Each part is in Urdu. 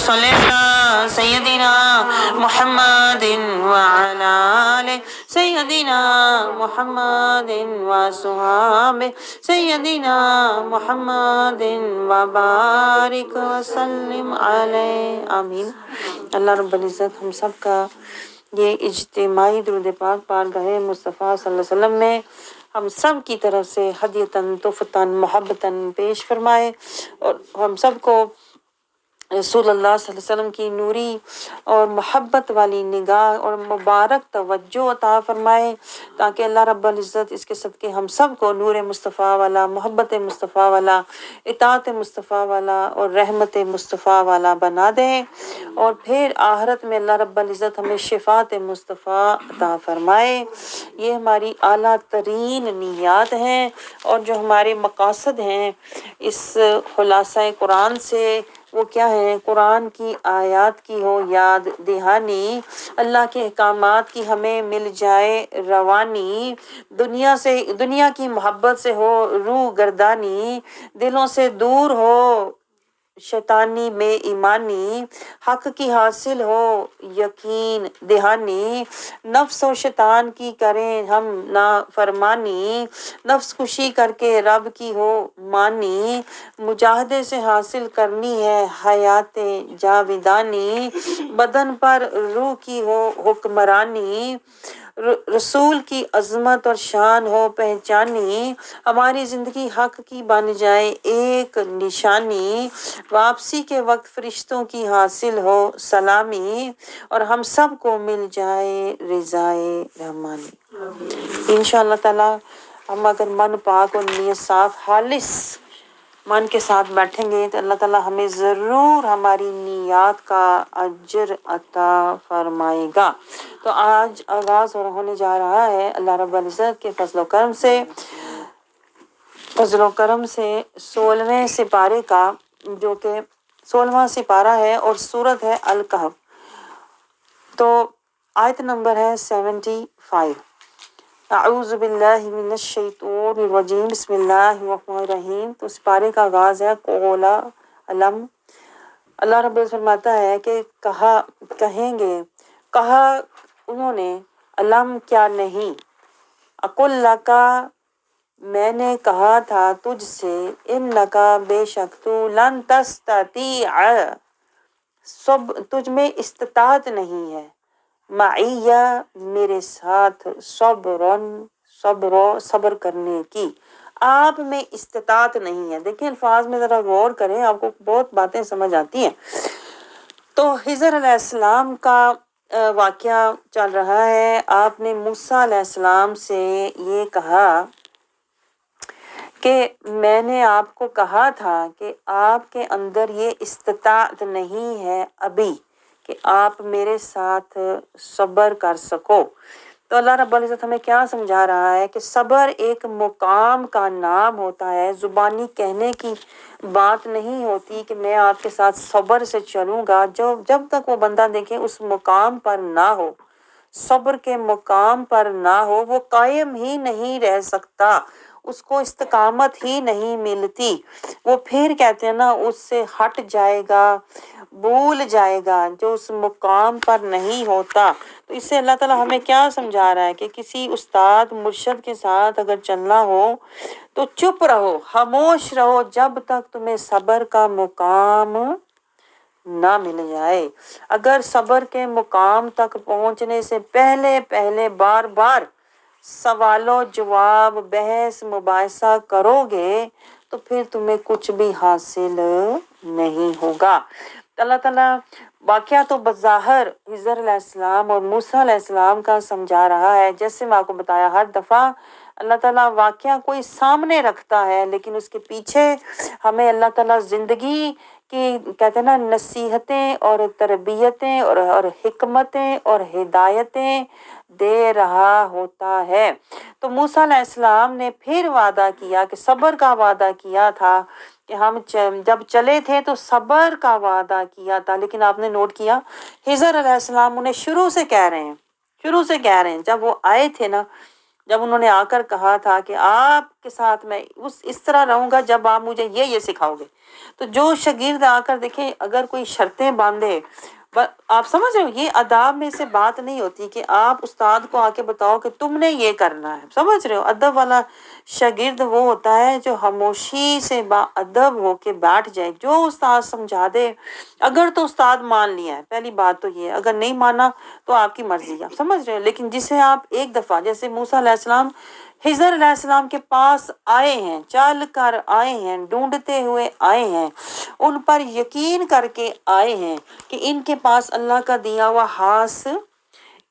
صلی اللہ سیدنا محمد وعلا آل سیدنا محمد وصحابہ سیدنا محمد وبارک وسلم علیہ آمین۔ اللہ رب العزت ہم سب کا یہ اجتماعی درود پاک بارگاہ مصطفیٰ صلی اللہ علیہ وسلم میں ہم سب کی طرف سے ہدیتاً تحفتاً محبتاً پیش فرمائے، اور ہم سب کو رسول اللہ صلی اللہ علیہ وسلم کی نوری اور محبت والی نگاہ اور مبارک توجہ عطا فرمائے، تاکہ اللہ رب العزت اس کے صدقے ہم سب کو نور مصطفیٰ والا، محبت مصطفیٰ والا، اطاعت مصطفیٰ والا اور رحمت مصطفیٰ والا بنا دے، اور پھر آخرت میں اللہ رب العزت ہمیں شفاعت مصطفیٰ عطا فرمائے۔ یہ ہماری اعلیٰ ترین نیات ہیں، اور جو ہمارے مقاصد ہیں اس خلاصہ قرآن سے، وہ کیا ہے؟ قرآن کی آیات کی ہو یاد دہانی، اللہ کے احکامات کی ہمیں مل جائے روانی، دنیا کی محبت سے ہو روح گردانی، دلوں سے دور ہو شیطانی بے ایمانی، حق کی حاصل ہو یقین دہانی، نفس و شیطان کی کریں ہم نافرمانی، نفس کشی کر کے رب کی ہو مانی، مجاہدے سے حاصل کرنی ہے حیات جاویدانی، بدن پر روح کی ہو حکمرانی، رسول کی عظمت اور شان ہو پہچانی، ہماری زندگی حق کی بن جائے ایک نشانی، واپسی کے وقت فرشتوں کی حاصل ہو سلامی، اور ہم سب کو مل جائے رضائے رحمانی۔ انشاءاللہ تعالی ہم اگر من پاک اور نیت صاف خالص من کے ساتھ بیٹھیں گے تو اللہ تعالیٰ ہمیں ضرور ہماری نیات کا اجر عطا فرمائے گا۔ تو آج آغاز ہونے جا رہا ہے اللہ رب العزت کے فضل و کرم سے 16ویں سپارے کا، جو کہ 16واں سپارہ ہے اور سورت ہے الکہف۔ تو آیت نمبر ہے 75۔ اعوذ باللہ من الشیطان الرجیم، بسم اللہ الرحمن الرحیم۔ تو اس پارے کا آغاز ہے قولا علم۔ اللہ رب العزت فرماتا ہے کہ کہیں گے، کہا انہوں نے، علم کیا نہیں، اقل لکا میں نے کہا تھا تجھ سے، انکا بے شک تو، لن تستطیع تجھ میں استطاعت نہیں ہے، معیہ میرے ساتھ، صبر کرنے کی، آپ میں استطاعت نہیں ہے۔ دیکھیں الفاظ میں ذرا غور کریں، آپ کو بہت باتیں سمجھ آتی ہیں۔ تو خضر علیہ السلام کا واقعہ چل رہا ہے۔ آپ نے موسیٰ علیہ السلام سے یہ کہا کہ میں نے آپ کو کہا تھا کہ آپ کے اندر یہ استطاعت نہیں ہے ابھی کہ آپ میرے ساتھ صبر کر سکو۔ تو اللہ رب العزت ہمیں کیا سمجھا رہا ہے کہ صبر ایک مقام کا نام ہوتا ہے، زبانی کہنے کی بات نہیں ہوتی کہ میں آپ کے ساتھ صبر سے چلوں گا، جب تک وہ بندہ دیکھے اس مقام پر نہ ہو، صبر کے مقام پر نہ ہو، وہ قائم ہی نہیں رہ سکتا، اس کو استقامت ہی نہیں ملتی، وہ پھر کہتے ہیں نا اس سے ہٹ جائے گا، بھول جائے گا جو اس مقام پر نہیں ہوتا۔ تو اس سے اللہ تعالیٰ ہمیں کیا سمجھا رہا ہے کہ کسی استاد مرشد کے ساتھ اگر چلنا ہو تو چپ رہو، خاموش رہو، جب تک تمہیں صبر کا مقام نہ مل جائے۔ اگر صبر کے مقام تک پہنچنے سے پہلے بار بار سوال و جواب، بحث مباحثہ کرو گے تو پھر تمہیں کچھ بھی حاصل نہیں ہوگا۔ اللہ تعالیٰ واقعہ تو بظاہر خضر علیہ السلام اور موسیٰ علیہ السلام کا سمجھا رہا ہے، جیسے میں آپ کو بتایا ہر دفعہ اللہ تعالیٰ واقعہ کوئی سامنے رکھتا ہے لیکن اس کے پیچھے ہمیں اللہ تعالیٰ زندگی کی کہتے ہیں نا نصیحتیں اور تربیتیں اور حکمتیں اور ہدایتیں دے رہا ہوتا ہے۔ تو موسیٰ علیہ السلام نے پھر وعدہ کیا کہ صبر کا وعدہ کیا تھا کہ ہم جب چلے تھے تو صبر کا وعدہ کیا تھا، لیکن آپ نے نوٹ کیا خضر علیہ السلام انہیں شروع سے کہہ رہے ہیں، جب وہ آئے تھے نا، جب انہوں نے آ کر کہا تھا کہ آپ کے ساتھ میں اس طرح رہوں گا جب آپ مجھے یہ سکھاؤ گے، تو جو شاگرد آ کر دیکھیں اگر کوئی شرطیں باندھے، آپ سمجھ رہے ہو، یہ اداب میں سے بات نہیں ہوتی کہ آپ استاد کو آ کے بتاؤ کہ تم نے یہ کرنا ہے، سمجھ رہے ہو، ادب والا شاگرد وہ ہوتا ہے جو خاموشی سے با ادب ہو کے بیٹھ جائے، جو استاد سمجھا دے، اگر تو استاد مان لیا ہے، پہلی بات تو یہ ہے، اگر نہیں مانا تو آپ کی مرضی ہے، آپ سمجھ رہے ہو، لیکن جسے آپ ایک دفعہ، جیسے موسیٰ علیہ السلام خضر علیہ السلام کے پاس آئے ہیں، چل کر آئے ہیں، ڈھونڈتے ہوئے آئے ہیں، ان پر یقین کر کے آئے ہیں کہ ان کے پاس اللہ کا دیا ہوا خاص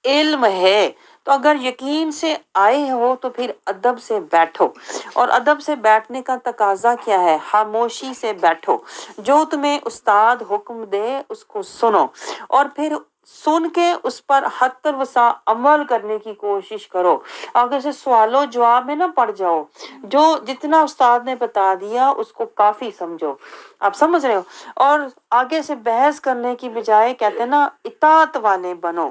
علم ہے، تو اگر یقین سے آئے ہو تو پھر ادب سے بیٹھو، اور ادب سے بیٹھنے کا تقاضا کیا ہے؟ خاموشی سے بیٹھو، جو تمہیں استاد حکم دے اس کو سنو، اور پھر سن کے اس پر حد الوسع عمل کرنے کی کوشش کرو، آگے سے سوال و جواب میں نہ پڑ جاؤ، جو جتنا استاد نے بتا دیا اس کو کافی سمجھو، آپ سمجھ رہے ہو، اور آگے سے بحث کرنے کی بجائے کہتے ہیں نا اطاعت والے بنو۔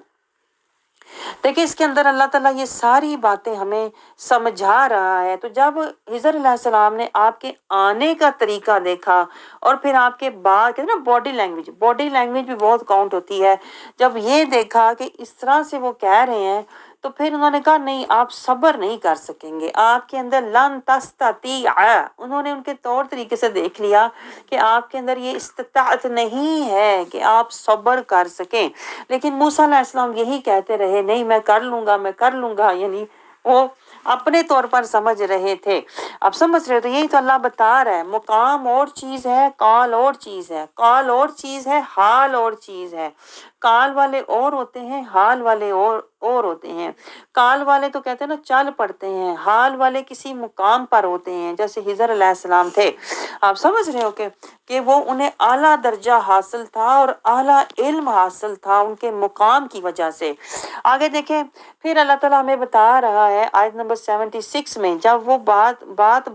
دیکھیں اس کے اندر اللہ تعالیٰ یہ ساری باتیں ہمیں سمجھا رہا ہے، تو جب خضر علیہ السلام نے آپ کے آنے کا طریقہ دیکھا، اور پھر آپ کے بعد کہتے ہیں نا باڈی لینگویج بھی بہت کاؤنٹ ہوتی ہے، جب یہ دیکھا کہ اس طرح سے وہ کہہ رہے ہیں، تو پھر انہوں نے کہا نہیں آپ صبر نہیں کر سکیں گے، آپ کے اندر لن تستطیع، انہوں نے ان کے طور طریقے سے دیکھ لیا کہ آپ کے اندر یہ استطاعت نہیں ہے کہ آپ صبر کر سکیں، لیکن موسیٰ علیہ السلام یہی کہتے رہے نہیں میں کر لوں گا، یعنی وہ اپنے طور پر سمجھ رہے تھے، آپ سمجھ رہے ہو، تو یہی تو اللہ بتا رہا ہے، مقام اور چیز ہے، قال اور چیز ہے، قال اور چیز ہے، حال اور چیز ہے، قال والے اور ہوتے ہیں، حال والے اور ہوتے ہیں، قال والے تو کہتے ہیں نا چل پڑتے ہیں، حال والے کسی مقام پر ہوتے ہیں، جیسے خضر علیہ السلام تھے، آپ سمجھ رہے ہو کہ وہ انہیں اعلیٰ درجہ حاصل تھا اور اعلیٰ علم حاصل تھا ان کے مقام کی وجہ سے۔ آگے دیکھیں پھر اللہ تعالیٰ ہمیں بتا رہا ہے آیت نمبر 76 میں، جب وہ بات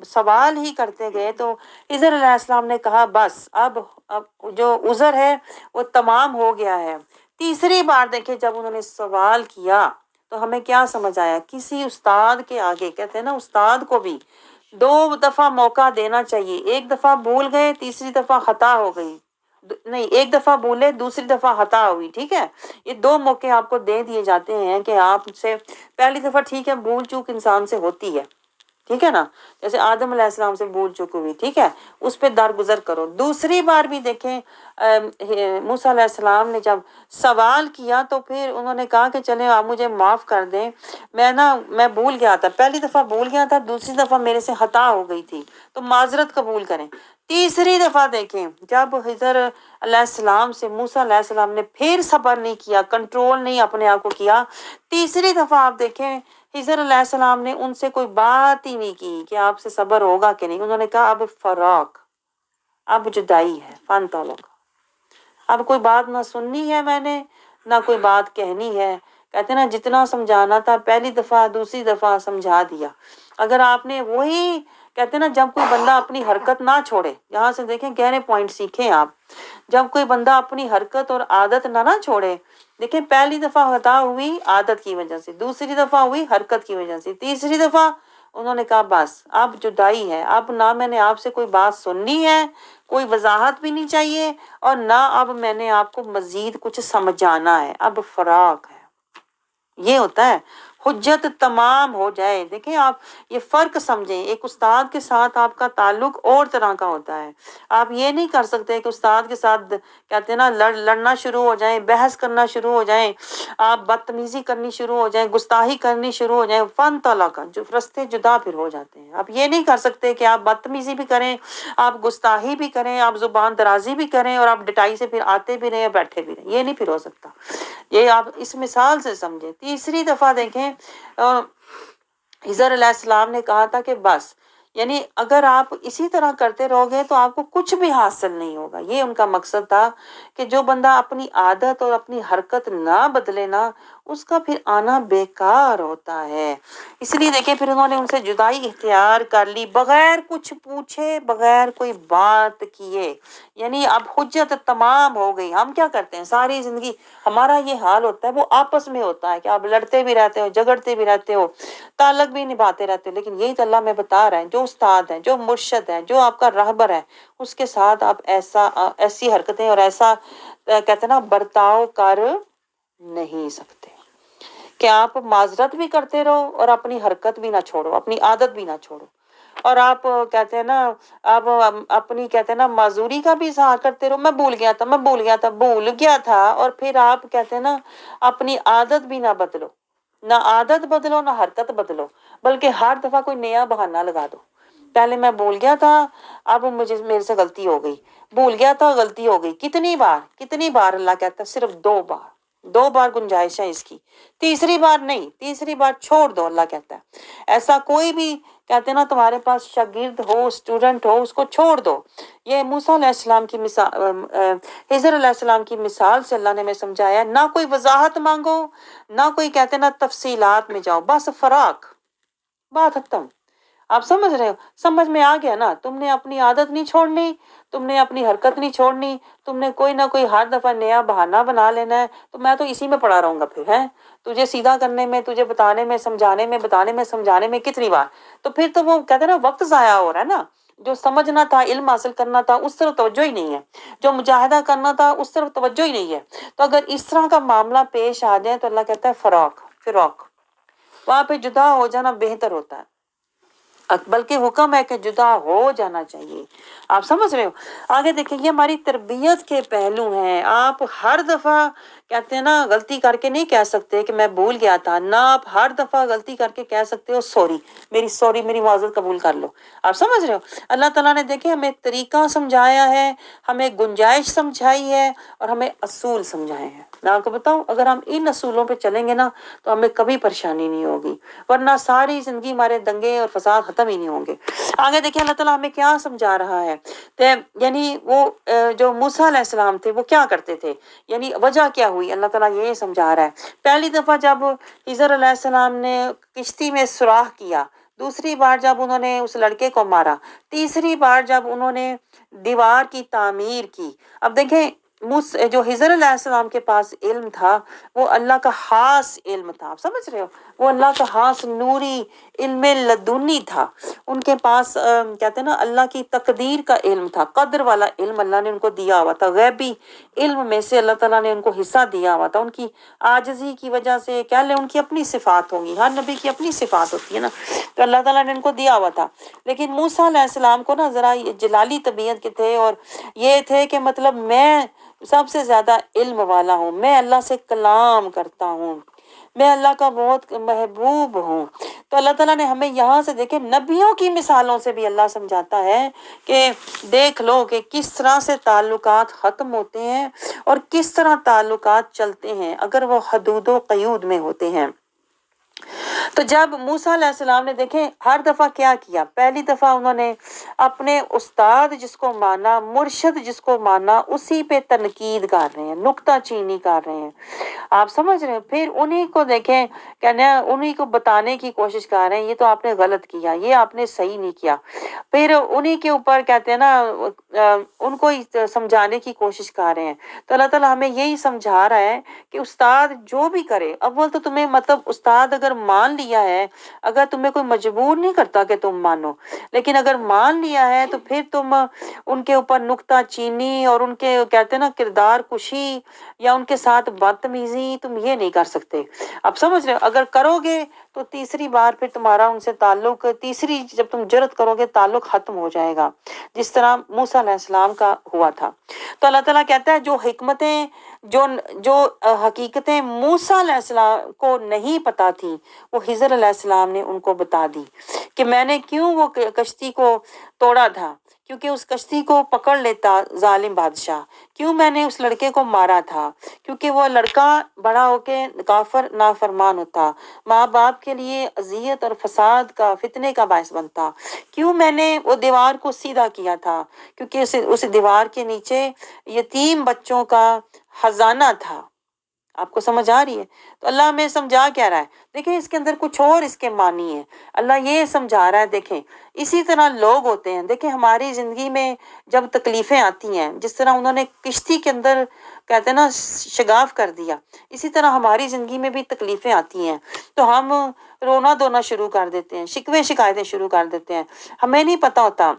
سوال ہی کرتے گئے تو خضر علیہ السلام نے کہا بس اب جو عذر ہے وہ تمام ہو گیا ہے۔ تیسری بار دیکھیں جب انہوں نے سوال کیا تو ہمیں کیا سمجھ آیا، کسی استاد کے آگے، کہتے ہیں نا استاد کو بھی 2 دفعہ موقع دینا چاہیے، ایک دفعہ بھول گئے، تیسری دفعہ خطا ہو گئی، نہیں ایک دفعہ بھولے دوسری دفعہ خطا ہوئی، ٹھیک ہے، یہ 2 موقع آپ کو دے دیے جاتے ہیں کہ آپ سے پہلی دفعہ ٹھیک ہے بھول چوک انسان سے ہوتی ہے، ٹھیک ہے نا، جیسے آدم علیہ السلام سے بھول چوک ہوئی، ٹھیک ہے، اس پہ درگزر کرو۔ دوسری بار بھی دیکھیں موسیٰ علیہ السلام نے جب سوال کیا تو پھر انہوں نے کہا کہ چلیں آپ مجھے معاف کر دیں، میں بھول گیا تھا، پہلی دفعہ بھول گیا تھا، دوسری دفعہ میرے سے خطا ہو گئی تھی، تو معذرت قبول کریں۔ تیسری دفعہ دیکھیں جب خضر علیہ السلام سے موسیٰ علیہ السلام نے پھر صبر نہیں کیا، کنٹرول نہیں اپنے آپ کو کیا، تیسری دفعہ آپ دیکھیں خضر علیہ السلام نے ان سے کوئی بات ہی نہیں کی کہ آپ سے صبر ہوگا کہ نہیں، انہوں نے کہا اب فراق، اب جدائی ہے، فن تعلق، اب کوئی بات نہ سننی ہے میں نے نہ کوئی بات کہنی ہے، کہتے ہیں نا جتنا سمجھانا تھا پہلی دفعہ دوسری دفعہ سمجھا دیا، اگر آپ نے وہی کہتے ہیں نا جب کوئی بندہ اپنی حرکت نہ چھوڑے، یہاں سے دیکھیں گہرے پوائنٹ سیکھیں آپ، جب کوئی بندہ اپنی حرکت اور عادت نہ چھوڑے، دیکھیں پہلی دفعہ خطا ہوئی عادت کی وجہ سے، دوسری دفعہ ہوئی حرکت کی وجہ سے، تیسری دفعہ انہوں نے کہا بس اب جدائی ہے، اب نہ میں نے آپ سے کوئی بات سننی ہے، کوئی وضاحت بھی نہیں چاہیے، اور نہ اب میں نے آپ کو مزید کچھ سمجھانا ہے، اب فراق ہے۔ یہ ہوتا ہے حجت تمام ہو جائے۔ دیکھیں آپ یہ فرق سمجھیں، ایک استاد کے ساتھ آپ کا تعلق اور طرح کا ہوتا ہے، آپ یہ نہیں کر سکتے کہ استاد کے ساتھ کہتے ہیں نا لڑنا شروع ہو جائیں، بحث کرنا شروع ہو جائیں، آپ بدتمیزی کرنی شروع ہو جائیں، گستاخی کرنی شروع ہو جائیں، فن طلاق جو رستے جدا پھر ہو جاتے ہیں۔ آپ یہ نہیں کر سکتے کہ آپ بدتمیزی بھی کریں، آپ گستاخی بھی کریں، آپ زبان درازی بھی کریں، اور آپ ڈٹائی سے پھر آتے بھی رہیں بیٹھے بھی رہیں، یہ نہیں پھر ہو سکتا۔ یہ آپ اس مثال سے سمجھیں۔ تیسری دفعہ دیکھیں خضر علیہ السلام نے کہا تھا کہ بس، یعنی اگر آپ اسی طرح کرتے رہو گے تو آپ کو کچھ بھی حاصل نہیں ہوگا، یہ ان کا مقصد تھا کہ جو بندہ اپنی عادت اور اپنی حرکت نہ بدلے نا اس کا پھر آنا بیکار ہوتا ہے۔ اس لیے دیکھیں پھر انہوں نے ان سے جدائی اختیار کر لی بغیر کچھ پوچھے، بغیر کوئی بات کیے، یعنی اب حجت تمام ہو گئی۔ ہم کیا کرتے ہیں ساری زندگی، ہمارا یہ حال ہوتا ہے، وہ آپس میں ہوتا ہے کہ آپ لڑتے بھی رہتے ہو، جھگڑتے بھی رہتے ہو، تعلق بھی نبھاتے رہتے ہو، لیکن یہی تو اللہ میں بتا رہا ہے، جو استاد ہے، جو مرشد ہے، جو آپ کا راہبر ہے، اس کے ساتھ آپ ایسی حرکتیں اور ایسا کہتے ہیں نا برتاؤ کر نہیں سکتے کہ آپ معذرت بھی کرتے رہو اور اپنی حرکت بھی نہ چھوڑو، اپنی عادت بھی نہ چھوڑو، اور آپ کہتے ہیں نا آپ اپنی کہتے ہیں نا معذوری کا بھی اظہار کرتے رہو، میں بھول گیا تھا، میں بھول گیا تھا، بھول گیا تھا، اور پھر آپ کہتے ہیں نا اپنی عادت بھی نہ بدلو، نہ عادت بدلو نہ حرکت بدلو، بلکہ ہر دفعہ کوئی نیا بہانہ لگا دو۔ پہلے میں بھول گیا تھا، اب میرے سے غلطی ہو گئی، بھول گیا تھا، غلطی ہو گئی۔ کتنی بار اللہ کہتا ہے؟ صرف 2 بار، 2 بار گنجائش ہے اس کی، تیسری بار نہیں، تیسری بار چھوڑ دو، اللہ کہتا ہے۔ ایسا کوئی بھی کہتے ہیں نا تمہارے پاس شاگرد ہو، اسٹوڈنٹ ہو، اس کو چھوڑ دو۔ یہ موسیٰ علیہ السلام کی مثال، خضر علیہ السلام کی مثال سے اللہ نے ہمیں سمجھایا، نہ کوئی وضاحت مانگو، نہ کوئی کہتے ہیں نا تفصیلات میں جاؤ، بس فراق، بات ختم۔ آپ سمجھ رہے ہو؟ سمجھ میں آ گیا نا؟ تم نے اپنی عادت نہیں چھوڑنی، تم نے اپنی حرکت نہیں چھوڑنی، تم نے کوئی نہ کوئی ہر دفعہ نیا بہانہ بنا لینا ہے، تو میں تو اسی میں پڑا رہوں گا پھر، ہے تجھے سیدھا کرنے میں، تجھے بتانے میں، سمجھانے میں، بتانے میں، سمجھانے میں کتنی بار؟ تو پھر تو وہ کہتے ہیں نا وقت ضائع ہو رہا ہے نا، جو سمجھنا تھا، علم حاصل کرنا تھا، اس طرف توجہ ہی نہیں ہے، جو مجاہدہ کرنا تھا اس طرف توجہ ہی نہیں ہے۔ تو اگر اس طرح کا معاملہ پیش آ جائے تو اللہ کہتا ہے فراق، وہاں پہ جدا ہو جانا بہتر ہوتا ہے، بلکہ حکم ہے کہ جدا ہو جانا چاہیے۔ آپ سمجھ رہے ہو؟ آگے دیکھیں، یہ ہماری تربیت کے پہلو ہیں۔ آپ ہر دفعہ کہتے ہیں نا غلطی کر کے نہیں کہہ سکتے کہ میں بھول گیا تھا، نہ آپ ہر دفعہ غلطی کر کے کہہ سکتے ہو سوری، میری معذرت قبول کر لو۔ آپ سمجھ رہے ہو؟ اللہ تعالیٰ نے دیکھیں ہمیں طریقہ سمجھایا ہے، ہمیں گنجائش سمجھائی ہے، اور ہمیں اصول سمجھائے ہیں۔ میں آپ کو بتاؤں، اگر ہم ان اصولوں پہ چلیں گے نا تو ہمیں کبھی پریشانی نہیں ہوگی، ورنہ ساری زندگی ہمارے دنگے اور فساد ختم ہی نہیں ہوں گے۔ آگے دیکھیں اللہ تعالیٰ ہمیں کیا سمجھا رہا ہے، یعنی وہ جو موسیٰ علیہ السلام تھے وہ کیا کرتے تھے، یعنی وجہ کیا ہوئی، اللہ تعالیٰ یہ سمجھا رہا ہے۔ پہلی دفعہ جب خضر علیہ السلام نے کشتی میں سوراخ کیا، دوسری بار جب انہوں نے اس لڑکے کو مارا، تیسری بار جب انہوں نے دیوار کی تعمیر کی۔ اب دیکھیں جو خضر علیہ السلام کے پاس علم تھا وہ اللہ کا خاص علم تھا، آپ سمجھ رہے ہو؟ وہ اللہ کا خاص نوری علم لدنی تھا۔ ان کے پاس کہتے ہیں نا اللہ کی تقدیر کا علم تھا، قدر والا علم اللہ نے ان کو دیا ہوا تھا، غیبی علم میں سے اللہ تعالیٰ نے ان کو حصہ دیا ہوا تھا۔ ان کی عاجزی کی وجہ سے کہہ لیں، ان کی اپنی صفات ہوں گی، ہر نبی کی اپنی صفات ہوتی ہے نا، تو اللہ تعالیٰ نے ان کو دیا ہوا تھا۔ لیکن موسیٰ علیہ السلام کو نا ذرا جلالی طبیعت کے تھے، اور یہ تھے کہ مطلب میں سب سے زیادہ علم والا ہوں، میں اللہ سے کلام کرتا ہوں، میں اللہ کا بہت محبوب ہوں۔ تو اللہ تعالیٰ نے ہمیں یہاں سے دیکھیں نبیوں کی مثالوں سے بھی اللہ سمجھاتا ہے کہ دیکھ لو کہ کس طرح سے تعلقات ختم ہوتے ہیں اور کس طرح تعلقات چلتے ہیں اگر وہ حدود و قیود میں ہوتے ہیں۔ تو جب موسیٰ علیہ السلام نے دیکھیں ہر دفعہ کیا کیا، پہلی دفعہ انہوں نے اپنے استاد جس کو مانا، مرشد جس کو مانا، اسی پہ تنقید کر رہے ہیں، نکتہ چینی کر رہے ہیں، آپ سمجھ رہے ہیں؟ پھر انہی کو دیکھیں کہنا ہے، انہی کو بتانے کی کوشش کر رہے ہیں یہ تو آپ نے غلط کیا، یہ آپ نے صحیح نہیں کیا۔ پھر انہی کے اوپر کہتے ہیں نا ان کو سمجھانے کی کوشش کر رہے ہیں۔ تو اللہ تعالیٰ ہمیں یہی سمجھا رہا ہے کہ استاد جو بھی کرے، اول تو تمہیں مطلب استاد اگر مان لیا ہے، اگر تمہیں کوئی مجبور نہیں کرتا کہ تم مانو، لیکن اگر مان لیا ہے تو پھر تم ان کے اوپر نکتہ چینی اور ان کے کہتے ہیں نا کردار کشی یا ان کے ساتھ بدتمیزی تم یہ نہیں کر سکتے۔ اب سمجھ رہے ہو؟ اگر کرو گے تو تیسری بار پھر تمہارا ان سے تعلق، تیسری جب تم جرت کرو گے تعلق ختم ہو جائے گا، جس طرح موسیٰ علیہ السلام کا ہوا تھا۔ تو اللہ تعالیٰ کہتا ہے جو حکمتیں، جو حقیقتیں موسیٰ علیہ السلام کو نہیں پتا تھی وہ خضر علیہ السلام نے ان کو بتا دی، کہ میں نے کیوں وہ کشتی کو توڑا تھا، کیونکہ اس کشتی کو پکڑ لیتا ظالم بادشاہ، کیوں میں نے اس لڑکے کو مارا تھا، کیونکہ وہ لڑکا بڑا ہو کے کافر نافرمان ہوتا، ماں باپ کے لیے اذیت اور فساد کا، فتنے کا باعث بنتا، کیوں میں نے وہ دیوار کو سیدھا کیا تھا، کیونکہ اس دیوار کے نیچے یتیم بچوں کا خزانہ تھا۔ آپ کو سمجھ آ رہی ہے؟ تو اللہ ہمیں سمجھا کیا رہا ہے؟ دیکھیں اس کے اندر کچھ اور اس کے معنی ہے. اللہ یہ سمجھا رہا ہے، دیکھیں اسی طرح لوگ ہوتے ہیں. دیکھیں ہماری زندگی میں جب تکلیفیں آتی ہیں، جس طرح انہوں نے کشتی کے اندر کہتے ہیں نا شگاف کر دیا، اسی طرح ہماری زندگی میں بھی تکلیفیں آتی ہیں تو ہم رونا دھونا شروع کر دیتے ہیں، شکوے شکایتیں شروع کر دیتے ہیں. ہمیں نہیں پتا ہوتا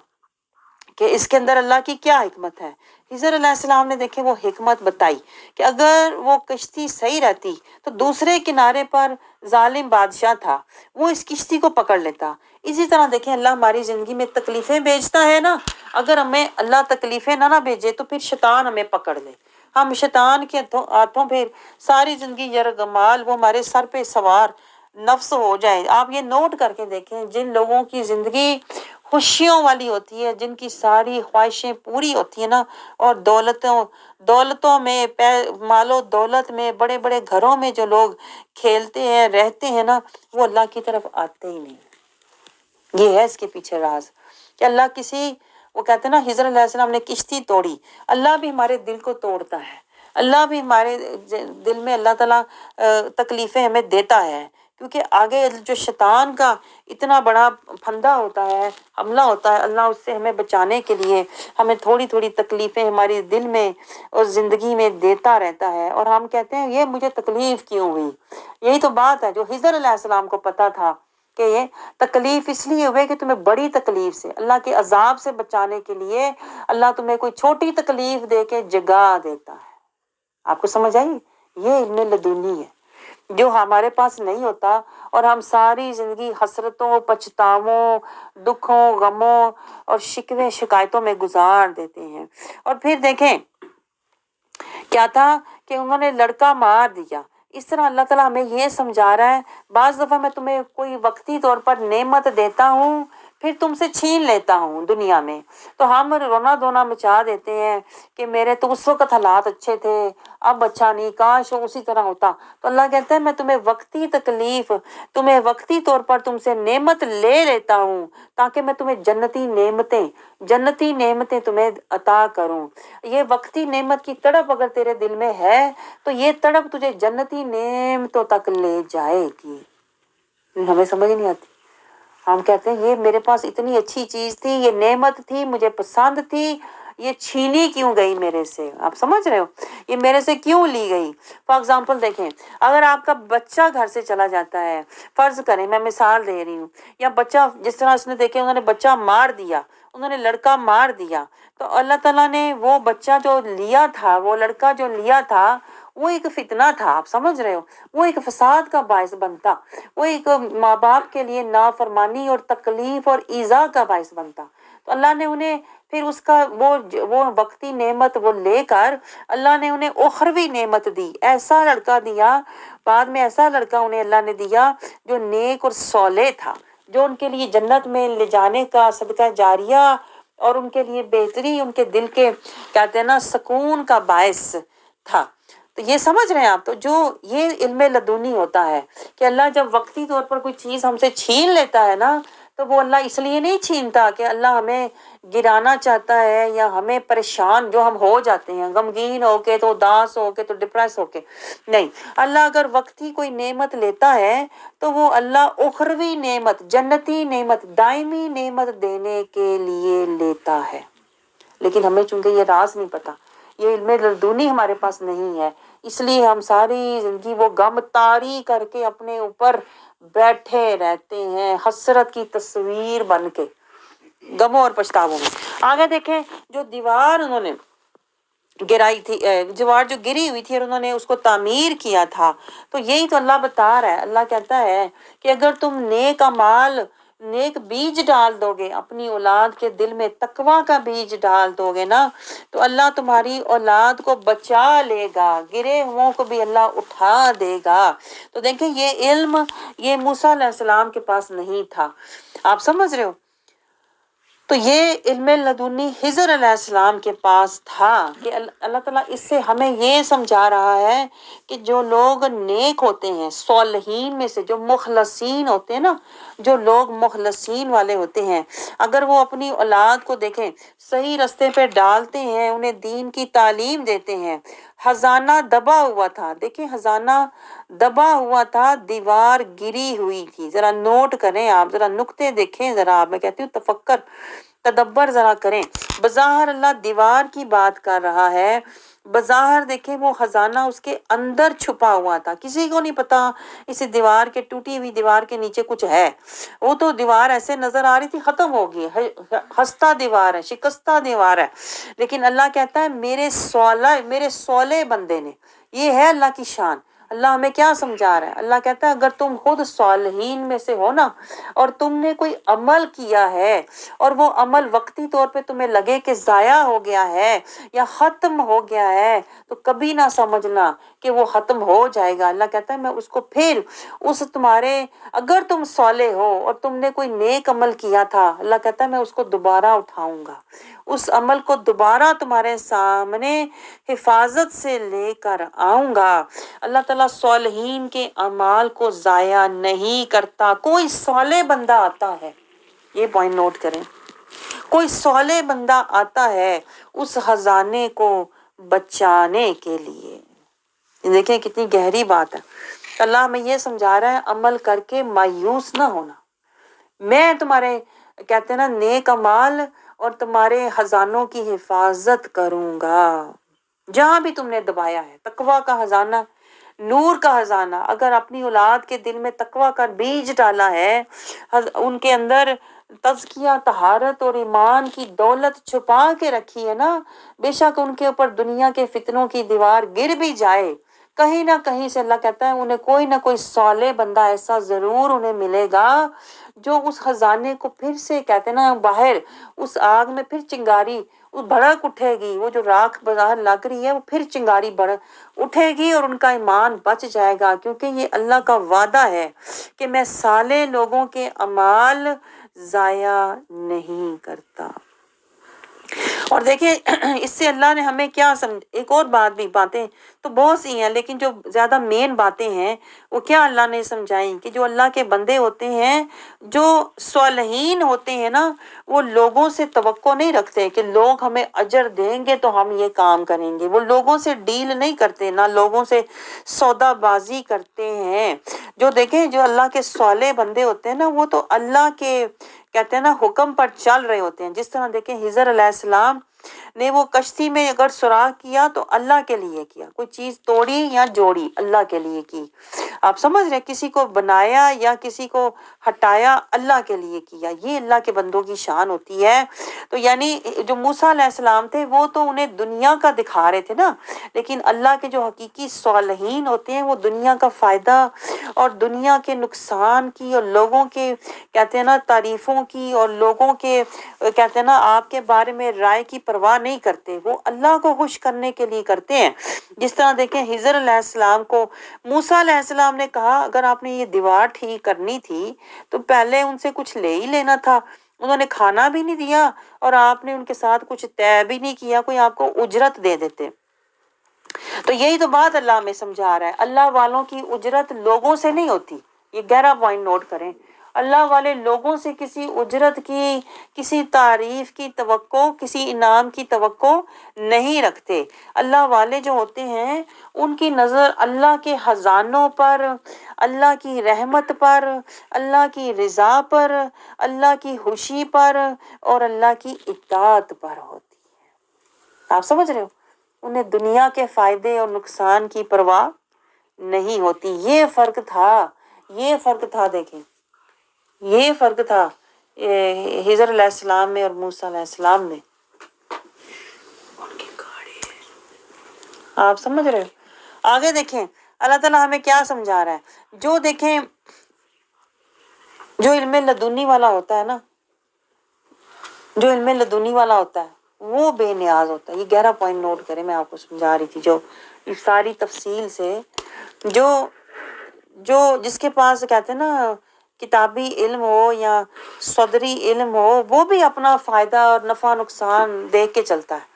کہ اس کے اندر اللہ کی کیا حکمت ہے. خضر علیہ السلام نے دیکھیں وہ حکمت بتائی کہ اگر وہ کشتی صحیح رہتی تو دوسرے کنارے پر ظالم بادشاہ تھا، وہ اس کشتی کو پکڑ لیتا. اسی طرح دیکھیں اللہ ہماری زندگی میں تکلیفیں بھیجتا ہے نا، اگر ہمیں اللہ تکلیفیں نہ بھیجے تو پھر شیطان ہمیں پکڑ لے، ہم شیطان کے ہاتھوں پھر ساری زندگی یرغمال وہ ہمارے سر پہ سوار نفس ہو جائے. آپ یہ نوٹ کر کے دیکھیں جن لوگوں کی زندگی خوشیوں والی ہوتی ہے، جن کی ساری خواہشیں پوری ہوتی ہیں نا، اور دولتوں میں مال و دولت میں بڑے بڑے گھروں میں جو لوگ کھیلتے ہیں رہتے ہیں نا، وہ اللہ کی طرف آتے ہی نہیں. یہ ہے اس کے پیچھے راز کہ اللہ وہ کہتے ہیں نا خضر علیہ السلام نے کشتی توڑی. اللہ بھی ہمارے دل کو توڑتا ہے، اللہ بھی ہمارے دل میں اللہ تعالیٰ تکلیفیں ہمیں دیتا ہے، کیونکہ آگے جو شیطان کا اتنا بڑا پھندا ہوتا ہے، حملہ ہوتا ہے، اللہ اس سے ہمیں بچانے کے لیے ہمیں تھوڑی تھوڑی تکلیفیں ہماری دل میں اور زندگی میں دیتا رہتا ہے. اور ہم کہتے ہیں یہ مجھے تکلیف کیوں ہوئی. یہی تو بات ہے جو خضر علیہ السلام کو پتا تھا کہ یہ تکلیف اس لیے ہوئے کہ تمہیں بڑی تکلیف سے، اللہ کے عذاب سے بچانے کے لیے اللہ تمہیں کوئی چھوٹی تکلیف دے کے جگا دیتا ہے. آپ کو سمجھ آئی؟ یہ علم لدنی ہے جو ہمارے پاس نہیں ہوتا، اور ہم ساری زندگی حسرتوں، پچھتاووں، دکھوں، غموں اور شکوے شکایتوں میں گزار دیتے ہیں. اور پھر دیکھیں کیا تھا کہ انہوں نے لڑکا مار دیا. اس طرح اللہ تعالیٰ ہمیں یہ سمجھا رہا ہے بعض دفعہ میں تمہیں کوئی وقتی طور پر نعمت دیتا ہوں پھر تم سے چھین لیتا ہوں دنیا میں، تو ہم رونا دھونا مچا دیتے ہیں کہ میرے تو اس وقت حالات اچھے تھے، اب اچھا نہیں، کاش وہ اسی طرح ہوتا. تو اللہ کہتا ہے میں تمہیں وقتی تکلیف، تمہیں وقتی طور پر تم سے نعمت لے لیتا ہوں تاکہ میں تمہیں جنتی نعمتیں تمہیں عطا کروں. یہ وقتی نعمت کی تڑپ اگر تیرے دل میں ہے تو یہ تڑپ تجھے جنتی نعمتوں تک لے جائے گی. ہمیں سمجھ نہیں آتی. ہم کہتے ہیں یہ میرے پاس اتنی اچھی چیز تھی، یہ نعمت تھی، مجھے پسند تھی، یہ چھینی کیوں گئی میرے سے؟ آپ سمجھ رہے ہو یہ میرے سے کیوں لی گئی؟ فار ایگزامپل دیکھیں اگر آپ کا بچہ گھر سے چلا جاتا ہے، فرض کریں میں مثال دے رہی ہوں، یا بچہ جس طرح اس نے دیکھیں انہوں نے بچہ مار دیا، انہوں نے لڑکا مار دیا، تو اللہ تعالیٰ نے وہ بچہ جو لیا تھا، وہ لڑکا جو لیا تھا وہ ایک فتنہ تھا. آپ سمجھ رہے ہو؟ وہ ایک فساد کا باعث بنتا، وہ ایک ماں باپ کے لیے نافرمانی اور تکلیف اور ایذا کا باعث بنتا. تو اللہ نے انہیں پھر اس کا وہ وقتی نعمت وہ لے کر اللہ نے انہیں اخروی نعمت دی، ایسا لڑکا دیا بعد میں، ایسا لڑکا انہیں اللہ نے دیا جو نیک اور صالح تھا، جو ان کے لیے جنت میں لے جانے کا صدقہ جاریہ اور ان کے لیے بہتری، ان کے دل کے کہتے ہیں نا سکون کا باعث تھا. تو یہ سمجھ رہے ہیں آپ؟ تو جو یہ علم لدنی ہوتا ہے کہ اللہ جب وقتی طور پر کوئی چیز ہم سے چھین لیتا ہے نا، تو وہ اللہ اس لیے نہیں چھینتا کہ اللہ ہمیں گرانا چاہتا ہے یا ہمیں پریشان جو ہم ہو جاتے ہیں غمگین ہو کے، تو اداس ہو کے، تو ڈپریس ہو کے، نہیں. اللہ اگر وقتی کوئی نعمت لیتا ہے تو وہ اللہ اخروی نعمت، جنتی نعمت، دائمی نعمت دینے کے لیے لیتا ہے. لیکن ہمیں چونکہ یہ راز نہیں پتا، یہ علم لدنی ہمارے پاس نہیں ہے، اس لیے ہم ساری زندگی وہ غم طاری کر کے اپنے اوپر بیٹھے رہتے ہیں، حسرت کی تصویر بن کے غموں اور پچھتاووں میں. آگے دیکھیں جو دیوار انہوں نے گرائی تھی، دیوار جو گری ہوئی تھی اور انہوں نے اس کو تعمیر کیا تھا، تو یہی تو اللہ بتا رہا ہے. اللہ کہتا ہے کہ اگر تم نیک اعمال، نیک بیج ڈال دو گے اپنی اولاد کے دل میں، تقویٰ کا بیج ڈال دو گے نا، تو اللہ تمہاری اولاد کو بچا لے گا، گرے ہوں کو بھی اللہ اٹھا دے گا. تو دیکھیں یہ علم یہ موسیٰ علیہ السلام کے پاس نہیں تھا. آپ سمجھ رہے ہو؟ تو یہ علم لدنی خضر علیہ السلام کے پاس تھا کہ اللہ تعالیٰ اس سے ہمیں یہ سمجھا رہا ہے کہ جو لوگ نیک ہوتے ہیں، صالحین میں سے جو مخلصین ہوتے ہیں نا، جو لوگ مخلصین والے ہوتے ہیں، اگر وہ اپنی اولاد کو دیکھیں صحیح رستے پہ ڈالتے ہیں، انہیں دین کی تعلیم دیتے ہیں، خزانہ دبا ہوا تھا، دیکھیں خزانہ دبا ہوا تھا، دیوار گری ہوئی تھی۔ ذرا نوٹ کریں آپ، ذرا نقطے دیکھیں ذرا آپ، میں کہتی ہوں تفکر تدبر ذرا کریں۔ بظاہر اللہ دیوار کی بات کر رہا ہے، بظاہر دیکھیں وہ خزانہ اس کے اندر چھپا ہوا تھا، کسی کو نہیں پتا اس دیوار کے، ٹوٹی ہوئی دیوار کے نیچے کچھ ہے۔ وہ تو دیوار ایسے نظر آ رہی تھی ختم ہو گئی ہے، خستہ دیوار ہے، شکستہ دیوار ہے، لیکن اللہ کہتا ہے میرے سولے بندے نے، یہ ہے اللہ کی شان۔ اللہ ہمیں کیا سمجھا رہا ہے؟ اللہ کہتا ہے اگر تم خود صالحین میں سے ہو نا، اور تم نے کوئی عمل کیا ہے اور وہ عمل وقتی طور پہ تمہیں لگے کہ ضائع ہو گیا ہے یا ختم ہو گیا ہے، تو کبھی نہ سمجھنا کہ وہ ختم ہو جائے گا۔ اللہ کہتا ہے میں اس کو پھر اس تمہارے، اگر تم صالح ہو اور تم نے کوئی نیک عمل کیا تھا، اللہ کہتا ہے میں اس کو دوبارہ اٹھاؤں گا، اس عمل کو دوبارہ تمہارے سامنے حفاظت سے لے کر آؤں گا۔ اللہ تعالیٰ صالحین کے اعمال کو ضائع نہیں کرتا۔ کوئی صالح بندہ آتا ہے، یہ پوائنٹ نوٹ کریں، کوئی صالح بندہ آتا ہے اس خزانے کو بچانے کے لیے۔ دیکھیں کتنی گہری بات ہے۔ اللہ ہمیں یہ سمجھا رہا ہے عمل کر کے مایوس نہ ہونا، میں تمہارے کہتے ہیں نا نیک اعمال اور تمہارے خزانوں کی حفاظت کروں گا جہاں بھی تم نے دبایا ہے۔ تقویٰ کا خزانہ، نور کا خزانہ، اگر اپنی اولاد کے دل میں تقویٰ کا بیج ڈالا ہے، ان کے اندر تزکیہ، طہارت اور ایمان کی دولت چھپا کے رکھی ہے نا، بے شک ان کے اوپر دنیا کے فتنوں کی دیوار گر بھی جائے، کہیں نہ کہیں سے اللہ کہتا ہے انہیں کوئی نہ کوئی صالح بندہ ایسا ضرور انہیں ملے گا جو اس خزانے کو پھر سے کہتے ہیں نا باہر اس آگ میں پھر چنگاری بھڑک اٹھے گی، وہ جو راکھ باہر لگ رہی ہے وہ پھر چنگاری بھڑک اٹھے گی اور ان کا ایمان بچ جائے گا، کیونکہ یہ اللہ کا وعدہ ہے کہ میں صالح لوگوں کے اعمال ضائع نہیں کرتا۔ اور دیکھیں اس سے اللہ نے ہمیں کیا ایک اور بات بھی، باتیں تو بہت سی ہیں لیکن جو زیادہ مین باتیں ہیں وہ کیا اللہ نے سمجھائیں کہ جو اللہ کے بندے ہوتے ہیں، جو صالحین ہوتے ہیں نا، وہ لوگوں سے توقع نہیں رکھتے کہ لوگ ہمیں اجر دیں گے تو ہم یہ کام کریں گے، وہ لوگوں سے ڈیل نہیں کرتے، نہ لوگوں سے سودا بازی کرتے ہیں۔ جو دیکھیں جو اللہ کے صالح بندے ہوتے ہیں نا، وہ تو اللہ کے کہتے ہیں نا حکم پر چل رہے ہوتے ہیں۔ جس طرح دیکھیں حضر علیہ السلام نے وہ کشتی میں اگر سوراخ کیا تو اللہ کے لیے کیا، کوئی چیز توڑی یا جوڑی اللہ کے لیے کی، آپ سمجھ رہے، کسی کو بنایا یا کسی کو ہٹایا اللہ کے لیے کیا، یہ اللہ کے بندوں کی شان ہوتی ہے۔ تو یعنی جو موسیٰ علیہ السلام تھے وہ تو انہیں دنیا کا دکھا رہے تھے نا، لیکن اللہ کے جو حقیقی صالحین ہوتے ہیں وہ دنیا کا فائدہ اور دنیا کے نقصان کی اور لوگوں کے کہتے ہیں نا تعریفوں کی اور لوگوں کے کہتے ہیں نا آپ کے بارے میں رائے کی پرواہ نہیں کرتے، وہ اللہ کو خوش کرنے کے لیے کرتے ہیں۔ جس طرح دیکھیں حضر علیہ السلام کو موسیٰ علیہ السلام نے کہا اگر آپ نے یہ دیوار ٹھیک کرنی تھی تو پہلے ان سے کچھ لے ہی لینا تھا، انہوں نے کھانا بھی نہیں دیا اور آپ نے ان کے ساتھ کچھ طے بھی نہیں کیا، کوئی آپ کو اجرت دے دیتے۔ تو یہی تو بات اللہ ہمیں سمجھا رہا ہے، اللہ والوں کی اجرت لوگوں سے نہیں ہوتی، یہ گہرا پوائنٹ نوٹ کریں، اللہ والے لوگوں سے کسی اجرت کی، کسی تعریف کی توقع، کسی انعام کی توقع نہیں رکھتے۔ اللہ والے جو ہوتے ہیں ان کی نظر اللہ کے خزانوں پر، اللہ کی رحمت پر، اللہ کی رضا پر، اللہ کی خوشی پر اور اللہ کی اطاعت پر ہوتی ہے۔ آپ سمجھ رہے ہو، انہیں دنیا کے فائدے اور نقصان کی پرواہ نہیں ہوتی۔ یہ فرق تھا، یہ فرق تھا، دیکھیں یہ فرق تھا حضر علیہ السلام میں اور موسیٰ علیہ السلام میں۔ آپ سمجھ رہے ہو؟ آگے دیکھیں اللہ تعالیٰ ہمیں کیا سمجھا رہا ہے، جو دیکھیں جو علم لدنی والا ہوتا ہے نا، جو علم لدنی والا ہوتا ہے وہ بے نیاز ہوتا ہے۔ یہ گہرا پوائنٹ نوٹ کریں، میں آپ کو سمجھا رہی تھی جو ساری تفصیل سے، جو جس کے پاس کہتے ہیں نا کتابی علم ہو یا صدری علم ہو، وہ بھی اپنا فائدہ اور نفع نقصان دیکھ کے چلتا ہے،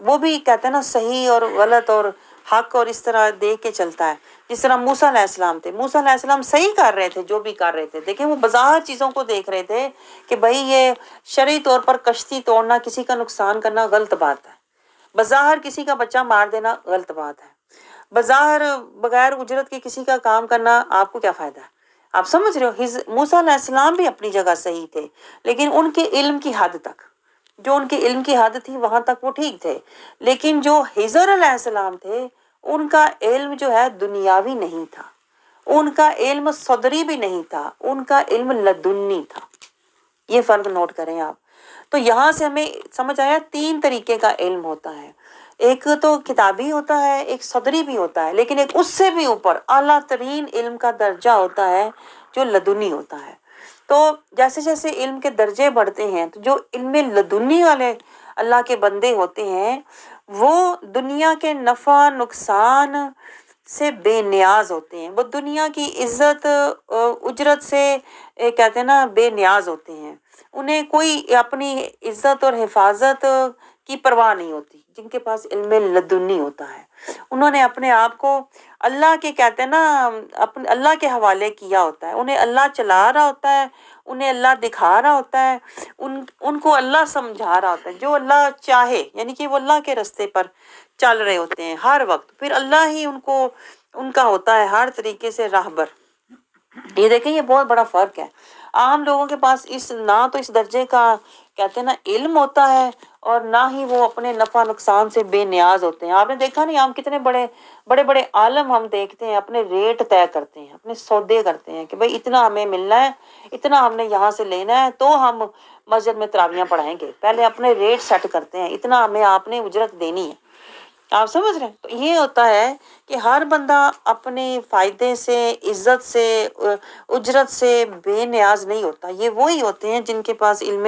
وہ بھی کہتے ہیں نا صحیح اور غلط اور حق اور اس طرح دیکھ کے چلتا ہے۔ جس طرح موسیٰ علیہ السلام تھے، موسیٰ علیہ السلام صحیح کر رہے تھے جو بھی کر رہے تھے، دیکھیں وہ بظاہر چیزوں کو دیکھ رہے تھے کہ بھائی یہ شرعی طور پر کشتی توڑنا، کسی کا نقصان کرنا غلط بات ہے، بظاہر کسی کا بچہ مار دینا غلط بات ہے، بظاہر بغیر اجرت کے کسی کا کام کرنا آپ کو کیا فائدہ ہے؟ آپ سمجھ رہے ہو، موسیٰ علیہ السلام بھی اپنی جگہ صحیح تھے، لیکن ان کے علم کی حد تک، جو ان کے علم کی حد تھی وہاں تک وہ ٹھیک تھے، لیکن جو خضر علیہ السلام تھے ان کا علم جو ہے دنیاوی نہیں تھا، ان کا علم صدری بھی نہیں تھا، ان کا علم لدنی تھا۔ یہ فرق نوٹ کریں آپ۔ تو یہاں سے ہمیں سمجھ آیا 3 طریقے کا علم ہوتا ہے، ایک تو کتابی ہوتا ہے، ایک صدری بھی ہوتا ہے، لیکن ایک اس سے بھی اوپر اعلیٰ ترین علم کا درجہ ہوتا ہے جو لدنی ہوتا ہے۔ تو جیسے جیسے علم کے درجے بڑھتے ہیں تو جو علم لدنی والے اللہ کے بندے ہوتے ہیں وہ دنیا کے نفع نقصان سے بے نیاز ہوتے ہیں، وہ دنیا کی عزت اجرت سے کہتے ہیں نا بے نیاز ہوتے ہیں، انہیں کوئی اپنی عزت اور حفاظت کی پرواہ نہیں ہوتی، جن کے پاس علم لدنی ہوتا ہے۔ انہوں نے اپنے آپ کو اللہ کے کہتے ہیں نا اپنے اللہ کے حوالے کیا ہوتا ہے، انہیں اللہ چلا رہا ہوتا ہے، انہیں اللہ دکھا رہا ہوتا ہے، ان کو اللہ سمجھا رہا ہوتا ہے، جو اللہ چاہے، یعنی کہ وہ اللہ کے رستے پر چل رہے ہوتے ہیں ہر وقت، پھر اللہ ہی ان کا ہوتا ہے ہر طریقے سے راہبر۔ یہ دیکھیں یہ بہت بڑا فرق ہے، عام لوگوں کے پاس نہ تو اس درجے کا کہتے ہیں نا علم ہوتا ہے اور نہ ہی وہ اپنے نفع نقصان سے بے نیاز ہوتے ہیں۔ آپ نے دیکھا نہیں ہم کتنے بڑے بڑے عالم ہم دیکھتے ہیں اپنے ریٹ طے کرتے ہیں، اپنے سودے کرتے ہیں کہ بھئی اتنا ہمیں ملنا ہے، اتنا ہم نے یہاں سے لینا ہے تو ہم مسجد میں تراویحاں پڑھائیں گے، پہلے اپنے ریٹ سیٹ کرتے ہیں، اتنا ہمیں آپ نے اجرت دینی ہے۔ آپ سمجھ رہے ہیں؟ تو یہ ہوتا ہے کہ ہر بندہ اپنے فائدے سے، عزت سے، اجرت سے بے نیاز نہیں ہوتا، یہ وہی ہوتے ہیں جن کے پاس علم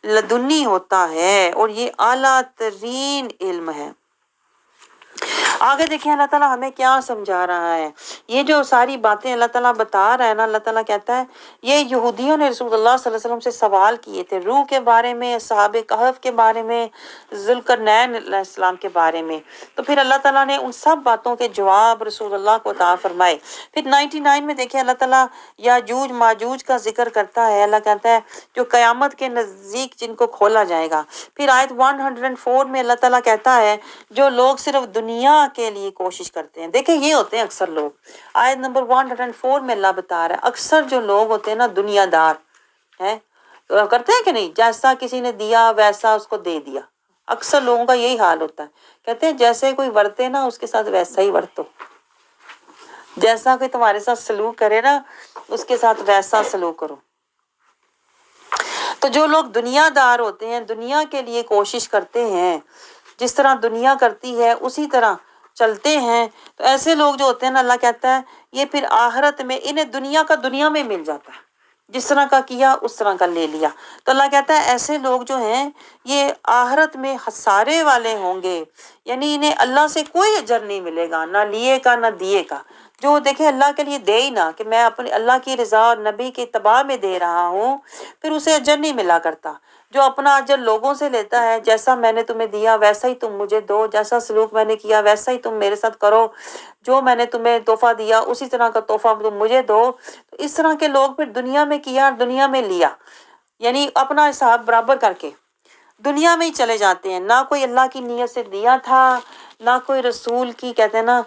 لدنی ہوتا ہے اور یہ اعلیٰ ترین علم ہے۔ آگے دیکھیں اللہ تعالیٰ ہمیں کیا سمجھا رہا ہے، یہ جو ساری باتیں اللہ تعالیٰ بتا رہا ہے نا، اللہ تعالیٰ کہتا ہے یہ یہودیوں نے رسول اللہ صلی اللہ علیہ وسلم سے سوال کیے تھے روح کے بارے میں، اصحاب کہف کے بارے میں، ذوالقرنین علیہ السلام کے بارے میں، تو پھر اللہ تعالیٰ نے ان سب باتوں کے جواب رسول اللہ کو عطا فرمائے۔ پھر 99 میں دیکھیں اللہ تعالیٰ یاجوج ماجوج کا ذکر کرتا ہے، اللہ کہتا ہے جو قیامت کے نزدیک جن کو کھولا جائے گا۔ پھر آیت 104 میں اللہ تعالیٰ کہتا ہے جو لوگ صرف دنیا کے لیے کوشش کرتے ہیں، دیکھیں یہ ہوتے ہیں اکثر لوگ، آیت نمبر 104 میں اللہ بتا رہا ہے اکثر جو لوگ ہوتے ہیں نا دنیا دار ہیں، کرتے ہیں کہ نہیں، جیسا کسی نے دیا ویسا اس کو دے دیا، اکثر لوگوں کا یہی حال ہوتا ہے، کہتے ہیں جیسے کوئی ورتے نا اس کے ساتھ ویسا ہی ورتو، جیسا کوئی تمہارے ساتھ سلوک کرے نا اس کے ساتھ ویسا سلوک کرو۔ تو جو لوگ دنیا دار ہوتے ہیں، دنیا کے لیے کوشش کرتے ہیں، جس طرح دنیا کرتی ہے اسی طرح چلتے ہیں، تو ایسے لوگ جو ہوتے ہیں نا اللہ کہتا ہے یہ پھر آخرت میں انہیں دنیا کا دنیا میں مل جاتا ہے، جس طرح کا کیا اس طرح کا لے لیا۔ تو اللہ کہتا ہے ایسے لوگ جو ہیں یہ آخرت میں خسارے والے ہوں گے، یعنی انہیں اللہ سے کوئی اجر نہیں ملے گا، نہ لیے کا نہ دیے کا۔ جو دیکھیں اللہ کے لیے دے ہی نہ کہ میں اپنے اللہ کی رضا اور نبی کے اتباع میں دے رہا ہوں، پھر اسے اجر نہیں ملا کرتا۔ جو اپنا اجر لوگوں سے لیتا ہے، جیسا میں نے تمہیں دیا ویسا ہی تم مجھے دو، جیسا سلوک میں نے کیا ویسا ہی تم میرے ساتھ کرو، جو میں نے تمہیں تحفہ دیا اسی طرح کا تحفہ تم مجھے دو، تو اس طرح کے لوگ پھر دنیا میں کیا دنیا میں لیا، یعنی اپنا حساب برابر کر کے دنیا میں ہی چلے جاتے ہیں، نہ کوئی اللہ کی نیت سے دیا تھا، نہ کوئی رسول کی کہتے ہیں نا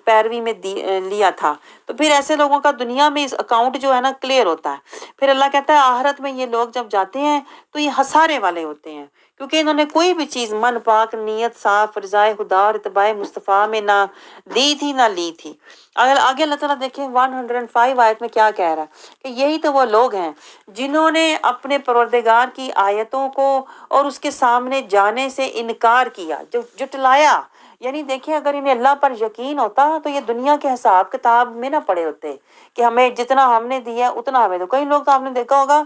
پیروی میں لیا تھا، تو پھر ایسے لوگوں کا دنیا میں اس اکاؤنٹ جو ہے نا کلیئر ہوتا ہے۔ پھر اللہ کہتا ہے آخرت میں یہ لوگ جب جاتے ہیں تو یہ خسارے والے ہوتے ہیں، کیونکہ انہوں نے کوئی بھی چیز من پاک نیت صاف رضائے خدا اور اتباع مصطفیٰ میں نہ دی تھی نہ لی تھی۔ اگر آگے اللہ تعالیٰ دیکھیں 105 آیت میں کیا کہہ رہا ہے کہ یہی تو وہ لوگ ہیں جنہوں نے اپنے پروردگار کی آیتوں کو اور اس کے سامنے جانے سے انکار کیا، جو جٹلایا، یعنی دیکھیں اگر انہیں اللہ پر یقین ہوتا تو یہ دنیا کے حساب کتاب میں نہ پڑے ہوتے کہ ہمیں جتنا ہم نے دیا ہے اتنا ہمیں دو۔ کئی لوگ تو آپ نے دیکھا ہوگا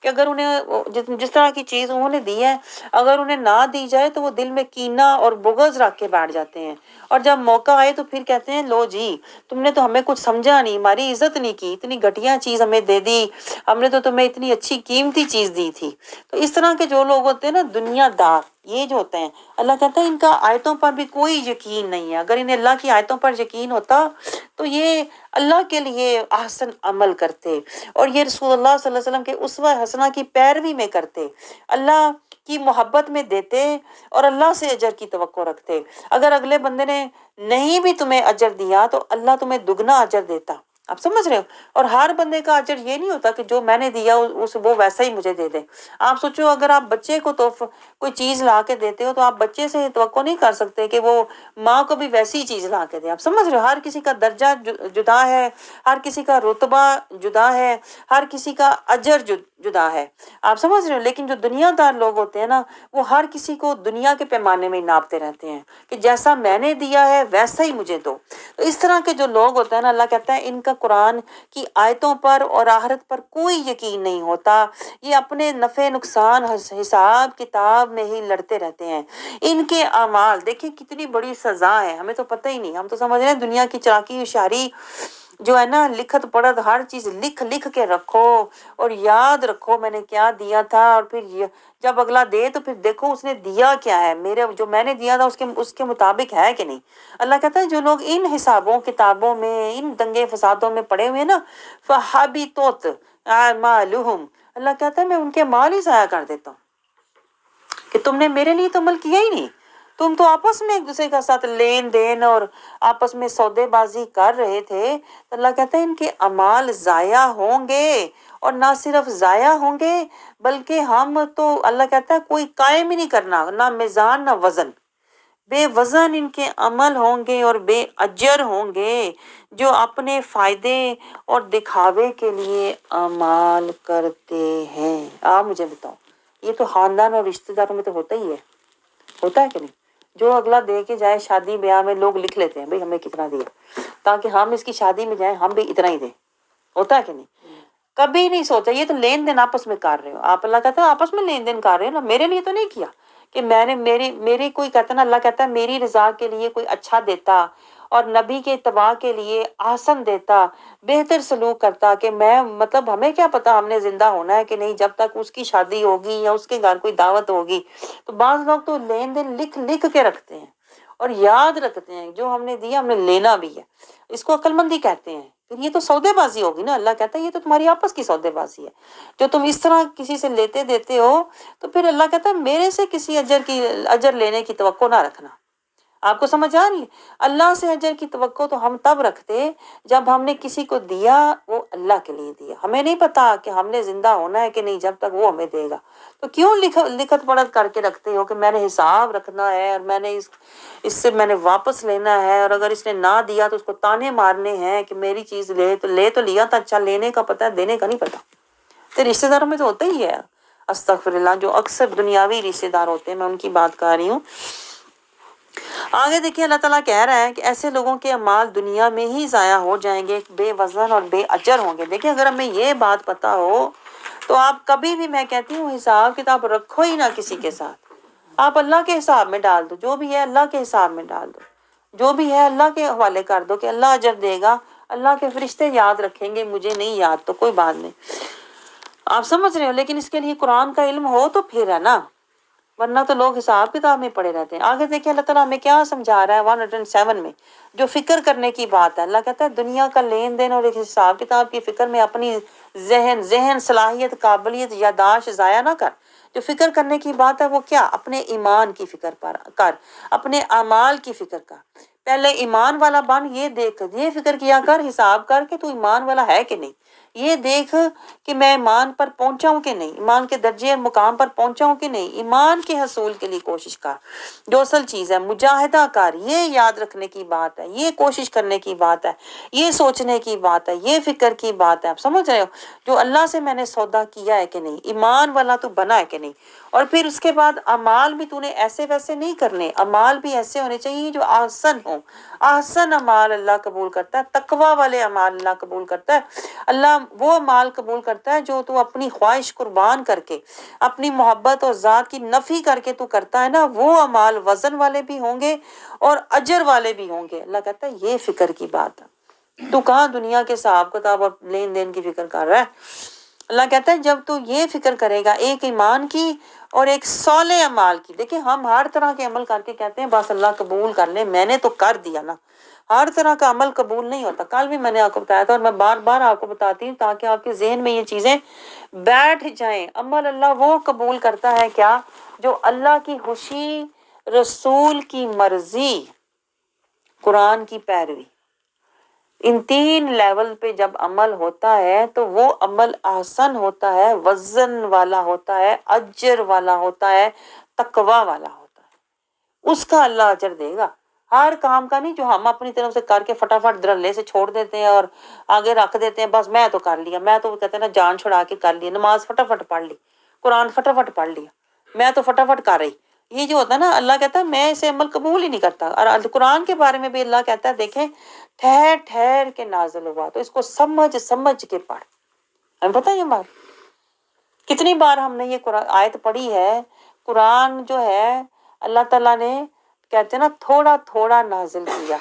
کہ اگر انہیں جس طرح کی چیز انہوں نے دی ہے اگر انہیں نہ دی جائے تو وہ دل میں کینہ اور بغض رکھ کے بیٹھ جاتے ہیں، اور جب موقع آئے تو پھر کہتے ہیں لو جی تم نے تو ہمیں کچھ سمجھا نہیں، ہماری عزت نہیں کی، اتنی گھٹیا چیز ہمیں دے دی، ہم نے تو تمہیں اتنی اچھی قیمتی چیز دی تھی۔ تو اس طرح کے جو لوگ ہوتے ہیں نا دنیا دار، یہ جو ہوتے ہیں اللہ کہتا ہے ان کا آیتوں پر بھی کوئی یقین نہیں ہے۔ اگر انہیں اللہ کی آیتوں پر یقین ہوتا تو یہ اللہ کے لیے احسن عمل کرتے اور یہ رسول اللہ صلی اللہ علیہ وسلم کے اسوہ حسنہ کی پیروی میں کرتے۔ اللہ کی محبت میں دیتے اور اللہ سے اجر کی توقع رکھتے۔ اگر اگلے بندے نے نہیں بھی تمہیں اجر دیا تو اللہ تمہیں دگنا اجر دیتا۔ آپ سمجھ رہے ہو؟ اور ہر بندے کا اجر یہ نہیں ہوتا کہ جو میں نے دیا وہ ویسا ہی مجھے دے دے۔ آپ سوچو اگر آپ بچے کو کوئی چیز لا کے دیتے ہو تو آپ بچے سے توقع نہیں کر سکتے کہ وہ ماں کو بھی ویسی ہی چیز لا کے دے۔ آپ سمجھ رہے ہو؟ ہر کسی کا درجہ جدا ہے، ہر کسی کا رتبہ جدا ہے، ہر کسی کا اجر جدا ہے۔ آپ سمجھ رہے ہو؟ لیکن جو دنیا دار لوگ ہوتے ہیں نا، وہ ہر کسی کو دنیا کے پیمانے میں ناپتے رہتے ہیں کہ جیسا میں نے دیا ہے ویسا ہی مجھے دو۔ تو اس طرح کے جو لوگ ہوتے ہیں نا، اللہ کہتا ہے ان کا قرآن کی آیتوں پر اور آخرت پر کوئی یقین نہیں ہوتا۔ یہ اپنے نفع نقصان حساب کتاب میں ہی لڑتے رہتے ہیں۔ ان کے اعمال دیکھیں کتنی بڑی سزا ہے، ہمیں تو پتہ ہی نہیں، ہم تو سمجھ رہے ہیں دنیا کی چالاکی ہوشیاری جو ہے نا، لکھت پڑھت ہر چیز لکھ کے رکھو اور یاد رکھو میں نے کیا دیا تھا، اور پھر جب اگلا دے تو پھر دیکھو اس نے دیا کیا ہے، میرے جو میں نے دیا تھا اس کے مطابق ہے کہ نہیں۔ اللہ کہتا ہے جو لوگ ان حسابوں کتابوں میں، ان دنگے فسادوں میں پڑے ہوئے نا، فَحَبِطَتْ أَعْمَالُهُمْ، اللہ کہتا ہے میں ان کے مال ہی ضائع کر دیتا ہوں کہ تم نے میرے لیے تو عمل کیا ہی نہیں، تم تو آپس میں ایک دوسرے کے ساتھ لین دین اور آپس میں سودے بازی کر رہے تھے۔ تو اللہ کہتا ہے ان کے اعمال ضائع ہوں گے، اور نہ صرف ضائع ہوں گے بلکہ ہم تو اللہ کہتا ہے کوئی قائم ہی نہیں کرنا، نہ میزان نہ وزن، بے وزن ان کے عمل ہوں گے اور بے اجر ہوں گے جو اپنے فائدے اور دکھاوے کے لیے اعمال کرتے ہیں۔ آپ مجھے بتاؤ، یہ تو خاندان اور رشتہ داروں میں تو ہوتا ہی ہے، ہوتا ہے کہ نہیں؟ جو اگلا دے کے جائے شادی بیاہ میں لوگ لکھ لیتے ہیں بھئی ہمیں کتنا دیا تاکہ ہم اس کی شادی میں جائیں ہم بھی اتنا ہی دیں، ہوتا ہے کہ نہیں؟ کبھی نہیں سوچا، یہ تو لین دین آپس میں کر رہے ہو آپ، اللہ کہتا ہے آپس میں لین دین کر رہے ہو نا، میرے لیے تو نہیں کیا کہ میں نے میری کوئی کہتا نا، اللہ کہتا ہے میری رضا کے لیے کوئی اچھا دیتا اور نبی کے اتباع کے لیے احسن دیتا، بہتر سلوک کرتا، کہ میں مطلب ہمیں کیا پتا ہم نے زندہ ہونا ہے کہ نہیں، جب تک اس کی شادی ہوگی یا اس کے گھر کوئی دعوت ہوگی۔ تو بعض لوگ تو لین دین لکھ کے رکھتے ہیں اور یاد رکھتے ہیں جو ہم نے دیا ہم نے لینا بھی ہے، اس کو عقل مندی کہتے ہیں۔ پھر یہ تو سودے بازی ہوگی نا، اللہ کہتا ہے یہ تو تمہاری آپس کی سودے بازی ہے جو تم اس طرح کسی سے لیتے دیتے ہو، تو پھر اللہ کہتا ہے میرے سے کسی اجر لینے کی توقع نہ رکھنا۔ آپ کو سمجھ آ رہی ہے؟ اللہ سے اجر کی توقع تو ہم تب رکھتے جب ہم نے کسی کو دیا وہ اللہ کے لیے دیا، ہمیں نہیں پتا کہ ہم نے زندہ ہونا ہے کہ نہیں جب تک وہ ہمیں دے گا، تو کیوں لکھت پڑھت کر کے رکھتے ہو کہ میں نے حساب رکھنا ہے اور میں نے اس سے میں نے واپس لینا ہے، اور اگر اس نے نہ دیا تو اس کو تانے مارنے ہیں کہ میری چیز لے تو لیا تھا، اچھا لینے کا پتہ ہے دینے کا نہیں پتا۔ تو رشتہ داروں میں تو ہوتا ہی ہے، استغفر اللہ، جو اکثر دنیاوی رشتہ دار ہوتے ہیں میں ان کی بات کر رہی ہوں۔ آگے دیکھیں اللہ تعالیٰ کہہ رہا ہے کہ ایسے لوگوں کے اعمال دنیا میں ہی ضائع ہو جائیں گے، بے وزن اور بے اجر ہوں گے۔ دیکھیں اگر ہمیں یہ بات پتا ہو تو آپ کبھی بھی، میں کہتی ہوں، حساب کتاب رکھو ہی نہ کسی کے ساتھ، آپ اللہ کے حساب میں ڈال دو، جو بھی ہے اللہ کے حساب میں ڈال دو، جو بھی ہے اللہ کے حوالے کر دو کہ اللہ اجر دے گا، اللہ کے فرشتے یاد رکھیں گے، مجھے نہیں یاد تو کوئی بات نہیں۔ آپ سمجھ رہے ہو؟ لیکن اس کے لیے قرآن کا علم ہو تو پھر ہے نا، ورنہ تو لوگ حساب کتاب میں پڑے رہتے ہیں۔ آگے دیکھیں اللہ تعالیٰ ہمیں کیا سمجھا رہا ہے 107 میں، جو فکر کرنے کی بات ہے۔ اللہ کہتا ہے دنیا کا لین دین اور حساب کتاب کی فکر میں اپنی ذہن صلاحیت قابلیت یاداشت ضائع نہ کر۔ جو فکر کرنے کی بات ہے وہ کیا؟ اپنے ایمان کی فکر کر، اپنے اعمال کی فکر کر، پہلے ایمان والا بن، یہ دیکھ، یہ فکر کیا کر، حساب کر کہ تو ایمان والا ہے کہ نہیں، یہ دیکھ کہ میں ایمان پر پہنچا ہوں کہ نہیں، ایمان کے درجے مقام پر پہنچا ہوں کہ نہیں، ایمان کے حصول کے لیے کوشش کر، جو اصل چیز ہے مجاہدہ کر، یہ یاد رکھنے کی بات ہے، یہ کوشش کرنے کی بات ہے، یہ سوچنے کی بات ہے، یہ فکر کی بات ہے۔ آپ سمجھ رہے ہو؟ جو اللہ سے میں نے سودا کیا ہے کہ نہیں، ایمان والا تو بنا ہے کہ نہیں، اور پھر اس کے بعد اعمال بھی تو نے ایسے ویسے نہیں کرنے، اعمال بھی ایسے ہونے چاہیے جو احسن ہوں۔ احسن اعمال اللہ قبول کرتا ہے، تقوی والے اعمال اللہ قبول کرتا ہے۔ اللہ وہ اعمال قبول کرتا ہے جو تو اپنی خواہش قربان کر کے، اپنی محبت اور ذات کی نفی کر کے تو کرتا ہے نا، وہ اعمال وزن والے بھی ہوں گے اور اجر والے بھی ہوں گے۔ اللہ کہتا ہے یہ فکر کی بات ہے، تو کہاں دنیا کے حساب کتاب اور لین دین کی فکر کر رہا ہے۔ اللہ کہتا ہے جب تو یہ فکر کرے گا ایک ایمان کی اور ایک صالح اعمال کی. دیکھیں ہم ہر طرح کے عمل کر کے کہتے ہیں بس اللہ قبول کر لے، میں نے تو کر دیا نا. ہر طرح کا عمل قبول نہیں ہوتا. کل بھی میں نے آپ کو بتایا تھا اور میں بار بار آپ کو بتاتی ہوں تاکہ آپ کے ذہن میں یہ چیزیں بیٹھ جائیں. عمل اللہ وہ قبول کرتا ہے کیا؟ جو اللہ کی خوشی، رسول کی مرضی، قرآن کی پیروی، ان تین لیول پہ جب عمل ہوتا ہے تو وہ عمل احسن ہوتا ہے، وزن والا ہوتا ہے، اجر والا ہوتا ہے، تقوی والا ہوتا ہے. اس کا اللہ اجر دے گا. ہر کام کا نہیں جو ہم اپنی طرف سے کر کے فٹافٹ دھڑلے سے چھوڑ دیتے ہیں اور آگے رکھ دیتے ہیں بس میں تو کر لیا، میں تو کہتے ہیں نا جان چھڑا کے کر لی، نماز فٹافٹ پڑھ لی، قرآن فٹافٹ پڑھ لیا، میں تو فٹافٹ کر رہی. یہ جو ہوتا ہے نا اللہ کہتا ہے میں اسے عمل قبول ہی نہیں کرتا. اور قرآن کے بارے میں بھی اللہ کہتا ہے دیکھیں ٹھہر ٹھہر کے نازل ہوا تو اس کو سمجھ سمجھ کے پڑھ. ہمیں پتہ ہے یہ بات کتنی بار ہم نے یہ قرآن آیت پڑھی ہے. قرآن جو ہے اللہ تعالیٰ نے کہتے ہیں نا تھوڑا تھوڑا نازل کیا،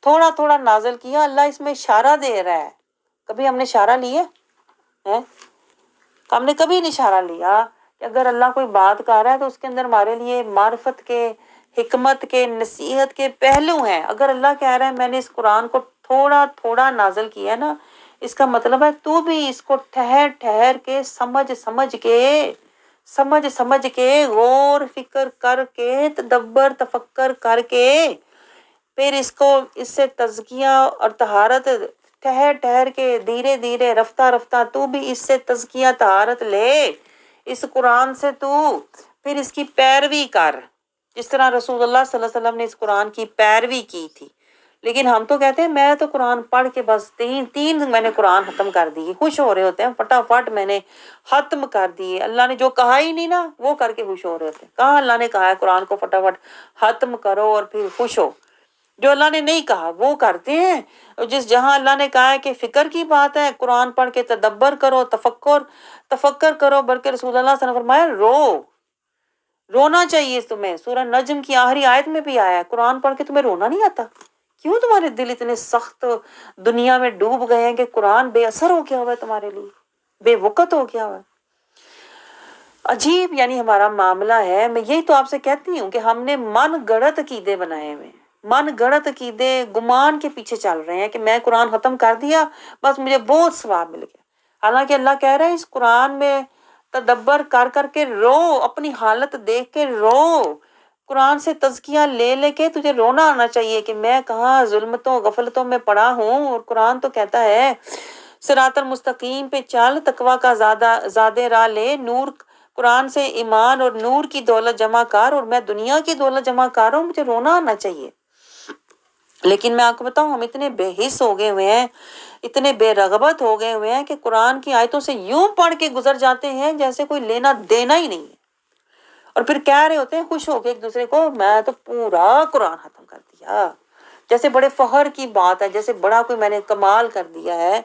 تھوڑا تھوڑا نازل کیا. اللہ اس میں اشارہ دے رہا ہے. کبھی ہم نے اشارہ لیا ہے؟ ہم نے کبھی نہیں اشارہ لیا کہ اگر اللہ کوئی بات کر رہا ہے تو اس کے اندر ہمارے لیے معرفت کے، حکمت کے، نصیحت کے پہلو ہیں. اگر اللہ کہہ رہا ہے میں نے اس قرآن کو تھوڑا تھوڑا نازل کیا ہے نا، اس کا مطلب ہے تو بھی اس کو ٹھہر ٹھہر کے سمجھ سمجھ کے غور فکر کر کے تدبر تفکر کر کے پھر اس کو اس سے تزکیہ اور طہارت ٹھہر ٹھہر کے دھیرے دھیرے رفتہ رفتہ تو بھی اس سے تزکیہ طہارت لے. اس قرآن سے تو پھر اس کی پیروی کر جس طرح رسول اللہ صلی اللہ علیہ وسلم نے اس قرآن کی پیروی کی تھی. لیکن ہم تو کہتے ہیں میں تو قرآن پڑھ کے بس تین میں نے قرآن ختم کر دی. خوش ہو رہے ہوتے ہیں فٹافٹ میں نے ختم کر دیے. اللہ نے جو کہا ہی نہیں نا وہ کر کے خوش ہو رہے ہوتے ہیں. کہاں اللہ نے کہا ہے قرآن کو فٹافٹ ختم کرو اور پھر خوش ہو. جو اللہ نے نہیں کہا وہ کرتے ہیں. جہاں اللہ نے کہا ہے کہ فکر کی بات ہے قرآن پڑھ کے تدبر کرو، تفکر کرو، بلکہ رسول اللہ صلی اللہ علیہ وسلم فرمایا رونا چاہیے تمہیں. سورہ نجم کی آخری آیت میں بھی آیا ہے قرآن پڑھ کے تمہیں رونا نہیں آتا؟ کیوں تمہارے دل اتنے سخت دنیا میں ڈوب گئے ہیں کہ قرآن بے اثر ہو گیا ہوا ہے تمہارے لیے، بے وقت ہو گیا ہوا ہے. عجیب یعنی ہمارا معاملہ ہے. میں یہی تو آپ سے کہتی ہوں کہ ہم نے من گڑت عقیدے بنائے ہوئے ہیں، من گڑت عقیدے گمان کے پیچھے چل رہے ہیں کہ میں قرآن ختم کر دیا بس مجھے بہت ثواب مل گیا. حالانکہ اللہ کہہ رہا ہے اس قرآن میں تدبر کر کر کے رو، اپنی حالت دیکھ کے رو، قرآن سے تزکیہ لے لے کے تجھے رونا آنا چاہیے کہ میں کہاں ظلمتوں غفلتوں میں پڑا ہوں. اور قرآن تو کہتا ہے صراط المستقیم پہ چل، تقویٰ کا زادے راہ لے، نور قرآن سے ایمان اور نور کی دولت جمع کر، اور میں دنیا کی دولت جمع کر رہا ہوں، مجھے رونا آنا چاہیے. لیکن میں آپ کو بتاؤں ہم اتنے بے حس ہو گئے ہوئے ہیں، اتنے بے رغبت ہو گئے ہوئے ہیں کہ قرآن کی آیتوں سے یوں پڑھ کے گزر جاتے ہیں جیسے کوئی لینا دینا ہی نہیں ہے. اور پھر کہہ رہے ہوتے ہیں خوش ہو کے ایک دوسرے کو میں تو پورا قرآن ختم کر دیا، جیسے بڑے فخر کی بات ہے، جیسے بڑا کوئی میں نے کمال کر دیا ہے.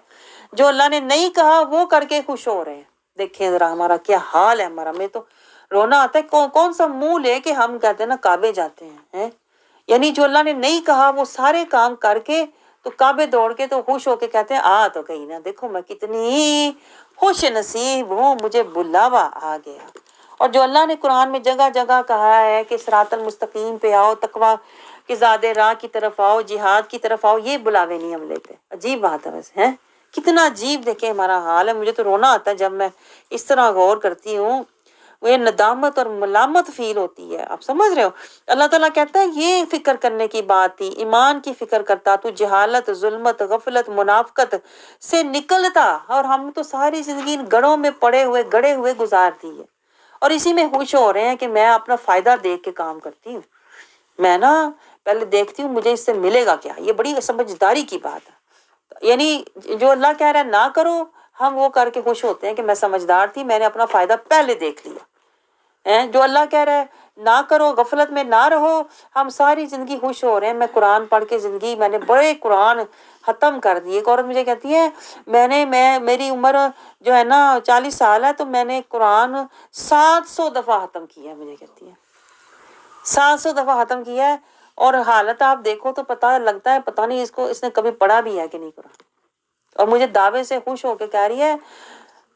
جو اللہ نے نہیں کہا وہ کر کے خوش ہو رہے ہیں. دیکھیں ذرا ہمارا کیا حال ہے. ہمارا میں تو رونا آتا ہے. کون سا منہ لے کے ہم کہتے ہیں نا کعبے جاتے ہیں. یعنی جو اللہ نے نہیں کہا وہ سارے کام کر کے تو کعبے دوڑ کے تو خوش ہو کے کہتے ہیں تو کہیں نا دیکھو میں کتنی خوش نصیب ہوں، مجھے بلاوا آ گیا. اور جو اللہ نے قرآن میں جگہ جگہ کہا ہے کہ صراط المستقیم پہ آؤ، تقویٰ کے زادے راہ کی طرف آؤ، جہاد کی طرف آؤ، یہ بلاوے نہیں ہم لیتے. عجیب بات ہے ویسے ہیں کتنا عجیب دیکھیں ہمارا حال ہے. مجھے تو رونا آتا ہے جب میں اس طرح غور کرتی ہوں. وہ ندامت اور ملامت فیل ہوتی ہے. آپ سمجھ رہے ہو اللہ تعالیٰ کہتا ہے یہ فکر کرنے کی بات تھی، ایمان کی فکر کرتا تو جہالت، ظلمت، غفلت، منافقت سے نکلتا. اور ہم تو ساری زندگی گڑھوں میں پڑے ہوئے گڑے ہوئے گزار دی ہے اور اسی میں خوش ہو رہے ہیں کہ میں اپنا فائدہ دیکھ کے کام کرتی ہوں. میں نا پہلے دیکھتی ہوں مجھے اس سے ملے گا کیا. یہ بڑی سمجھداری کی بات ہے. یعنی جو اللہ کہہ رہا ہے نہ کرو ہم وہ کر کے خوش ہوتے ہیں کہ میں سمجھدار تھی، میں نے اپنا فائدہ پہلے دیکھ لیا. جو اللہ کہہ رہا ہے نہ کرو، غفلت میں نہ رہو، ہم ساری زندگی خوش ہو رہے ہیں. میں قرآن پڑھ کے زندگی میں نے بڑے قرآن ختم کر دیے. ایک عورت مجھے کہتی ہے میری عمر جو ہے نا 40 سال ہے تو میں نے قرآن 700 دفعہ ختم کیا ہے. مجھے کہتی ہے 700 دفعہ ختم کیا ہے. اور حالت آپ دیکھو تو پتہ لگتا ہے پتہ نہیں اس نے کبھی پڑھا بھی ہے کہ نہیں قرآن. اور مجھے دعوے سے خوش ہو کے کہہ رہی ہے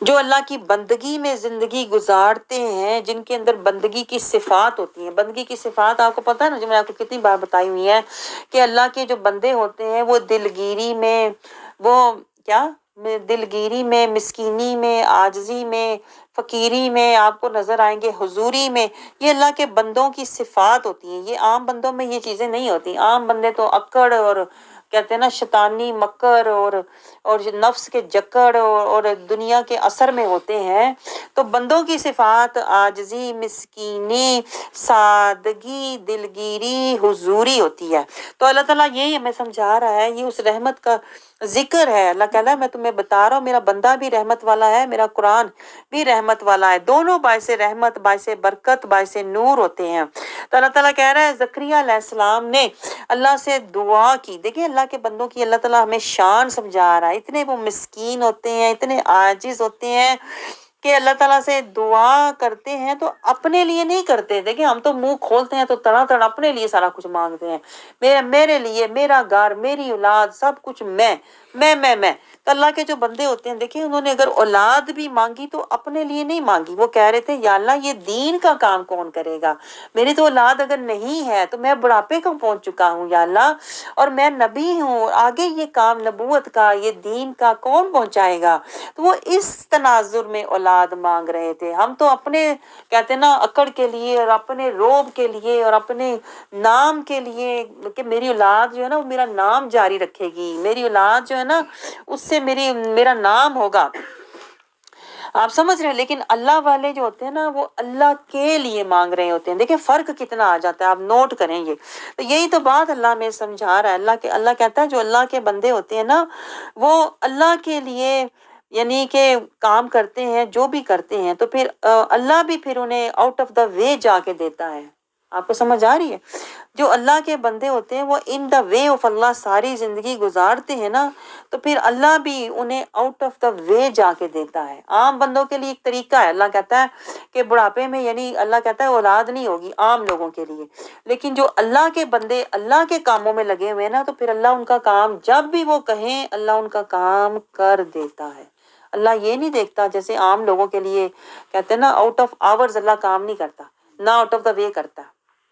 جو اللہ کی بندگی میں زندگی گزارتے ہیں، جن کے اندر بندگی کی صفات ہوتی ہیں. بندگی کی صفات آپ کو پتہ ہے نا، جو میں آپ کو کتنی بار بتائی ہوئی ہے کہ اللہ کے جو بندے ہوتے ہیں وہ دلگیری میں، وہ کیا دلگیری میں، مسکینی میں، عاجزی میں، فقیری میں آپ کو نظر آئیں گے، حضوری میں. یہ اللہ کے بندوں کی صفات ہوتی ہیں. یہ عام بندوں میں یہ چیزیں نہیں ہوتی. عام بندے تو اکڑ اور کہتے ہیں نا شیطانی مکر اور نفس کے جکڑ اور دنیا کے اثر میں ہوتے ہیں. تو بندوں کی صفات عاجزی، مسکینی، سادگی، دلگیری، حضوری ہوتی ہے. تو اللہ تعالیٰ یہی ہمیں سمجھا رہا ہے، یہ اس رحمت کا ذکر ہے. اللہ کہہ رہا ہے میں تمہیں بتا رہا ہوں میرا بندہ بھی رحمت والا ہے، میرا قرآن بھی رحمت والا ہے. دونوں باعث رحمت، باعث برکت، باعث نور ہوتے ہیں. تو اللہ تعالیٰ کہہ رہا ہے زکریہ علیہ السلام نے اللہ سے دعا کی. دیکھیں اللہ کے بندوں کی اللہ تعالیٰ ہمیں شان سمجھا رہا ہے. اتنے وہ مسکین ہوتے ہیں، اتنے عاجز ہوتے ہیں کہ اللہ تعالیٰ سے دعا کرتے ہیں تو اپنے لیے نہیں کرتے. دیکھیں ہم تو منہ کھولتے ہیں تو تڑا تڑ اپنے لیے سارا کچھ مانگتے ہیں. میرے لیے، میرا گھر، میری اولاد، سب کچھ میں. تو اللہ کے جو بندے ہوتے ہیں دیکھیں انہوں نے اگر اولاد بھی مانگی تو اپنے لیے نہیں مانگی. وہ کہہ رہے تھے یا اللہ یہ دین کا کام کون کرے گا؟ میری تو اولاد اگر نہیں ہے تو میں بڑھاپے کو پہنچ چکا ہوں یا اللہ، اور میں نبی ہوں، آگے یہ کام نبوت کا، یہ دین کا کون پہنچائے گا؟ تو وہ اس تناظر میں اولاد مانگ رہے تھے. ہم تو اپنے کہتے ہیں نا اکڑ کے لیے اور اپنے روب کے لیے اور اپنے نام کے لیے کہ میری اولاد جو ہے نا وہ میرا نام جاری رکھے گی، میری اولاد جو ہے نا اس سے میرا نام ہوگا. آپ سمجھ رہے ہیں؟ لیکن اللہ والے جو ہوتے ہیں نا وہ اللہ کے لیے مانگ رہے ہوتے ہیں. دیکھیں فرق کتنا آ جاتا ہے، آپ نوٹ کریں یہ. تو یہی تو بات اللہ میں سمجھا رہا ہے. اللہ کہتا ہے جو اللہ کے بندے ہوتے ہیں نا وہ اللہ کے لیے یعنی کہ کام کرتے ہیں، جو بھی کرتے ہیں تو پھر اللہ بھی پھر انہیں آؤٹ آف دا وے جا کے دیتا ہے. آپ کو سمجھ آ رہی ہے؟ جو اللہ کے بندے ہوتے ہیں وہ ان دا وے آف اللہ ساری زندگی گزارتے ہیں نا تو پھر اللہ بھی انہیں آؤٹ آف دا وے جا کے دیتا ہے. عام بندوں کے لیے ایک طریقہ ہے. اللہ کہتا ہے کہ بڑھاپے میں یعنی اللہ کہتا ہے اولاد نہیں ہوگی عام لوگوں کے لیے، لیکن جو اللہ کے بندے اللہ کے کاموں میں لگے ہوئے ہیں نا تو پھر اللہ ان کا کام جب بھی وہ کہیں اللہ ان کا کام کر دیتا ہے. اللہ یہ نہیں دیکھتا جیسے عام لوگوں کے لیے کہتے ہیں نا آؤٹ آف آورز اللہ کام نہیں کرتا، نہ آؤٹ آف دا وے کرتا.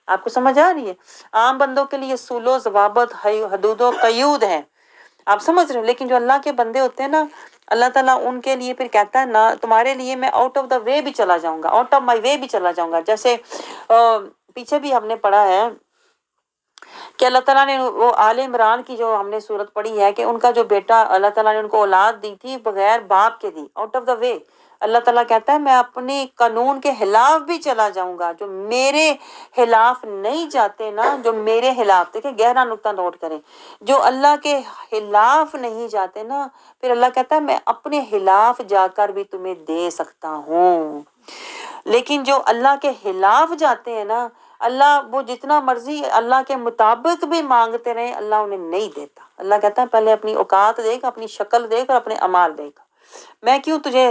آپ کو سمجھ آ رہی ہے؟ عام بندوں کے لیے اصول و ضوابط، حدود و قیود ہیں. آپ سمجھ رہے ہیں؟ لیکن جو اللہ کے بندے ہوتے ہیں نا اللہ تعالیٰ ان کے لیے پھر کہتا ہے نہ تمہارے لیے میں آؤٹ آف دا وے بھی چلا جاؤں گا، آؤٹ آف مائی وے بھی چلا جاؤں گا. جیسے پیچھے بھی ہم نے پڑھا ہے کہ اللہ تعالیٰ نے وہ آل عمران کی جو ہم نے صورت پڑھی ہے کہ ان کا جو بیٹا اللہ تعالیٰ نے ان کو اولاد دی تھی بغیر باپ کے دی، آؤٹ آف دا وے. اللہ تعالیٰ کہتا ہے میں اپنے قانون کے خلاف بھی چلا جاؤں گا. جو میرے خلاف نہیں جاتے نا، جو میرے خلاف، دیکھیں گہرا نقطہ نوٹ کریں، جو اللہ کے خلاف نہیں جاتے نا پھر اللہ کہتا ہے میں اپنے خلاف جا کر بھی تمہیں دے سکتا ہوں. لیکن جو اللہ کے خلاف جاتے ہیں نا اللہ وہ جتنا مرضی اللہ کے مطابق بھی مانگتے رہے اللہ انہیں نہیں دیتا. اللہ کہتا ہے پہلے اپنی اوقات دیکھ، اپنی شکل دیکھ اور اپنے اعمال دیکھ. میں کیوں تجھے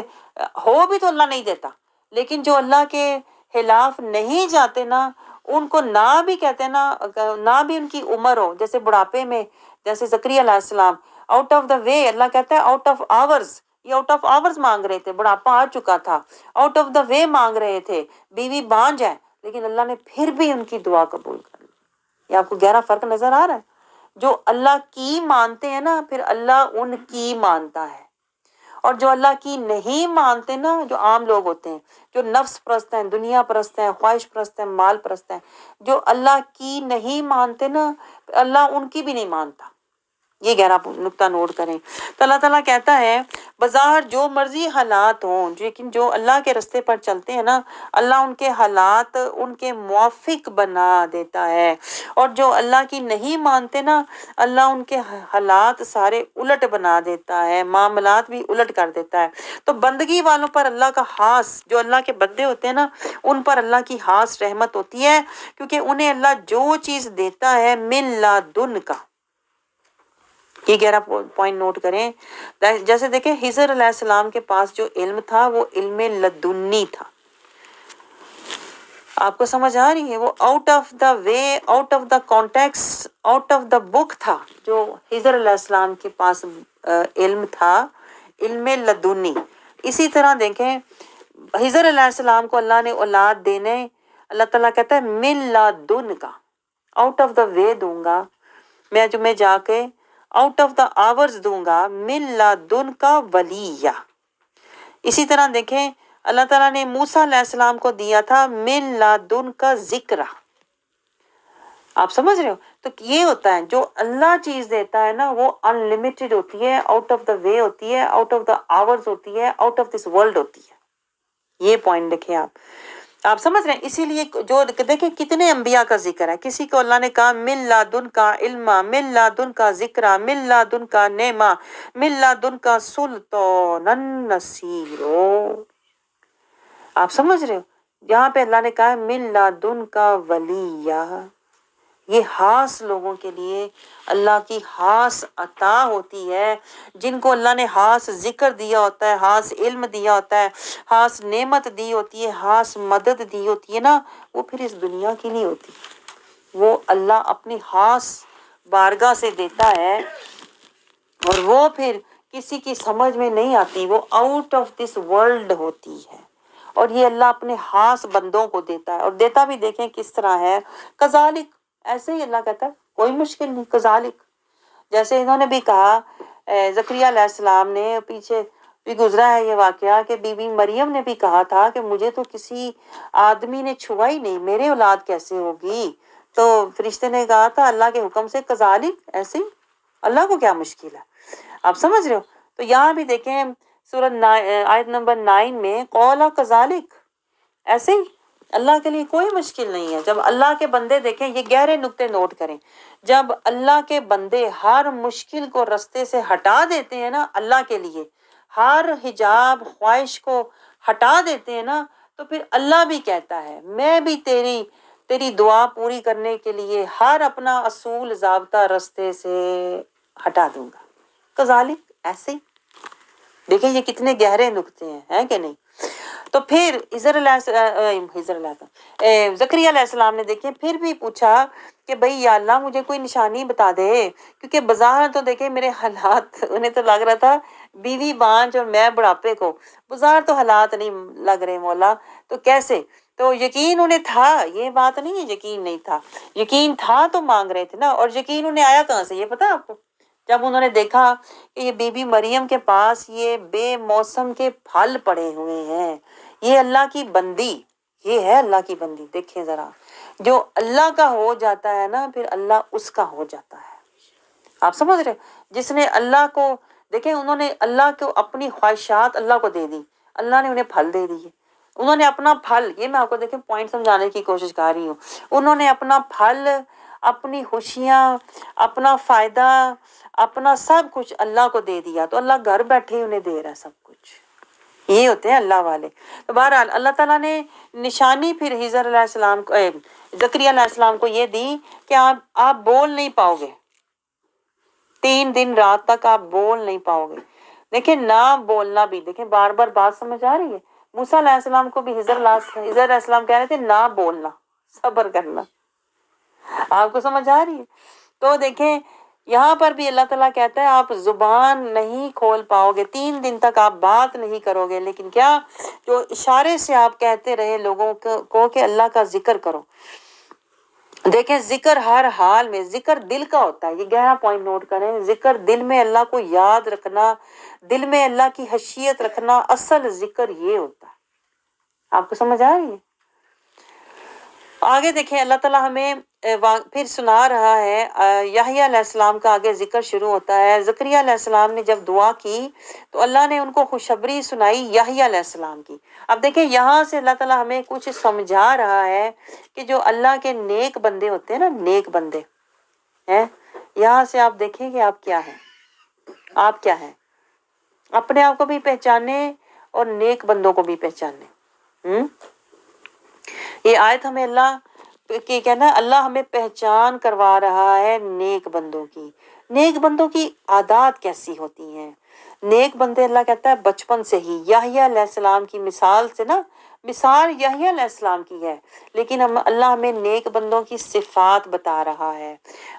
ہو بھی تو اللہ نہیں دیتا. لیکن جو اللہ کے خلاف نہیں جاتے نا ان کو نہ بھی کہتے ہیں نہ بھی ان کی عمر ہو جیسے بڑھاپے میں، جیسے زکریا علیہ السلام آؤٹ آف دا وے اللہ کہتا ہے آؤٹ آف آورز. یہ آؤٹ آف آورز مانگ رہے تھے، بڑھاپا آ چکا تھا، آؤٹ آف دا وے مانگ رہے تھے، بیوی بانجھ ہے، لیکن اللہ نے پھر بھی ان کی دعا قبول کر لی. یہ آپ کو گہرا فرق نظر آ رہا ہے؟ جو اللہ کی مانتے ہیں نا پھر اللہ ان کی مانتا ہے، اور جو اللہ کی نہیں مانتے نا جو عام لوگ ہوتے ہیں جو نفس پرست ہیں، دنیا پرست ہیں، خواہش پرست ہیں، مال پرست ہیں، جو اللہ کی نہیں مانتے نا اللہ ان کی بھی نہیں مانتا. یہ گہرا نقطہ نوٹ کریں. تو اللہ تعالیٰ کہتا ہے بظاہر جو مرضی حالات ہوں لیکن جو اللہ کے رستے پر چلتے ہیں نا اللہ ان کے حالات ان کے موافق بنا دیتا ہے، اور جو اللہ کی نہیں مانتے نا اللہ ان کے حالات سارے الٹ بنا دیتا ہے، معاملات بھی الٹ کر دیتا ہے. تو بندگی والوں پر اللہ کا خاص، جو اللہ کے بندے ہوتے ہیں نا ان پر اللہ کی خاص رحمت ہوتی ہے کیونکہ انہیں اللہ جو چیز دیتا ہے من لدن کا. یہ گہرا پوائنٹ نوٹ کریں. جیسے دیکھیں خضر علیہ السلام کے پاس جو علم تھا وہ علم لدنی تھا. آپ کو سمجھ آ رہی ہے؟ وہ out of the way, out of the context, out of the book تھا جو خضر علیہ السلام کے پاس علم تھا، علم لدنی. اسی طرح دیکھیں حضر علیہ السلام کو اللہ نے اولاد دینے، اللہ تعالیٰ کہتا ہے من لدن کا، آؤٹ آف دا وے دوں گا میں جا کے، آؤٹ آف دا آورز دوں گا، من لدن کا ولیہ۔ اسی طرح دیکھیں اللہ تعالیٰ نے موسیٰ علیہ السلام کو دیا تھا من لدن کا ذکر۔ آپ سمجھ رہے ہو؟ تو یہ ہوتا ہے جو اللہ چیز دیتا ہے نا وہ انلمیٹڈ ہوتی ہے، آؤٹ آف دا وے ہوتی ہے، آؤٹ آف دا آورز ہوتی ہے، آؤٹ آف دس ورلڈ ہوتی ہے۔ یہ پوائنٹ دیکھیں آپ سمجھ رہے ہیں؟ اسی لیے جو دیکھیں کتنے انبیاء کا ذکر ہے، کسی کو اللہ نے کہا من لدن کا علم، من لدن کا ذکر، من لدن کا نعمہ، من لدن کا سلطان نصیر۔ آپ سمجھ رہے ہو؟ یہاں پہ اللہ نے کہا من لدن کا ولیہ، یہ خاص لوگوں کے لیے اللہ کی خاص عطا ہوتی ہے، جن کو اللہ نے خاص ذکر دیا ہوتا ہے، خاص علم دیا ہوتا ہے، خاص نعمت دی ہوتی ہے، خاص مدد دی ہوتی ہے نا، وہ پھر اس دنیا کی نہیں ہوتی، وہ اللہ اپنی خاص بارگاہ سے دیتا ہے، اور وہ پھر کسی کی سمجھ میں نہیں آتی، وہ آؤٹ آف دس ورلڈ ہوتی ہے، اور یہ اللہ اپنے خاص بندوں کو دیتا ہے، اور دیتا بھی دیکھیں کس طرح ہے، کذالک، ایسے ہی اللہ کہتا ہے کوئی مشکل نہیں، کذالک، جیسے انہوں نے بھی کہا زکریا علیہ السلام نے، پیچھے بھی گزرا ہے یہ واقعہ کہ بی بی مریم نے بھی کہا تھا کہ مجھے تو کسی آدمی نے چھوا ہی نہیں، میرے اولاد کیسے ہوگی؟ تو فرشتے نے کہا تھا اللہ کے حکم سے کذالک، ایسے ہی، اللہ کو کیا مشکل ہے؟ آپ سمجھ رہے ہو؟ تو یہاں بھی دیکھیں سورۃ آیت نمبر 9 میں قولا کذالک، ایسے ہی، اللہ کے لیے کوئی مشکل نہیں ہے۔ جب اللہ کے بندے دیکھیں، یہ گہرے نقطے نوٹ کریں، جب اللہ کے بندے ہر مشکل کو رستے سے ہٹا دیتے ہیں نا، اللہ کے لیے ہر حجاب خواہش کو ہٹا دیتے ہیں نا، تو پھر اللہ بھی کہتا ہے میں بھی تیری دعا پوری کرنے کے لیے ہر اپنا اصول ضابطہ رستے سے ہٹا دوں گا، کذالک، ایسے ہی۔ دیکھیں یہ کتنے گہرے نقطے ہیں کہ نہیں؟ تو پھر زکریا علیہ السلام نے دیکھیں پھر بھی پوچھا کہ بھئی یا اللہ مجھے کوئی نشانی بتا دے، کیونکہ بظاہر تو دیکھیں میرے حالات، انہیں تو لگ رہا تھا بیوی بانج اور میں بڑھاپے کو، بظاہر تو حالات نہیں لگ رہے مولا، تو کیسے؟ تو یقین انہیں تھا، یہ بات نہیں ہے یقین نہیں تھا، یقین تھا تو مانگ رہے تھے نا، اور یقین انہیں آیا کہاں سے یہ پتا آپ کو؟ جب انہوں نے دیکھا کہ یہ بی بی مریم کے پاس یہ بے موسم کے پھل پڑے ہوئے ہیں، یہ اللہ کی بندی، یہ ہے اللہ کی بندی، دیکھیں ذرا، جو اللہ کا ہو جاتا ہے نا پھر اللہ اس کا ہو جاتا ہے۔ آپ سمجھ رہے؟ جس نے اللہ کو، دیکھیں انہوں نے اللہ کو اپنی خواہشات اللہ کو دے دی، اللہ نے انہیں پھل دے دیے، انہوں نے اپنا پھل، یہ میں آپ کو دیکھیں پوائنٹ سمجھانے کی کوشش کر رہی ہوں، انہوں نے اپنا پھل، اپنی خوشیاں، اپنا فائدہ، اپنا سب کچھ اللہ کو دے دیا، تو اللہ گھر بیٹھے ہی انہیں دے رہا ہے سب کچھ، یہ ہوتے ہیں اللہ والے۔ تو بہرحال اللہ تعالیٰ نے نشانی پھر حضر علیہ السلام کو، زکریا علیہ السلام کو یہ دی کہ آپ بول نہیں پاؤ گے، 3 دن رات تک آپ بول نہیں پاؤ گے۔ دیکھیں نہ بولنا بھی، دیکھیں بار بار بات سمجھ آ رہی ہے، موسیٰ علیہ السلام کو بھی حضر علیہ السلام کہہ رہے تھے نہ بولنا، صبر کرنا، آپ کو سمجھ آ رہی ہے؟ تو دیکھیں یہاں پر بھی اللہ تعالیٰ کہتا ہے آپ زبان نہیں کھول پاؤ گے، 3 دن تک آپ بات نہیں کرو گے، لیکن کیا؟ جو اشارے سے آپ کہتے رہے لوگوں کو کہ اللہ کا ذکر کرو۔ دیکھیں ذکر ہر حال میں، ذکر دل کا ہوتا ہے، یہ گہرا پوائنٹ نوٹ کریں، ذکر دل میں اللہ کو یاد رکھنا، دل میں اللہ کی خشیت رکھنا، اصل ذکر یہ ہوتا ہے۔ آپ کو سمجھ آ رہی ہے؟ آگے دیکھیں اللہ تعالیٰ ہمیں پھر سنا رہا ہے، یحییٰ علیہ السلام کا آگے ذکر شروع ہوتا ہے۔ زکریا علیہ السلام نے جب دعا کی تو اللہ نے ان کو خوشخبری سنائی یحییٰ علیہ السلام کی۔ اب دیکھیں یہاں سے اللہ تعالیٰ ہمیں کچھ سمجھا رہا ہے کہ جو اللہ کے نیک بندے ہوتے ہیں نا، نیک بندے ہیں، یہاں سے آپ دیکھیں کہ آپ کیا ہیں، آپ کیا ہیں، اپنے آپ کو بھی پہچانے اور نیک بندوں کو بھی پہچانے۔ یہ آیت ہمیں اللہ کہ کہنا ہے اللہ ہمیں پہچان کروا رہا ہے نیک بندوں کی، نیک بندوں کی عادات کیسی ہوتی ہیں۔ نیک بندے اللہ کہتا ہے بچپن سے ہی، یحییٰ علیہ السلام کی مثال سے نا، مثال یحییٰ علیہ السلام کی ہے، لیکن اللہ ہمیں نیک بندوں کی صفات بتا رہا ہے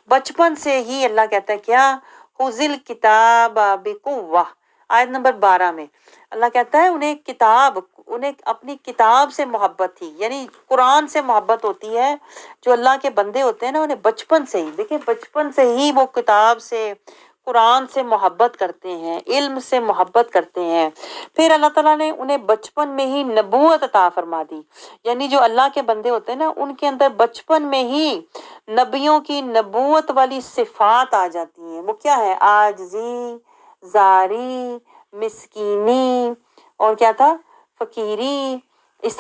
بچپن سے ہی۔ اللہ کہتا ہے کیا؟ خُذِ الْکِتَابَ بِقُوَّةٍ، آیت نمبر 12 میں اللہ کہتا ہے انہیں اپنی کتاب سے محبت تھی، یعنی قرآن سے محبت ہوتی ہے۔ جو اللہ کے بندے ہوتے ہیں نا انہیں بچپن سے ہی، دیکھیں بچپن سے ہی وہ کتاب سے، قرآن سے محبت کرتے ہیں، علم سے محبت کرتے ہیں۔ پھر اللہ تعالیٰ نے انہیں بچپن میں ہی نبوت عطا فرما دی، یعنی جو اللہ کے بندے ہوتے ہیں نا ان کے اندر بچپن میں ہی نبیوں کی نبوت والی صفات آ جاتی ہیں۔ وہ کیا ہے؟ عاجزی، زاری، مسکینی، اور کیا تھا؟ فقیری۔ اس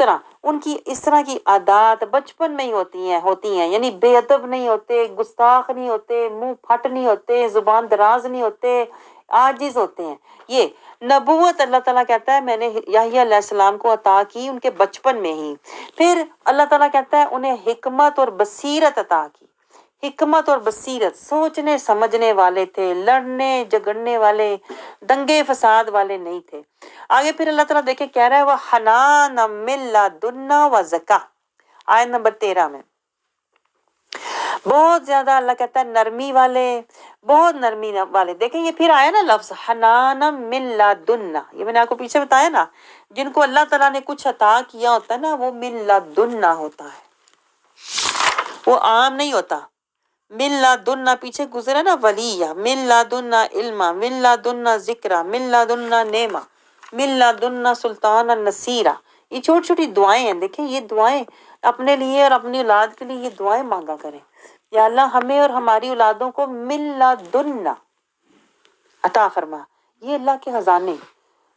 طرح کی عادات بچپن میں ہی ہوتی ہیں، یعنی بے ادب نہیں ہوتے، گستاخ نہیں ہوتے، منہ پھٹ نہیں ہوتے، زبان دراز نہیں ہوتے، عاجز ہوتے ہیں۔ یہ نبوت اللہ تعالیٰ کہتا ہے میں نے یحییٰ علیہ السلام کو عطا کی ان کے بچپن میں ہی۔ پھر اللہ تعالیٰ کہتا ہے انہیں حکمت اور بصیرت عطا کی۔ حکمت اور بصیرت، سوچنے سمجھنے والے تھے، لڑنے جھگڑنے والے، دنگے فساد والے نہیں تھے۔ آگے پھر اللہ تعالیٰ دیکھیں کہہ رہا ہے وہ حنان من لدنا و زکا، آیت نمبر 13 میں بہت زیادہ اللہ کہتا ہے نرمی والے، بہت نرمی والے۔ دیکھیں یہ پھر آیا نا لفظ حنان من لدنا، یہ میں نے آپ کو پیچھے بتایا نا، جن کو اللہ تعالیٰ نے کچھ عطا کیا ہوتا ہے نا وہ من لدنا ہوتا ہے، وہ عام نہیں ہوتا۔ من لدنا پیچھے گزرا نا، ولیہ، من لدنا علما، من لدنا ذکرہ، من لدنا نعمہ، من لدنا سلطان النصیرہ۔ یہ چھوٹی چھوٹی دعائیں ہیں، دیکھیں یہ دعائیں اپنے لیے اور اپنی اولاد کے لیے یہ دعائیں مانگا کریں، یا اللہ ہمیں اور ہماری اولادوں کو من لدنا عطا فرما۔ یہ اللہ کے خزانے،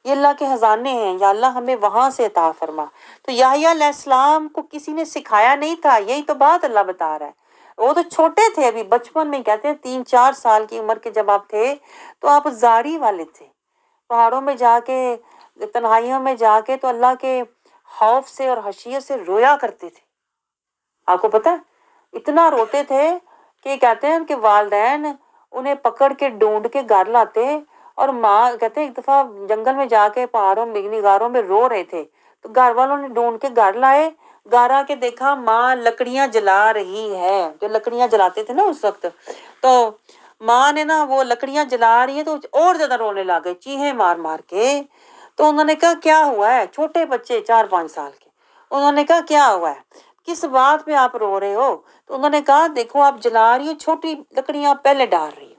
یہ اللہ کے خزانے ہیں، یا اللہ ہمیں وہاں سے عطا فرما۔ تو یحییٰ علیہ السلام کو کسی نے سکھایا نہیں تھا، یہی تو بات اللہ بتا رہا ہے۔ وہ تو چھوٹے تھے، ابھی بچپن میں، کہتے ہیں 3-4 سال کی عمر کے جب آپ تھے تو آپ زاری والے تھے، پہاڑوں میں جا کے، تنہائیوں میں جا کے تو اللہ کے خوف سے اور خشیت سے رویا کرتے تھے۔ آپ کو پتہ ہے اتنا روتے تھے کہ کہتے ہیں ان کے والدین انہیں پکڑ کے ڈھونڈ کے گھر لاتے، اور ماں کہتے ہیں ایک دفعہ جنگل میں جا کے پہاڑوں میں غاروں میں رو رہے تھے تو گھر والوں نے ڈھونڈ کے گھر لائے، گھر آ کے دیکھا ماں لکڑیاں جلا رہی ہے، جو لکڑیاں جلاتے تھے نا اس وقت، تو ماں نے نا وہ لکڑیاں جلا رہی ہیں تو اور زیادہ رونے لگ گئے چیخیں مار مار کے۔ تو انہوں نے کہا کیا ہوا ہے؟ چھوٹے بچے 4-5 سال کے، انہوں نے کہا کیا ہوا ہے، کس بات پہ آپ رو رہے ہو؟ تو انہوں نے کہا دیکھو آپ جلا رہی ہو، چھوٹی لکڑیاں پہلے ڈال رہی ہو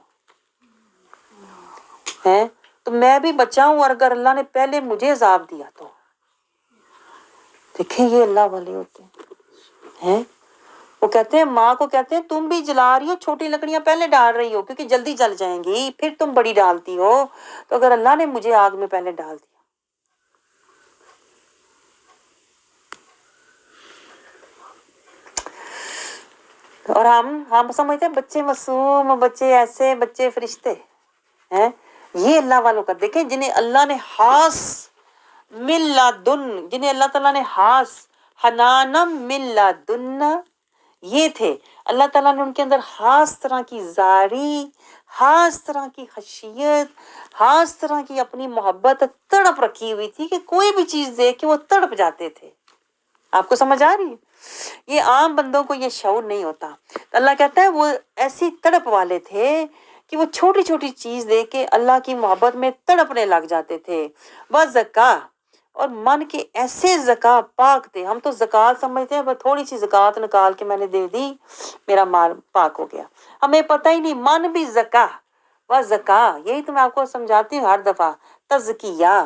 ہیں، تو میں بھی بچہ ہوں، اور اگر اللہ نے پہلے مجھے عذاب دیا تو دیکھیں یہ اللہ والے ہوتے ہیں۔ وہ کہتے ہیں ماں کو کہتے ہیں تم بھی جلا رہی ہو، چھوٹی لکڑیاں پہلے ڈال رہی ہو کیونکہ جلدی جل جائیں گی، پھر تم بڑی ڈالتی ہو، تو اگر اللہ نے مجھے آگ میں پہلے ڈال دیا۔ اور ہم سمجھتے ہیں بچے معصوم، بچے ایسے، بچے فرشتے ہیں۔ یہ اللہ والوں کا دیکھیں جنہیں اللہ نے خاص من لدن، جنہیں اللہ تعالیٰ نے خاص حنانم من لدن، یہ تھے اللہ تعالیٰ نے ان کے اندر خاص طرح کی زاری، خاص طرح کی خشیت، خاص طرح کی اپنی محبت تڑپ رکھی ہوئی تھی کہ کوئی بھی چیز دیکھ کے وہ تڑپ جاتے تھے۔ آپ کو سمجھ آ رہی ہے؟ یہ عام بندوں کو یہ شعور نہیں ہوتا۔ اللہ کہتا ہے وہ ایسی تڑپ والے تھے کہ وہ چھوٹی چھوٹی چیز دیکھ کے اللہ کی محبت میں تڑپنے لگ جاتے تھے۔ وزکا، اور من کے ایسے زکا پاک تھے۔ ہم تو زکات سمجھتے ہیں بس تھوڑی سی زکات نکال کے میں نے دے دی میرا مال پاک ہو گیا، ہمیں پتہ ہی نہیں من بھی زکا وزکا۔ یہی تو میں آپ کو سمجھاتی ہوں ہر دفعہ، تزکیہ،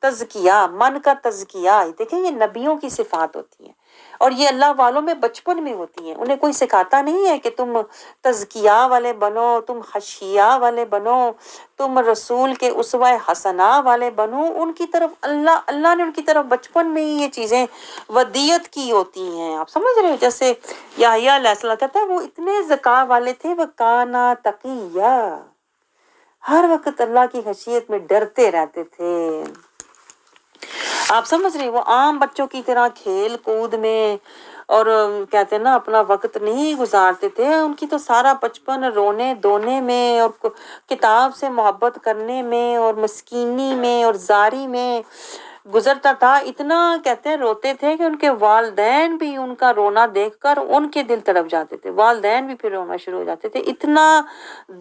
تزکیہ، من کا تزکیہ۔ دیکھیں یہ نبیوں کی صفات ہوتی ہیں اور یہ اللہ والوں میں بچپن میں ہوتی ہیں، انہیں کوئی سکھاتا نہیں ہے کہ تم تزکیہ والے بنو، تم خشیہ والے بنو، تم رسول کے اسوہ حسنہ والے بنو۔ ان کی طرف اللہ نے ان کی طرف بچپن میں ہی یہ چیزیں ودیت کی ہوتی ہیں۔ آپ سمجھ رہے ہو؟ جیسے یحییٰ علیہ السلام کہتا ہے وہ اتنے زکا والے تھے، وہ کانا تقیہ، ہر وقت اللہ کی خشیت میں ڈرتے رہتے تھے۔ آپ سمجھ رہے، وہ عام بچوں کی طرح کھیل کود میں اور کہتے ہیں نا اپنا وقت نہیں گزارتے تھے، ان کی تو سارا بچپن رونے دھونے میں اور کتاب سے محبت کرنے میں اور مسکینی میں اور زاری میں گزرتا تھا، اتنا کہتے ہیں روتے تھے کہ ان کے والدین بھی ان کا رونا دیکھ کر ان کے دل تڑپ جاتے تھے، والدین بھی پھر رونا شروع ہو جاتے تھے، اتنا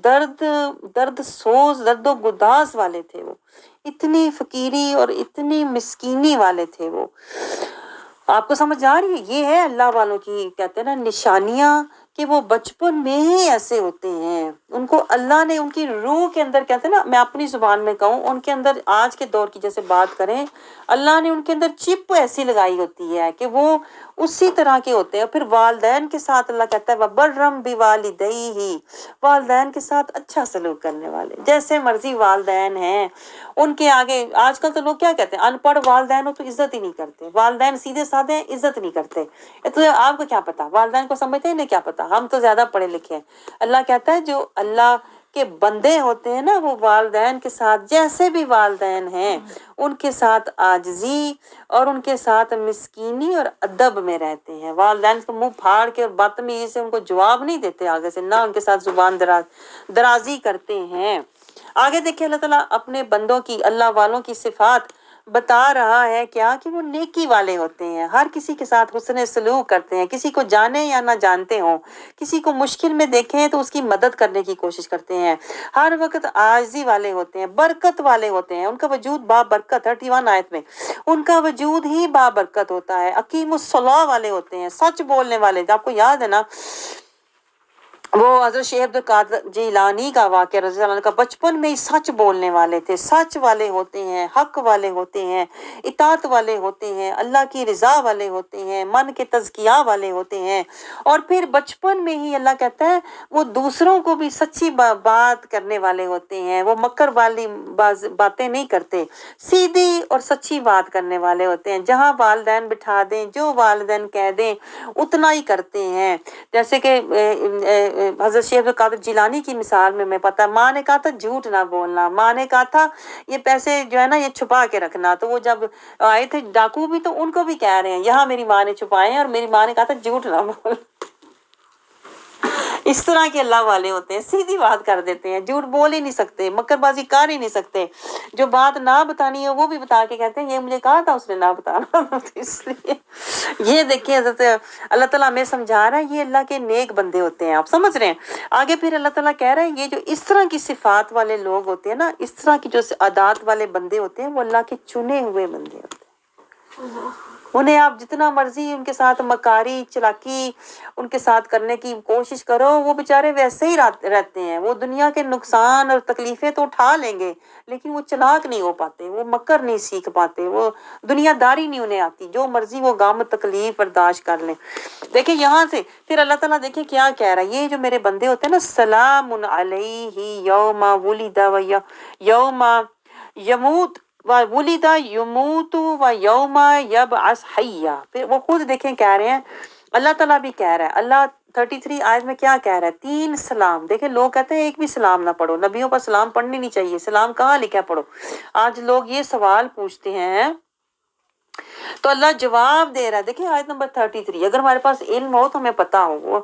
درد سوز، درد و گداز والے تھے وہ، اتنی فقیری اور اتنی مسکینی والے تھے وہ۔ آپ کو سمجھ آ رہی ہے؟ یہ ہے اللہ والوں کی کہتے ہیں نا نشانیاں، کہ وہ بچپن میں ہی ایسے ہوتے ہیں، ان کو اللہ نے ان کی روح کے اندر کہتے ہیں نا، میں اپنی زبان میں کہوں، ان کے اندر آج کے دور کی جیسے بات کریں، اللہ نے ان کے اندر چپ ایسی لگائی ہوتی ہے کہ وہ اسی طرح کے ہوتے ہیں۔ پھر والدین کے ساتھ اللہ کہتا ہے وَبَرًّا بِوَالِدَيْهِ، والدین کے ساتھ اچھا سلوک کرنے والے، جیسے مرضی والدین ہیں ان کے آگے۔ آج کل تو لوگ کیا کہتے ہیں، ان پڑھ والدین ہو تو عزت ہی نہیں کرتے، والدین سیدھے سادھے ہیں عزت نہیں کرتے۔ تو آپ کو کیا پتا، والدین کو سمجھتے ہیں انہیں کیا پتا، ہم تو زیادہ پڑھے لکھے ہیں۔ اللہ کہتا ہے جو اللہ کے بندے ہوتے ہیں نا، وہ والدین کے ساتھ جیسے بھی والدین ہیں ان کے ساتھ عاجزی اور ان کے ساتھ مسکینی اور ادب میں رہتے ہیں، والدین کو منہ پھاڑ کے اور بدتمیزی سے ان کو جواب نہیں دیتے آگے سے، نہ ان کے ساتھ زبان درازی کرتے ہیں۔ آگے دیکھیں اللہ تعالیٰ اپنے بندوں کی، اللہ والوں کی صفات بتا رہا ہے کیا، کہ وہ نیکی والے ہوتے ہیں، ہر کسی کے ساتھ حسن سلوک کرتے ہیں، کسی کو جانے یا نہ جانتے ہوں، کسی کو مشکل میں دیکھیں تو اس کی مدد کرنے کی کوشش کرتے ہیں، ہر وقت عاجزی والے ہوتے ہیں، برکت والے ہوتے ہیں، ان کا وجود بابرکت ہے، 31 آیت میں ان کا وجود ہی بابرکت ہوتا ہے، اقیم الصلاۃ والے ہوتے ہیں، سچ بولنے والے۔ آپ کو یاد ہے نا وہ حضرت شیخ عبد القادر جیلانی کا واقعہ رضی اللہ عنہ کا، بچپن میں ہی سچ بولنے والے تھے، سچ والے ہوتے ہیں، حق والے ہوتے ہیں، اطاعت والے ہوتے ہیں، اللہ کی رضا والے ہوتے ہیں، من کے تزکیہ والے ہوتے ہیں، اور پھر بچپن میں ہی اللہ کہتا ہے وہ دوسروں کو بھی سچی بات کرنے والے ہوتے ہیں، وہ مکر والی باتیں نہیں کرتے، سیدھی اور سچی بات کرنے والے ہوتے ہیں، جہاں والدین بٹھا دیں، جو والدین کہہ دیں اتنا ہی کرتے ہیں۔ جیسے کہ حضرت شیخ عبد القادر جیلانی کی مثال میں پتا ہے، ماں نے کہا تھا جھوٹ نہ بولنا، ماں نے کہا تھا یہ پیسے جو ہے نا یہ چھپا کے رکھنا، تو وہ جب آئے تھے ڈاکو بھی تو ان کو بھی کہہ رہے ہیں یہاں میری ماں نے چھپائے ہیں، اور میری ماں نے کہا تھا جھوٹ نہ بول۔ اس طرح کے اللہ والے ہوتے ہیں، سیدھی بات کر دیتے ہیں، جھوٹ بول ہی نہیں سکتے، مکر بازی کر ہی نہیں سکتے، جو بات نہ بتانی ہے وہ بھی بتا کے کہتے ہیں یہ مجھے کہا تھا اس نے نہ بتانا اس لیے یہ دیکھیں حضرت اللہ تعالیٰ ہمیں سمجھا رہا ہے یہ اللہ کے نیک بندے ہوتے ہیں، آپ سمجھ رہے ہیں۔ آگے پھر اللہ تعالیٰ کہہ رہے ہیں یہ جو اس طرح کی صفات والے لوگ ہوتے ہیں نا، اس طرح کی جو عادات والے بندے ہوتے ہیں وہ اللہ کے چنے ہوئے بندے ہوتے ہیں، انہیں آپ جتنا مرضی ان کے ساتھ مکاری چلاکی ان کے ساتھ کرنے کی کوشش کرو، وہ بیچارے ویسے ہی رہتے ہیں، وہ دنیا کے نقصان اور تکلیفیں تو اٹھا لیں گے لیکن وہ چلاک نہیں ہو پاتے، وہ مکر نہیں سیکھ پاتے، وہ دنیا داری نہیں انہیں آتی، جو مرضی وہ غم تکلیف برداشت کر لیں۔ دیکھیں یہاں سے پھر اللہ تعالیٰ دیکھیں کیا کہہ رہا ہے، یہ جو میرے بندے ہوتے ہیں نا، سلام علیہ یوم ولد و یوم یموت ولد یموت و یوم یبعث حیا۔ پھر وہ خود دیکھیں کہہ رہے ہیں، اللہ تعالیٰ بھی کہہ رہا ہے، اللہ 33 آیت میں کیا کہہ رہا ہے، 3 سلام۔ دیکھیں لوگ کہتے ہیں ایک بھی سلام نہ پڑھو، نبیوں پر سلام پڑھنی نہیں چاہیے، سلام کہاں لکھا پڑھو، آج لوگ یہ سوال پوچھتے ہیں تو اللہ جواب دے رہا ہے۔ دیکھیں آیت نمبر 33، اگر ہمارے پاس علم ہو تو ہمیں پتا ہو، وہ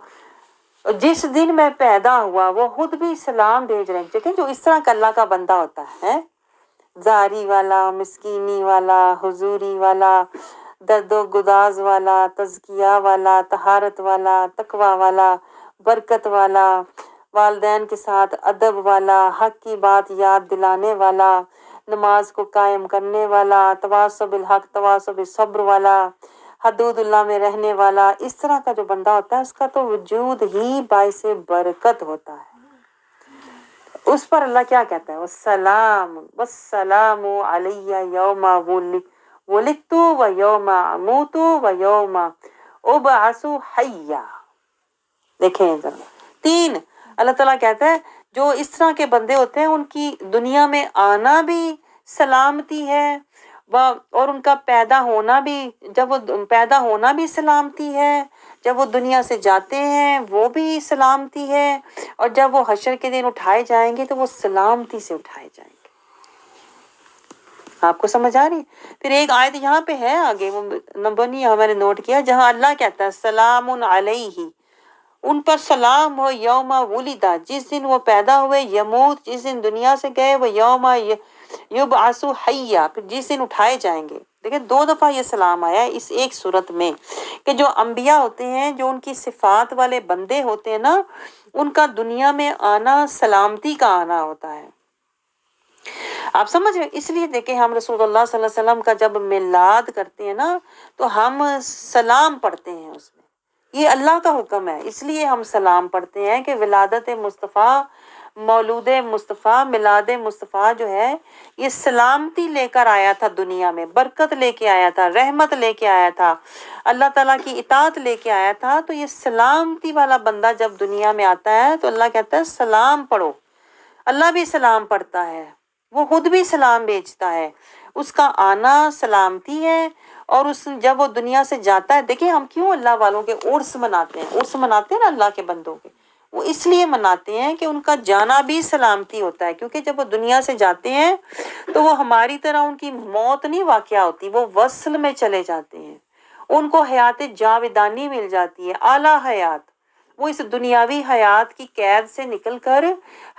جس دن میں پیدا ہوا وہ خود بھی سلام بھیج رہے ہیں۔ دیکھیں جو اس طرح کا اللہ کا بندہ ہوتا ہے، زاری والا، مسکینی والا، حضوری والا، درد و گداز والا، تزکیہ والا، طہارت والا، تقوی والا، برکت والا، والدین کے ساتھ ادب والا، حق کی بات یاد دلانے والا، نماز کو قائم کرنے والا، تواصی بالحق تواصی بالصبر والا، حدود اللہ میں رہنے والا، اس طرح کا جو بندہ ہوتا ہے اس کا تو وجود ہی باعث برکت ہوتا ہے۔ اس پر اللہ کیا کہتا ہے، والسلام والسلام علیہ یوم ولدت و یوم اموت و یوم ابعث حیا۔ دیکھیں ذرا 3 اللہ تعالیٰ کہتا ہے جو اس طرح کے بندے ہوتے ہیں ان کی دنیا میں آنا بھی سلامتی ہے، اور ان کا پیدا ہونا بھی، جب وہ پیدا ہونا بھی سلامتی ہے، جب وہ دنیا سے جاتے ہیں وہ بھی سلامتی ہے، اور جب وہ حشر کے دن اٹھائے جائیں گے تو وہ سلامتی سے اٹھائے جائیں گے۔ آپ کو سمجھ آ رہی ہے؟ پھر ایک آیت یہاں پہ ہے آگے، وہ نمبر نہیں ہمیں نے نوٹ کیا، جہاں اللہ کہتا ہے سلام علیہ، ان پر سلام ہو، یوم ولدہ جس دن وہ پیدا ہوئے، یموت جس دن دنیا سے گئے، وہ یوم یبعث حیا پھر جس دن اٹھائے جائیں گے۔ دیکھیں 2 دفعہ یہ سلام آیا ہے اس ایک صورت میں، کہ جو انبیاء ہوتے ہیں، جو ان کی صفات والے بندے ہوتے ہیں نا، ان کا دنیا میں آنا سلامتی کا آنا ہوتا ہے۔ آپ سمجھ رہے ہیں؟ اس لیے دیکھیں ہم رسول اللہ صلی اللہ علیہ وسلم کا جب میلاد کرتے ہیں نا تو ہم سلام پڑھتے ہیں اس میں، یہ اللہ کا حکم ہے، اس لیے ہم سلام پڑھتے ہیں کہ ولادت مصطفیٰ، مولود مصطفیٰ، میلاد مصطفیٰ جو ہے یہ سلامتی لے کر آیا تھا، دنیا میں برکت لے کے آیا تھا، رحمت لے کے آیا تھا، اللہ تعالیٰ کی اطاعت لے کے آیا تھا۔ تو یہ سلامتی والا بندہ جب دنیا میں آتا ہے تو اللہ کہتا ہے سلام پڑھو، اللہ بھی سلام پڑھتا ہے، وہ خود بھی سلام بھیجتا ہے، اس کا آنا سلامتی ہے۔ اور جب وہ دنیا سے جاتا ہے، دیکھیں ہم کیوں اللہ والوں کے عرس مناتے ہیں، عرس مناتے ہیں نا اللہ کے بندوں کے، وہ اس لیے مناتے ہیں کہ ان کا جانا بھی سلامتی ہوتا ہے، کیونکہ جب وہ دنیا سے جاتے ہیں تو وہ ہماری طرح ان کی موت نہیں واقع ہوتی، وہ وصل میں چلے جاتے ہیں، ان کو حیات جاودانی مل جاتی ہے، اعلیٰ حیات، وہ اس دنیاوی حیات کی قید سے نکل کر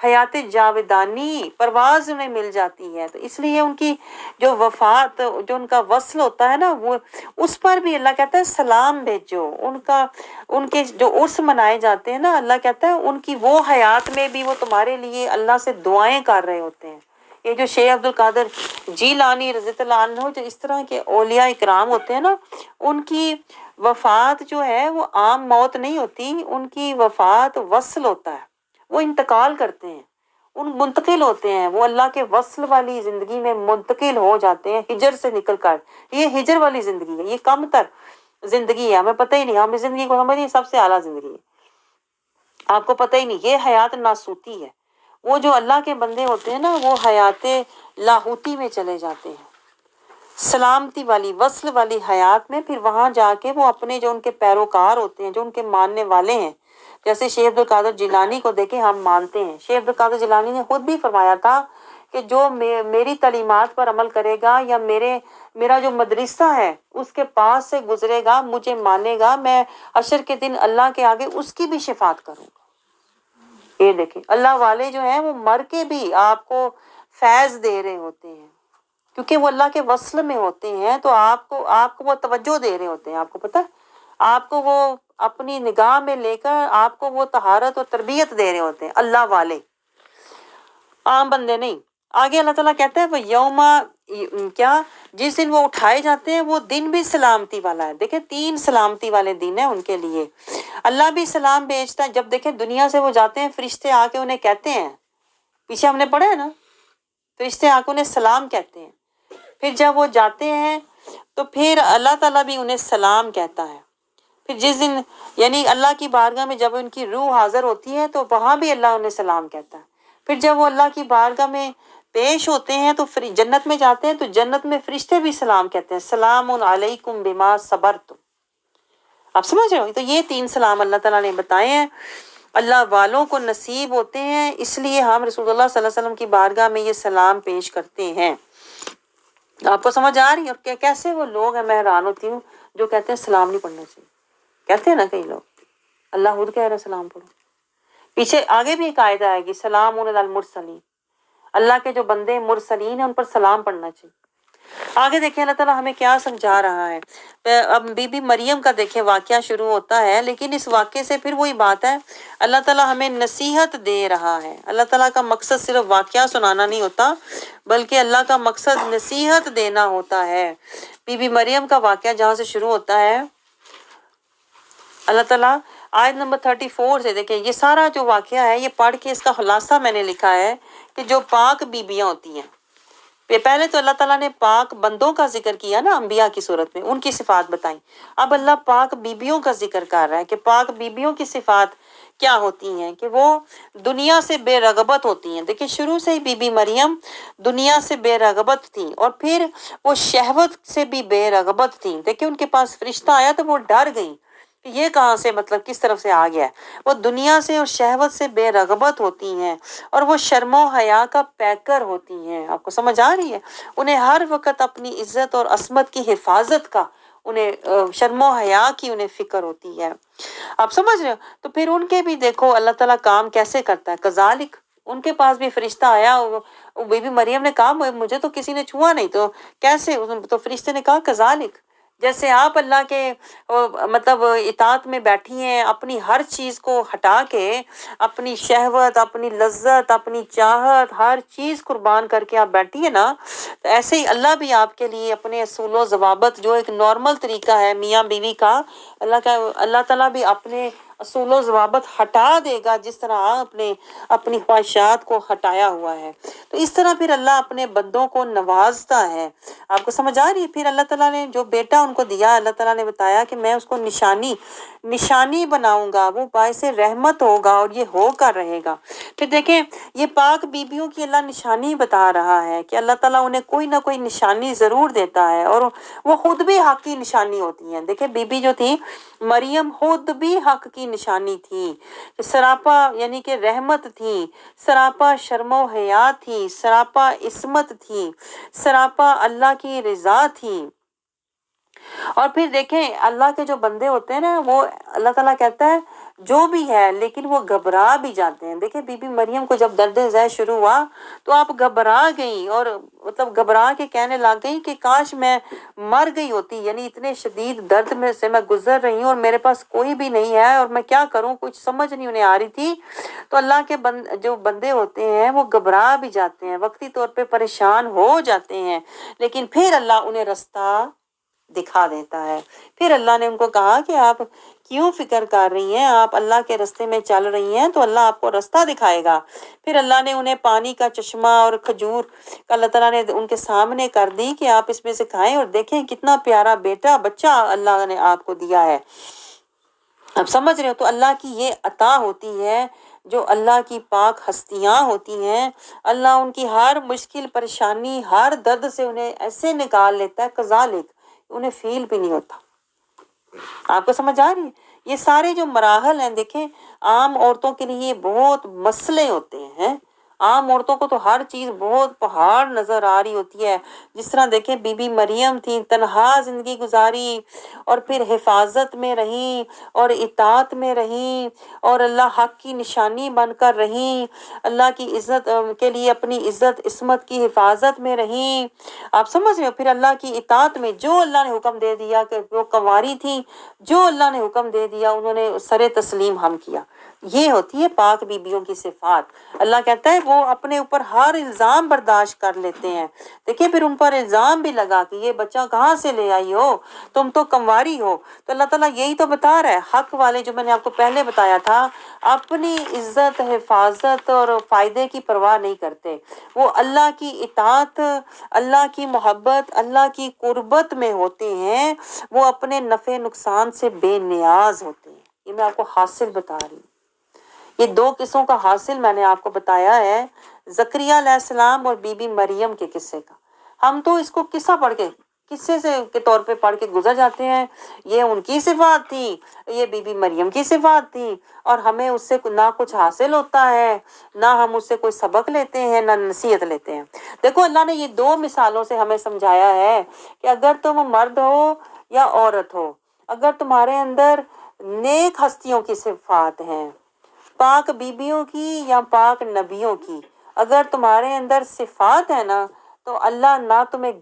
حیات جاودانی پرواز میں مل جاتی ہے۔ تو اس لیے ان کی جو وفات، جو ان کا وصل ہوتا ہے نا، وہ اس پر بھی اللہ کہتا ہے سلام بھیجو، ان کے جو عرس منائے جاتے ہیں نا، اللہ کہتا ہے ان کی وہ حیات میں بھی وہ تمہارے لیے اللہ سے دعائیں کر رہے ہوتے ہیں۔ یہ جو شیخ عبد القادر جیلانی رضی اللہ عنہ، جو اس طرح کے اولیاء اکرام ہوتے ہیں نا، ان کی وفات جو ہے وہ عام موت نہیں ہوتی، ان کی وفات وصل ہوتا ہے، وہ انتقال کرتے ہیں، منتقل ہوتے ہیں، وہ اللہ کے وصل والی زندگی میں منتقل ہو جاتے ہیں، ہجر سے نکل کر۔ یہ ہجر والی زندگی ہے، یہ کم تر زندگی ہے، ہمیں پتہ ہی نہیں، ہم اس زندگی کو سمجھیں سب سے اعلیٰ زندگی ہے، آپ کو پتہ ہی نہیں، یہ حیات ناسوتی ہے۔ وہ جو اللہ کے بندے ہوتے ہیں نا، وہ حیات لاہوتی میں چلے جاتے ہیں، سلامتی والی وصل والی حیات میں، پھر وہاں جا کے وہ اپنے جو ان کے پیروکار ہوتے ہیں، جو ان کے ماننے والے ہیں، جیسے شیخ عبد القادر جیلانی کو دیکھیں ہم مانتے ہیں، شیخ عبد القادر جیلانی نے خود بھی فرمایا تھا کہ جو میری تعلیمات پر عمل کرے گا یا میرا جو مدرسہ ہے اس کے پاس سے گزرے گا، مجھے مانے گا، میں حشر کے دن اللہ کے آگے اس کی بھی شفاعت کروں گا۔ یہ دیکھیں اللہ والے جو ہیں وہ مر کے بھی آپ کو فیض دے رہے ہوتے ہیں، کیونکہ وہ اللہ کے وصل میں ہوتے ہیں، تو آپ کو وہ توجہ دے رہے ہوتے ہیں، آپ کو پتہ ہے، آپ کو وہ اپنی نگاہ میں لے کر آپ کو وہ طہارت اور تربیت دے رہے ہوتے ہیں، اللہ والے، عام بندے نہیں۔ آگے اللہ تعالیٰ کہتا ہے وہ یوم، کیا، جس دن وہ اٹھائے جاتے ہیں وہ دن بھی سلامتی والا ہے۔ دیکھیں 3 سلامتی والے دن ہیں ان کے لیے، اللہ بھی سلام بھیجتا ہے۔ جب دیکھیں دنیا سے وہ جاتے ہیں، فرشتے آ کے انہیں کہتے ہیں، پیچھے ہم نے پڑھا ہے نا، فرشتے آ کے انہیں سلام کہتے ہیں، پھر جب وہ جاتے ہیں تو پھر اللہ تعالیٰ بھی انہیں سلام کہتا ہے۔ پھر جس دن یعنی اللہ کی بارگاہ میں جب ان کی روح حاضر ہوتی ہے تو وہاں بھی اللہ انہیں سلام کہتا ہے۔ پھر جب وہ اللہ کی بارگاہ میں پیش ہوتے ہیں تو جنت میں جاتے ہیں تو جنت میں فرشتے بھی سلام کہتے ہیں، سلام علیکم بما صبرتم۔ آپ سمجھ رہے ہو؟ تو یہ 3 سلام اللہ تعالیٰ نے بتائے ہیں، اللہ والوں کو نصیب ہوتے ہیں، اس لیے ہم رسول اللہ صلی اللہ علیہ وسلم کی بارگاہ میں یہ سلام پیش کرتے ہیں۔ آپ کو سمجھ آ رہی ہے؟ اور کیسے وہ لوگ ہیں، میں حیران ہوتی ہوں جو کہتے ہیں سلام نہیں پڑھنا چاہیے، کہتے ہیں نا کئی لوگ، اللہ خود کہہ رہا ہے سلام پڑھو۔ پیچھے آگے بھی ایک آیت آئے گی، سلام علی المرسلین، اللہ کے جو بندے مرسلین ہیں ان پر سلام پڑھنا چاہیے۔ آگے دیکھیں اللہ تعالیٰ ہمیں کیا سمجھا رہا ہے۔ اب بی بی مریم کا دیکھیں واقعہ شروع ہوتا ہے، لیکن اس واقعے سے پھر وہی بات ہے، اللہ تعالیٰ ہمیں نصیحت دے رہا ہے۔ اللہ تعالیٰ کا مقصد صرف واقعہ سنانا نہیں ہوتا، بلکہ اللہ کا مقصد نصیحت دینا ہوتا ہے۔ بی بی مریم کا واقعہ جہاں سے شروع ہوتا ہے، اللہ تعالیٰ آیت نمبر 34 سے دیکھیں، یہ سارا جو واقعہ ہے یہ پڑھ کے اس کا خلاصہ میں نے لکھا ہے کہ جو پاک بیبیاں ہوتی ہیں، پہلے تو اللہ تعالیٰ نے پاک بندوں کا ذکر کیا نا انبیاء کی صورت میں، ان کی صفات بتائیں، اب اللہ پاک بیبیوں کا ذکر کر رہا ہے کہ پاک بیبیوں کی صفات کیا ہوتی ہیں، کہ وہ دنیا سے بے رغبت ہوتی ہیں۔ دیکھیں شروع سے ہی بی بی مریم دنیا سے بے رغبت تھیں، اور پھر وہ شہوت سے بھی بے رغبت تھیں۔ دیکھیں ان کے پاس فرشتہ آیا تو وہ ڈر گئیں کہ یہ کہاں سے، مطلب کس طرف سے آ گیا ہے۔ وہ دنیا سے اور شہوت سے بے رغبت ہوتی ہیں، اور وہ شرم و حیا کا پیکر ہوتی ہیں۔ آپ کو سمجھ آ رہی ہے؟ انہیں ہر وقت اپنی عزت اور عصمت کی حفاظت کا، انہیں شرم و حیا کی انہیں فکر ہوتی ہے۔ آپ سمجھ رہے ہو؟ تو پھر ان کے بھی دیکھو اللہ تعالیٰ کام کیسے کرتا ہے، کذالک، ان کے پاس بھی فرشتہ آیا، بی بی مریم نے کہا مجھے تو کسی نے چھوا نہیں، تو کیسے؟ تو فرشتے نے کہا کذالک، جیسے آپ اللہ کے مطلب اطاعت میں بیٹھی ہیں، اپنی ہر چیز کو ہٹا کے، اپنی شہوت، اپنی لذت، اپنی چاہت، ہر چیز قربان کر کے آپ بیٹھی ہیں نا، تو ایسے ہی اللہ بھی آپ کے لیے اپنے اصول و ضوابط، جو ایک نارمل طریقہ ہے میاں بیوی کا، اللہ تعالیٰ بھی اپنے اصول و ضوابط ہٹا دے گا، جس طرح آپ نے اپنی خواہشات کو ہٹایا ہوا ہے۔ تو اس طرح پھر اللہ اپنے بندوں کو نوازتا ہے۔ آپ کو سمجھ آ رہی ہے؟ پھر اللہ تعالیٰ نے جو بیٹا ان کو دیا، اللہ تعالیٰ نے بتایا کہ میں اس کو نشانی بناؤں گا، وہ باعث رحمت ہوگا اور یہ ہو کر رہے گا۔ پھر دیکھیں یہ پاک بیبیوں کی اللہ نشانی بتا رہا ہے کہ اللہ تعالیٰ انہیں کوئی نہ کوئی نشانی ضرور دیتا ہے، اور وہ خود بھی حق کی نشانی ہوتی ہیں۔ دیکھیں بی بی جو تھی مریم خود بھی حق کی نشانی تھی، سراپا یعنی کہ رحمت تھی، سراپا شرم و حیا تھی، سراپا عصمت تھی، سراپا اللہ کی رضا تھی۔ اور پھر دیکھیں اللہ کے جو بندے ہوتے ہیں نا، وہ اللہ تعالیٰ کہتا ہے جو بھی ہے، لیکن وہ گھبرا بھی جاتے ہیں۔ دیکھیں بی بی مریم کو جب درد ذہ شروع ہوا تو آپ گھبرا گئیں، اور مطلب گھبرا کے کہنے لگ گئی کہ کاش میں مر گئی ہوتی، یعنی اتنے شدید درد میں سے میں گزر رہی ہوں اور میرے پاس کوئی بھی نہیں ہے، اور میں کیا کروں، کچھ سمجھ نہیں انہیں آ رہی تھی۔ تو اللہ کے جو بندے ہوتے ہیں وہ گھبرا بھی جاتے ہیں، وقتی طور پہ پریشان ہو جاتے ہیں، لیکن پھر اللہ انہیں رستہ دکھا دیتا ہے۔ پھر اللہ نے ان کو کہا کہ آپ کیوں فکر کر رہی ہیں، آپ اللہ کے رستے میں چل رہی ہیں تو اللہ آپ کو رستہ دکھائے گا۔ پھر اللہ نے انہیں پانی کا چشمہ اور کھجور اللہ تعالیٰ نے ان کے سامنے کر دی کہ آپ اس میں سے کھائیں، اور دیکھیں کتنا پیارا بچہ اللہ نے آپ کو دیا ہے۔ اب سمجھ رہے ہو؟ تو اللہ کی یہ عطا ہوتی ہے، جو اللہ کی پاک ہستیاں ہوتی ہیں، اللہ ان کی ہر مشکل پریشانی، ہر درد سے انہیں ایسے نکال لیتا ہے، کذالک انہیں فیل بھی نہیں ہوتا۔ آپ کو سمجھ آ رہی ہے؟ یہ سارے جو مراحل ہیں، دیکھیں عام عورتوں کے لیے بہت مسئلے ہوتے ہیں۔ عام عورتوں کو تو ہر چیز بہت پہاڑ نظر آ رہی ہوتی ہے۔ جس طرح دیکھیں بی بی مریم تھی، تنہا زندگی گزاری، اور پھر حفاظت میں رہیں، اور اطاعت میں رہیں، اور اللہ حق کی نشانی بن کر رہیں، اللہ کی عزت کے لیے اپنی عزت عصمت کی حفاظت میں رہیں۔ آپ سمجھ رہے ہو؟ پھر اللہ کی اطاعت میں جو اللہ نے حکم دے دیا، کہ وہ کنواری تھی، جو اللہ نے حکم دے دیا انہوں نے سر تسلیم ہم کیا۔ یہ ہوتی ہے پاک بیبیوں کی صفات۔ اللہ کہتا ہے وہ اپنے اوپر ہر الزام برداشت کر لیتے ہیں۔ دیکھیں پھر ان پر الزام بھی لگا کہ یہ بچہ کہاں سے لے آئی ہو، تم تو کنواری ہو۔ تو اللہ تعالیٰ یہی تو بتا رہا ہے، حق والے جو میں نے آپ کو پہلے بتایا تھا، اپنی عزت، حفاظت اور فائدے کی پرواہ نہیں کرتے۔ وہ اللہ کی اطاعت، اللہ کی محبت، اللہ کی قربت میں ہوتے ہیں، وہ اپنے نفع نقصان سے بے نیاز ہوتے ہیں۔ یہ میں آپ کو حاصل بتا رہی ہوں۔ یہ دو قصوں کا حاصل میں نے آپ کو بتایا ہے، زکریا علیہ السلام اور بی بی مریم کے قصے کا۔ ہم تو اس کو قصہ پڑھ کے، قصے سے کے طور پہ پڑھ کے گزر جاتے ہیں، یہ ان کی صفات تھی، یہ بی بی مریم کی صفات تھی، اور ہمیں اس سے نہ کچھ حاصل ہوتا ہے، نہ ہم اس سے کوئی سبق لیتے ہیں، نہ نصیحت لیتے ہیں۔ دیکھو اللہ نے یہ دو مثالوں سے ہمیں سمجھایا ہے کہ اگر تم مرد ہو یا عورت ہو، اگر تمہارے اندر نیک ہستیوں کی صفات ہیں، پاک بیبیوں کی یا پاک نبیوں کی، اگر تمہارے اندر صفات ہے نا، تو اللہ نہ تمہیں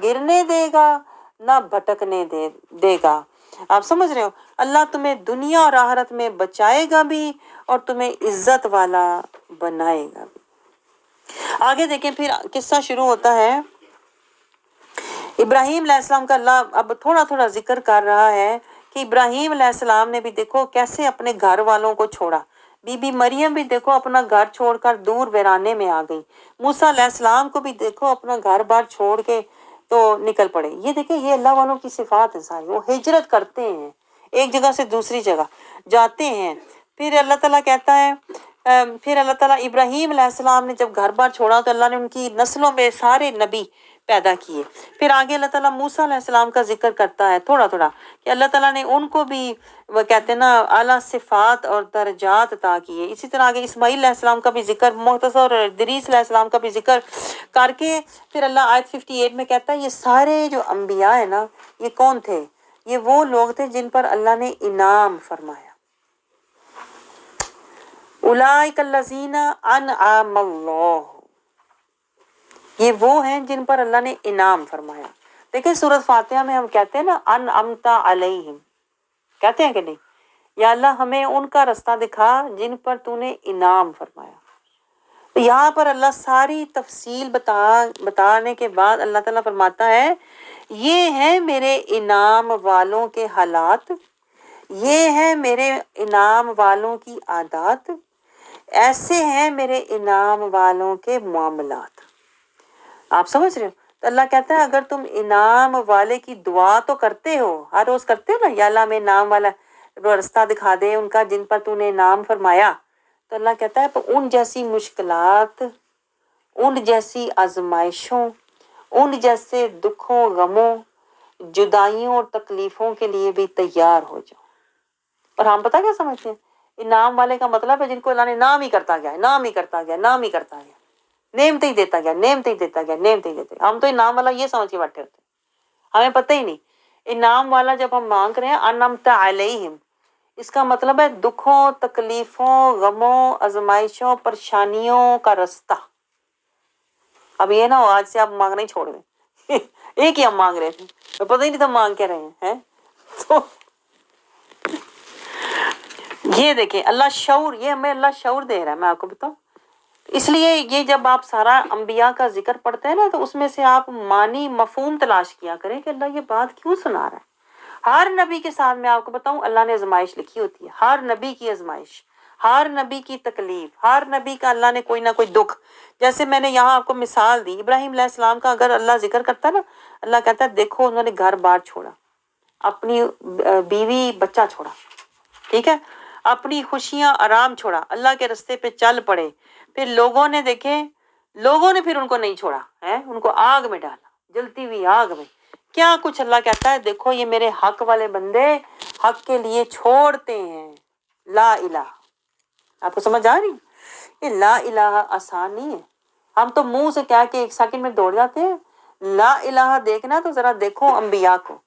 گرنے دے گا، نہ بھٹکنے دے گا۔ آپ سمجھ رہے ہو؟ اللہ تمہیں دنیا اور آخرت میں بچائے گا بھی، اور تمہیں عزت والا بنائے گا بھی۔ آگے دیکھیں پھر قصہ شروع ہوتا ہے ابراہیم علیہ السلام کا۔ اللہ اب تھوڑا تھوڑا ذکر کر رہا ہے کہ ابراہیم علیہ السلام نے بھی دیکھو کیسے اپنے گھر والوں کو چھوڑا۔ بی بی مریم بھی دیکھو اپنا گھر چھوڑ کر دور ویرانے میں آ گئی۔ موسیٰ علیہ السلام کو بھی دیکھو اپنا گھر بار چھوڑ کے تو نکل پڑے۔ یہ دیکھیں یہ اللہ والوں کی صفات ہے ساری، وہ ہجرت کرتے ہیں، ایک جگہ سے دوسری جگہ جاتے ہیں۔ پھر اللہ تعالیٰ کہتا ہے، پھر اللہ تعالیٰ ابراہیم علیہ السلام نے جب گھر بار چھوڑا تو اللہ نے ان کی نسلوں میں سارے نبی پیدا کیے۔ پھر آگے اللہ تعالیٰ موسیٰ علیہ السلام کا ذکر کرتا ہے تھوڑا تھوڑا، کہ اللہ تعالیٰ نے ان کو بھی وہ کہتے ہیں نا اعلیٰ صفات اور درجات عطا کیے۔ اسی طرح آگے اسماعیل علیہ السلام کا بھی ذکر مختصر، اور ادریس علیہ السلام کا بھی ذکر کر کے پھر اللہ آیت 58 میں کہتا ہے یہ سارے جو انبیاء ہیں نا، یہ کون تھے؟ یہ وہ لوگ تھے جن پر اللہ نے انعام فرمایا۔ اولئک الذین انعم اللہ، یہ وہ ہیں جن پر اللہ نے انعام فرمایا۔ دیکھیں سورۃ فاتحہ میں ہم کہتے ہیں نا انعمت علیہم، کہتے ہیں کہ نہیں؟ یا اللہ ہمیں ان کا رستہ دکھا جن پر تو نے انعام فرمایا۔ تو یہاں پر اللہ ساری تفصیل بتانے کے بعد اللہ تعالیٰ فرماتا ہے یہ ہے میرے انعام والوں کے حالات، یہ ہے میرے انعام والوں کی عادات، ایسے ہیں میرے انعام والوں کے معاملات۔ آپ سمجھ رہے ہو؟ تو اللہ کہتا ہے اگر تم انعام والے کی دعا تو کرتے ہو، ہر روز کرتے ہو نا، یا اللہ ہمیں انعام والا رستہ دکھا دے ان کا جن پر تو نے انعام فرمایا، تو اللہ کہتا ہے تو ان جیسی مشکلات، ان جیسی آزمائشوں، ان جیسے دکھوں غموں، جدائیوں اور تکلیفوں کے لیے بھی تیار ہو جاؤ۔ اور ہم پتہ کیا سمجھتے ہیں؟ انعام والے کا مطلب ہے جن کو اللہ نے انعام ہی کرتا گیا، انعام ہی کرتا گیا، انعام ہی کرتا گیا، نعمتیں ہی دیتا گیا، نعمتیں ہی دیتا گیا، نعمتیں ہی دیتا گیا۔ ہم تو انعام والا یہ سمجھ کے بیٹھے ہوتے ہیں، ہمیں پتہ ہی نہیں انعام والا جب ہم مانگ رہے ہیں انعمت علیہم، اس کا مطلب ہے دکھوں، تکلیفوں، غموں، آزمائشوں، پریشانیوں کا رستہ۔ اب یہ نہ ہو آج سے آپ مانگنا ہی چھوڑ دیں ایک ہی ہم مانگ رہے تھے، پتہ ہی نہیں تھا مانگ کے رہے ہیں۔ تو یہ دیکھیں اللہ شعور، یہ ہمیں اللہ شعور دے رہا ہے، میں آپ کو بتاؤں۔ اس لیے یہ جب آپ سارا انبیاء کا ذکر پڑھتے ہیں نا تو اس میں سے آپ معنی مفہوم تلاش کیا کریں کہ اللہ یہ بات کیوں سنا رہا ہے۔ ہر نبی کے ساتھ میں آپ کو بتاؤں اللہ نے آزمائش لکھی ہوتی ہے، ہر نبی کی آزمائش، ہر نبی کی تکلیف، ہر نبی کا اللہ نے کوئی نہ کوئی دکھ۔ جیسے میں نے یہاں آپ کو مثال دی، ابراہیم علیہ السلام کا اگر اللہ ذکر کرتا ہے نا، اللہ کہتا ہے دیکھو انہوں نے گھر بار چھوڑا، اپنی بیوی بچہ چھوڑا، ٹھیک ہے، اپنی خوشیاں آرام چھوڑا، اللہ کے رستے پہ چل پڑے۔ پھر لوگوں نے دیکھے، لوگوں نے پھر ان کو نہیں چھوڑا ہے، ان کو آگ میں ڈالا، جلتی ہوئی آگ میں۔ کیا کچھ اللہ کہتا ہے دیکھو یہ میرے حق والے بندے حق کے لیے چھوڑتے ہیں لا الہ۔ آپ کو سمجھ آ رہی؟ یہ لا الہ آسان نہیں ہے، ہم تو منہ سے کہہ کے ایک سیکنڈ میں دوڑ جاتے ہیں۔ لا الہ دیکھنا تو ذرا دیکھو انبیاء کو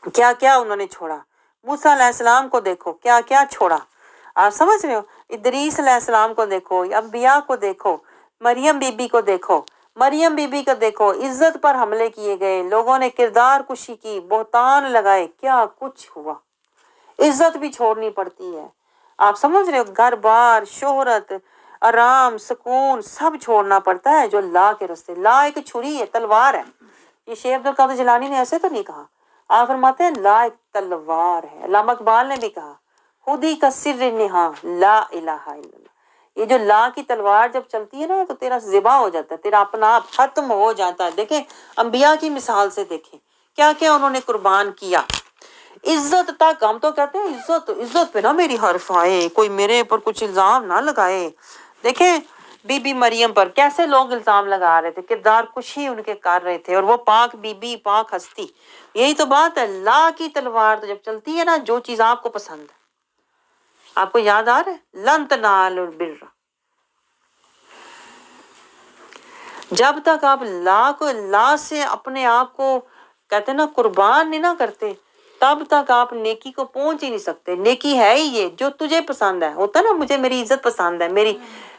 کیا کیا انہوں نے چھوڑا، موسیٰ علیہ السلام کو دیکھو کیا کیا چھوڑا، آپ سمجھ رہے ہو، ادریس علیہ السلام کو دیکھو، انبیاء کو دیکھو، مریم بی بی کو دیکھو، مریم بی بی کو دیکھو، عزت پر حملے کیے گئے، لوگوں نے کردار کشی کی، بہتان لگائے، کیا کچھ ہوا، عزت بھی چھوڑنی پڑتی ہے۔ آپ سمجھ رہے ہو، گھر بار، شہرت، آرام، سکون سب چھوڑنا پڑتا ہے جو لا کے رستے۔ لا ایک چھری ہے، تلوار ہے، یہ شیخ عبد القادر جیلانی نے ایسے تو نہیں کہا، آپ فرماتے ہیں لا ایک تلوار ہے۔ علامہ اقبال نے بھی کہا خودی کا سر نہاں لا الہ الا اللہ، یہ جو لا کی تلوار جب چلتی ہے نا تو تیرا ذبح ہو جاتا ہے، تیرا اپنا آپ ختم ہو جاتا ہے۔ دیکھیں انبیاء کی مثال سے دیکھیں کیا کیا انہوں نے قربان کیا۔ عزت تک، ہم تو کہتے ہیں عزت پہ نہ میری حرف آئے، کوئی میرے پر کچھ الزام نہ لگائے۔ دیکھیں بی بی مریم پر کیسے لوگ الزام لگا رہے تھے، کردار کشی ان کے کر رہے تھے، اور وہ پاک بی بی، پاک ہستی۔ یہی تو بات ہے، لا کی تلوار تو جب چلتی ہے نا، جو چیز آپ کو پسند ہے، آپ کو یاد آ رہا ہے لن تنالوا البر، جب تک آپ لا سے اپنے آپ کو کہتے ہیں نا قربان نہیں نہ کرتے، تب تک آپ نیکی کو پہنچ ہی نہیں سکتے۔ نیکی ہے ہی یہ جو تجھے پسند ہے، ہوتا ہے نا مجھے میری عزت پسند ہے،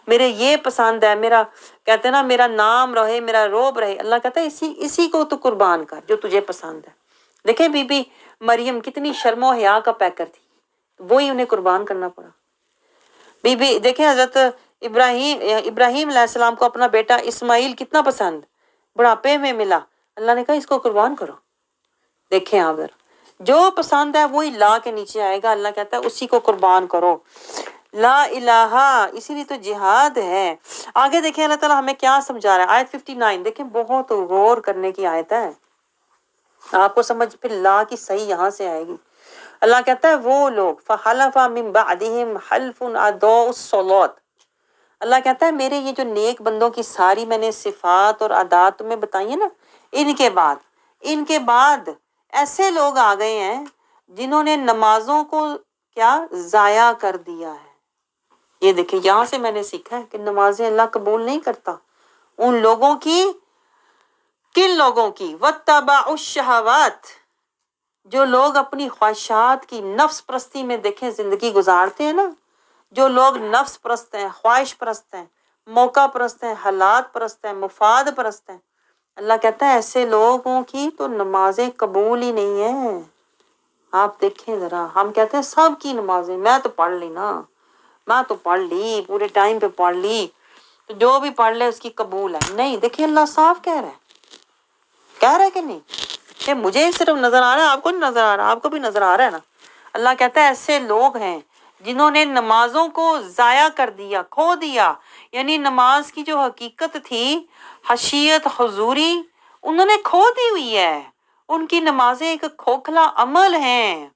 میرے یہ پسند ہے، میرا کہتے ہیں نا میرا نام رہے، میرا روب رہے، اللہ کہتا ہے اسی کو تو قربان کر جو تجھے پسند ہے۔ دیکھیں بی بی مریم کتنی شرم و حیا کا پیکر تھی، وہی انہیں قربان کرنا پڑا۔ بی بی دیکھیں حضرت ابراہیم علیہ السلام کو اپنا بیٹا اسماعیل کتنا پسند، بڑھاپے میں ملا، اللہ نے کہا اس کو قربان کرو۔ دیکھیں اگر جو پسند ہے وہی لا کے نیچے آئے گا، اللہ کہتا ہے اسی کو قربان کرو، لا الہ، اسی لیے تو جہاد ہے۔ آگے دیکھیں اللہ تعالیٰ ہمیں کیا سمجھا رہا ہے، آیت 59 دیکھیں، بہت غور کرنے کی آیت ہے، آپ کو سمجھ پھر لا کی صحیح یہاں سے آئے گی۔ اللہ کہتا ہے وہ لوگ فخلف من بعدہم خلف اضاعوا الصلاۃ، اللہ کہتا ہے میرے یہ جو نیک بندوں کی ساری میں نے صفات اور عادات تمہیں بتائی ہیں نا، ان کے بعد ایسے لوگ آ گئے ہیں جنہوں نے نمازوں کو کیا ضائع کر دیا ہے۔ یہ دیکھیں یہاں سے میں نے سیکھا ہے کہ نمازیں اللہ قبول نہیں کرتا ان لوگوں کی، کن لوگوں کی، واتبعوا الشہوات، جو لوگ اپنی خواہشات کی، نفس پرستی میں دیکھیں زندگی گزارتے ہیں نا، جو لوگ نفس پرست ہیں، خواہش پرست ہیں، موقع پرست ہیں، حالات پرست ہیں، مفاد پرست ہیں، اللہ کہتا ہے ایسے لوگوں کی تو نمازیں قبول ہی نہیں ہیں۔ آپ دیکھیں ذرا، ہم کہتے ہیں سب کی نمازیں، میں تو پڑھ لی نا، میں تو پڑھ لی، پورے ٹائم پہ پڑھ لی، تو جو بھی پڑھ لے اس کی قبول ہے۔ نہیں، دیکھیں اللہ صاف کہہ رہا ہے کہ نہیں، کہ مجھے صرف نظر آ رہا ہے، آپ کو نہیں نظر آ رہا؟ آپ کو بھی نظر آ رہا ہے نا۔ اللہ کہتا ہے ایسے لوگ ہیں جنہوں نے نمازوں کو ضائع کر دیا، کھو دیا، یعنی نماز کی جو حقیقت تھی، خشیت، حضوری، انہوں نے کھو دی ہوئی ہے۔ ان کی نمازیں ایک کھوکھلا عمل ہیں،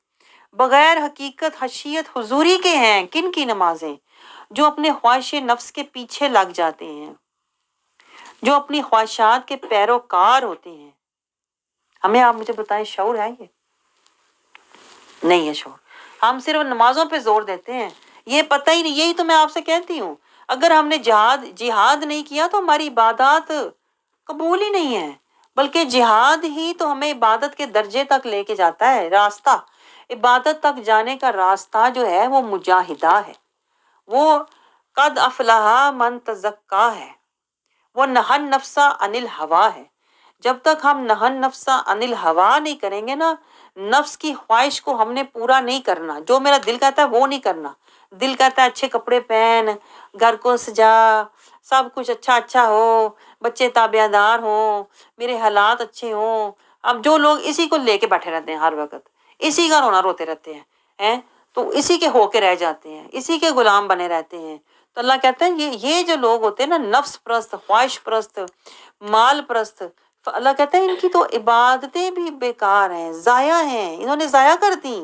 بغیر حقیقت، خشیت، حضوری کے ہیں۔ کن کی نمازیں؟ جو اپنے خواہش نفس کے پیچھے لگ جاتے ہیں، جو اپنی خواہشات کے پیروکار ہوتے ہیں۔ ہمیں آپ مجھے بتائیں شعور ہے یہ؟ نہیں ہے شعور۔ ہم صرف نمازوں پہ زور دیتے ہیں، یہ پتہ ہی نہیں۔ یہی تو میں آپ سے کہتی ہوں، اگر ہم نے جہاد نہیں کیا تو ہماری عبادات قبول ہی نہیں ہے، بلکہ جہاد ہی تو ہمیں عبادت کے درجے تک لے کے جاتا ہے۔ راستہ عبادت تک جانے کا راستہ جو ہے وہ مجاہدہ ہے، وہ قد افلح من تزکا ہے، وہ نہن نفسا عن الہوا ہے۔ جب تک ہم نہن نفسا عن الہوا نہیں کریں گے نا، نفس کی خواہش کو ہم نے پورا نہیں کرنا، جو میرا دل کہتا ہے وہ نہیں کرنا۔ دل کہتا ہے اچھے کپڑے پہن، گھر کو سجا، سب کچھ اچھا اچھا ہو، بچے تابع دار ہوں، میرے حالات اچھے ہوں۔ اب جو لوگ اسی کو لے کے بیٹھے رہتے ہیں ہر وقت، اسی کا رونا روتے رہتے ہیں، تو اسی کے ہو کے رہ جاتے ہیں، اسی کے غلام بنے رہتے ہیں۔ تو اللہ کہتا ہے یہ جو لوگ ہوتے ہیں نا، نفس پرست، خواہش پرست، مال پرست، اللہ کہتا ہے ان کی تو عبادتیں بھی بیکار ہیں، ضائع ہیں، انہوں نے ضائع کر دی،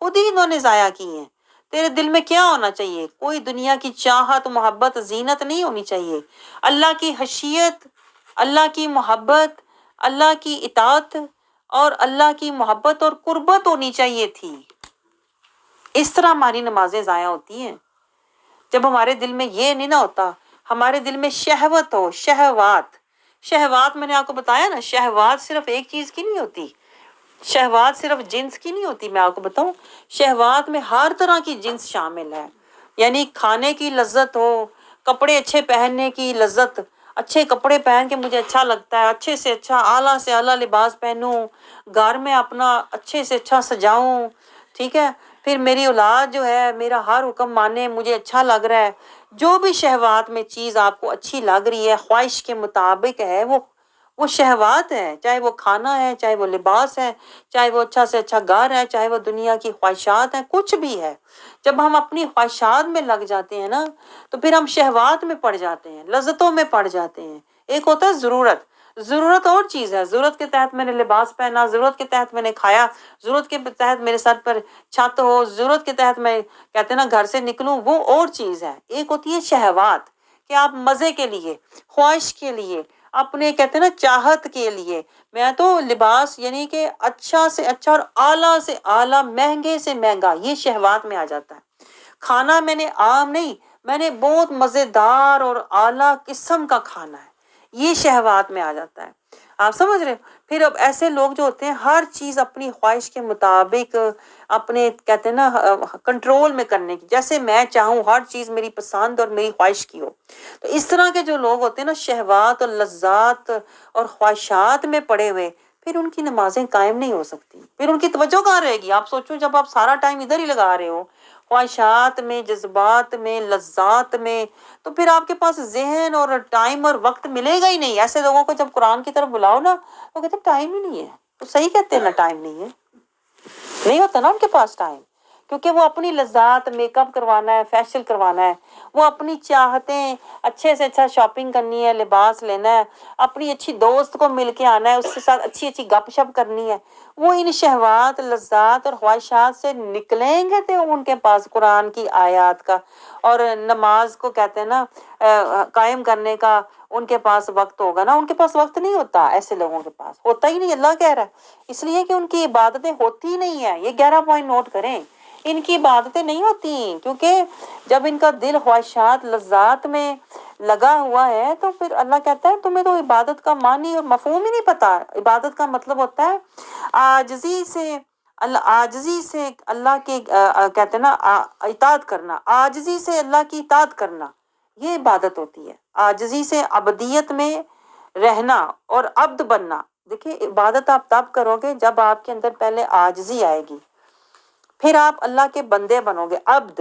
خود ہی انہوں نے ضائع کی ہیں۔ تیرے دل میں کیا ہونا چاہیے؟ کوئی دنیا کی چاہت، محبت، زینت نہیں ہونی چاہیے۔ اللہ کی خشیت، اللہ کی محبت، اللہ کی اطاعت اور اللہ کی محبت اور قربت ہونی چاہیے تھی۔ اس طرح ہماری نمازیں ضائع ہوتی ہیں جب ہمارے دل میں یہ نہیں نہ ہوتا، ہمارے دل میں شہوت ہو، شہوات میں نے آپ کو بتایا نا، شہوات صرف ایک چیز کی نہیں ہوتی، شہوات صرف جنس کی نہیں ہوتی۔ میں آپ کو بتاؤں، شہوات میں ہر طرح کی جنس شامل ہے، یعنی کھانے کی لذت ہو، کپڑے اچھے پہننے کی لذت، اچھے کپڑے پہن کے مجھے اچھا لگتا ہے، اچھے سے اچھا اعلیٰ سے اعلیٰ لباس پہنوں، گھر میں اپنا اچھے سے اچھا سجاؤں، ٹھیک ہے، پھر میری اولاد جو ہے میرا ہر حکم مانے، مجھے اچھا لگ رہا ہے۔ جو بھی شہوات میں چیز آپ کو اچھی لگ رہی ہے، خواہش کے مطابق ہے، وہ شہوات ہے، چاہے وہ کھانا ہے، چاہے وہ لباس ہے، چاہے وہ اچھا سے اچھا گھر ہے، چاہے وہ دنیا کی خواہشات ہیں، کچھ بھی ہے۔ جب ہم اپنی خواہشات میں لگ جاتے ہیں نا، تو پھر ہم شہوات میں پڑ جاتے ہیں، لذتوں میں پڑ جاتے ہیں۔ ایک ہوتا ہے ضرورت اور چیز ہے، ضرورت کے تحت میں نے لباس پہنا، ضرورت کے تحت میں نے کھایا، ضرورت کے تحت میرے سر پر چھت ہو، ضرورت کے تحت میں کہتے ہیں نا گھر سے نکلوں، وہ اور چیز ہے۔ ایک ہوتی ہے شہوات، کہ آپ مزے کے لیے، خواہش کے لیے، اپنے کہتے ہیں نا چاہت کے لیے، میں تو لباس یعنی کہ اچھا سے اچھا اور اعلیٰ سے اعلیٰ، مہنگے سے مہنگا، یہ شہوات میں آ جاتا ہے۔ کھانا میں نے عام نہیں، میں نے بہت مزیدار اور اعلیٰ قسم کا کھانا ہے، یہ شہوات میں آ جاتا ہے۔ آپ سمجھ رہے ہیں؟ پھر اب ایسے لوگ جو ہوتے ہیں ہر چیز اپنی خواہش کے مطابق، اپنے کہتے ہیں نا کنٹرول میں کرنے کی، جیسے میں چاہوں ہر چیز میری پسند اور میری خواہش کی ہو۔ تو اس طرح کے جو لوگ ہوتے ہیں نا، شہوات اور لذات اور خواہشات میں پڑے ہوئے، پھر ان کی نمازیں قائم نہیں ہو سکتی، پھر ان کی توجہ کہاں رہے گی؟ آپ سوچو، جب آپ سارا ٹائم ادھر ہی لگا رہے ہو، خواہشات میں، جذبات میں، لذات میں، تو پھر آپ کے پاس ذہن اور ٹائم اور وقت ملے گا ہی نہیں۔ ایسے لوگوں کو جب قرآن کی طرف بلاؤ نا، وہ کہتے ہیں ٹائم ہی نہیں ہے۔ تو صحیح کہتے ہیں نا، ٹائم نہیں ہے، نہیں ہوتا نا ان کے پاس ٹائم، کیونکہ وہ اپنی لذات، میک اپ کروانا ہے، فیشل کروانا ہے، وہ اپنی چاہتیں، اچھے سے اچھا شاپنگ کرنی ہے، لباس لینا ہے، اپنی اچھی دوست کو مل کے آنا ہے، اس کے ساتھ اچھی اچھی گپ شپ کرنی ہے۔ وہ ان شہوات، لذات اور خواہشات سے نکلیں گے تو ان کے پاس قرآن کی آیات کا اور نماز کو کہتے ہیں نا قائم کرنے کا ان کے پاس وقت ہوگا نا۔ ان کے پاس وقت نہیں ہوتا، ایسے لوگوں کے پاس ہوتا ہی نہیں، اللہ کہہ رہا ہے، اس لیے کہ ان کی عبادتیں ہوتی ہی نہیں ہیں۔ یہ 11 پوائنٹ نوٹ کریں، ان کی عبادتیں نہیں ہوتی، کیونکہ جب ان کا دل خواہشات، لذات میں لگا ہوا ہے، تو پھر اللہ کہتا ہے تمہیں تو عبادت کا معنی اور مفہوم ہی نہیں پتا۔ عبادت کا مطلب ہوتا ہے عاجزی سے عاجزی سے اللہ کے کہتے ہیں نا اطاعت کرنا، عاجزی سے اللہ کی اطاعت کرنا، یہ عبادت ہوتی ہے۔ عاجزی سے عبدیت میں رہنا اور عبد بننا۔ دیکھیں عبادت آپ تب کرو گے جب آپ کے اندر پہلے عاجزی آئے گی، پھر آپ اللہ کے بندے بنو گے عبد،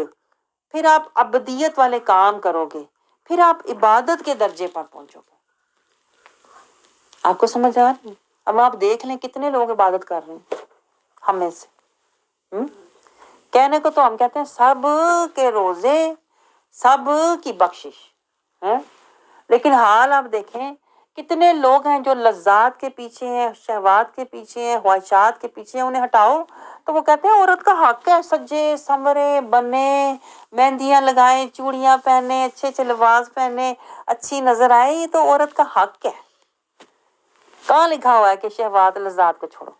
پھر آپ عبدیت والے کام کرو گے، پھر آپ عبادت کے درجے پر پہنچو گے۔ آپ کو سمجھ آ رہی ہے؟ اب آپ دیکھ لیں کتنے لوگ عبادت کر رہے ہیں ہم میں سے۔ کہنے کو تو ہم کہتے ہیں سب کے روزے، سب کی بخشش ہے، لیکن حال آپ دیکھیں کتنے لوگ ہیں جو لذات کے پیچھے ہیں، شہوات کے پیچھے ہیں، خواہشات کے پیچھے ہیں، انہیں ہٹاؤ تو وہ کہتے ہیں عورت کا حق ہے سجے سنورے بنے، مہندیاں لگائے، چوڑیاں پہنے، اچھے اچھے لباس پہنے، اچھی نظر آئے، یہ تو عورت کا حق ہے۔ کہاں لکھا ہوا ہے کہ شہوات لذات کو چھوڑو؟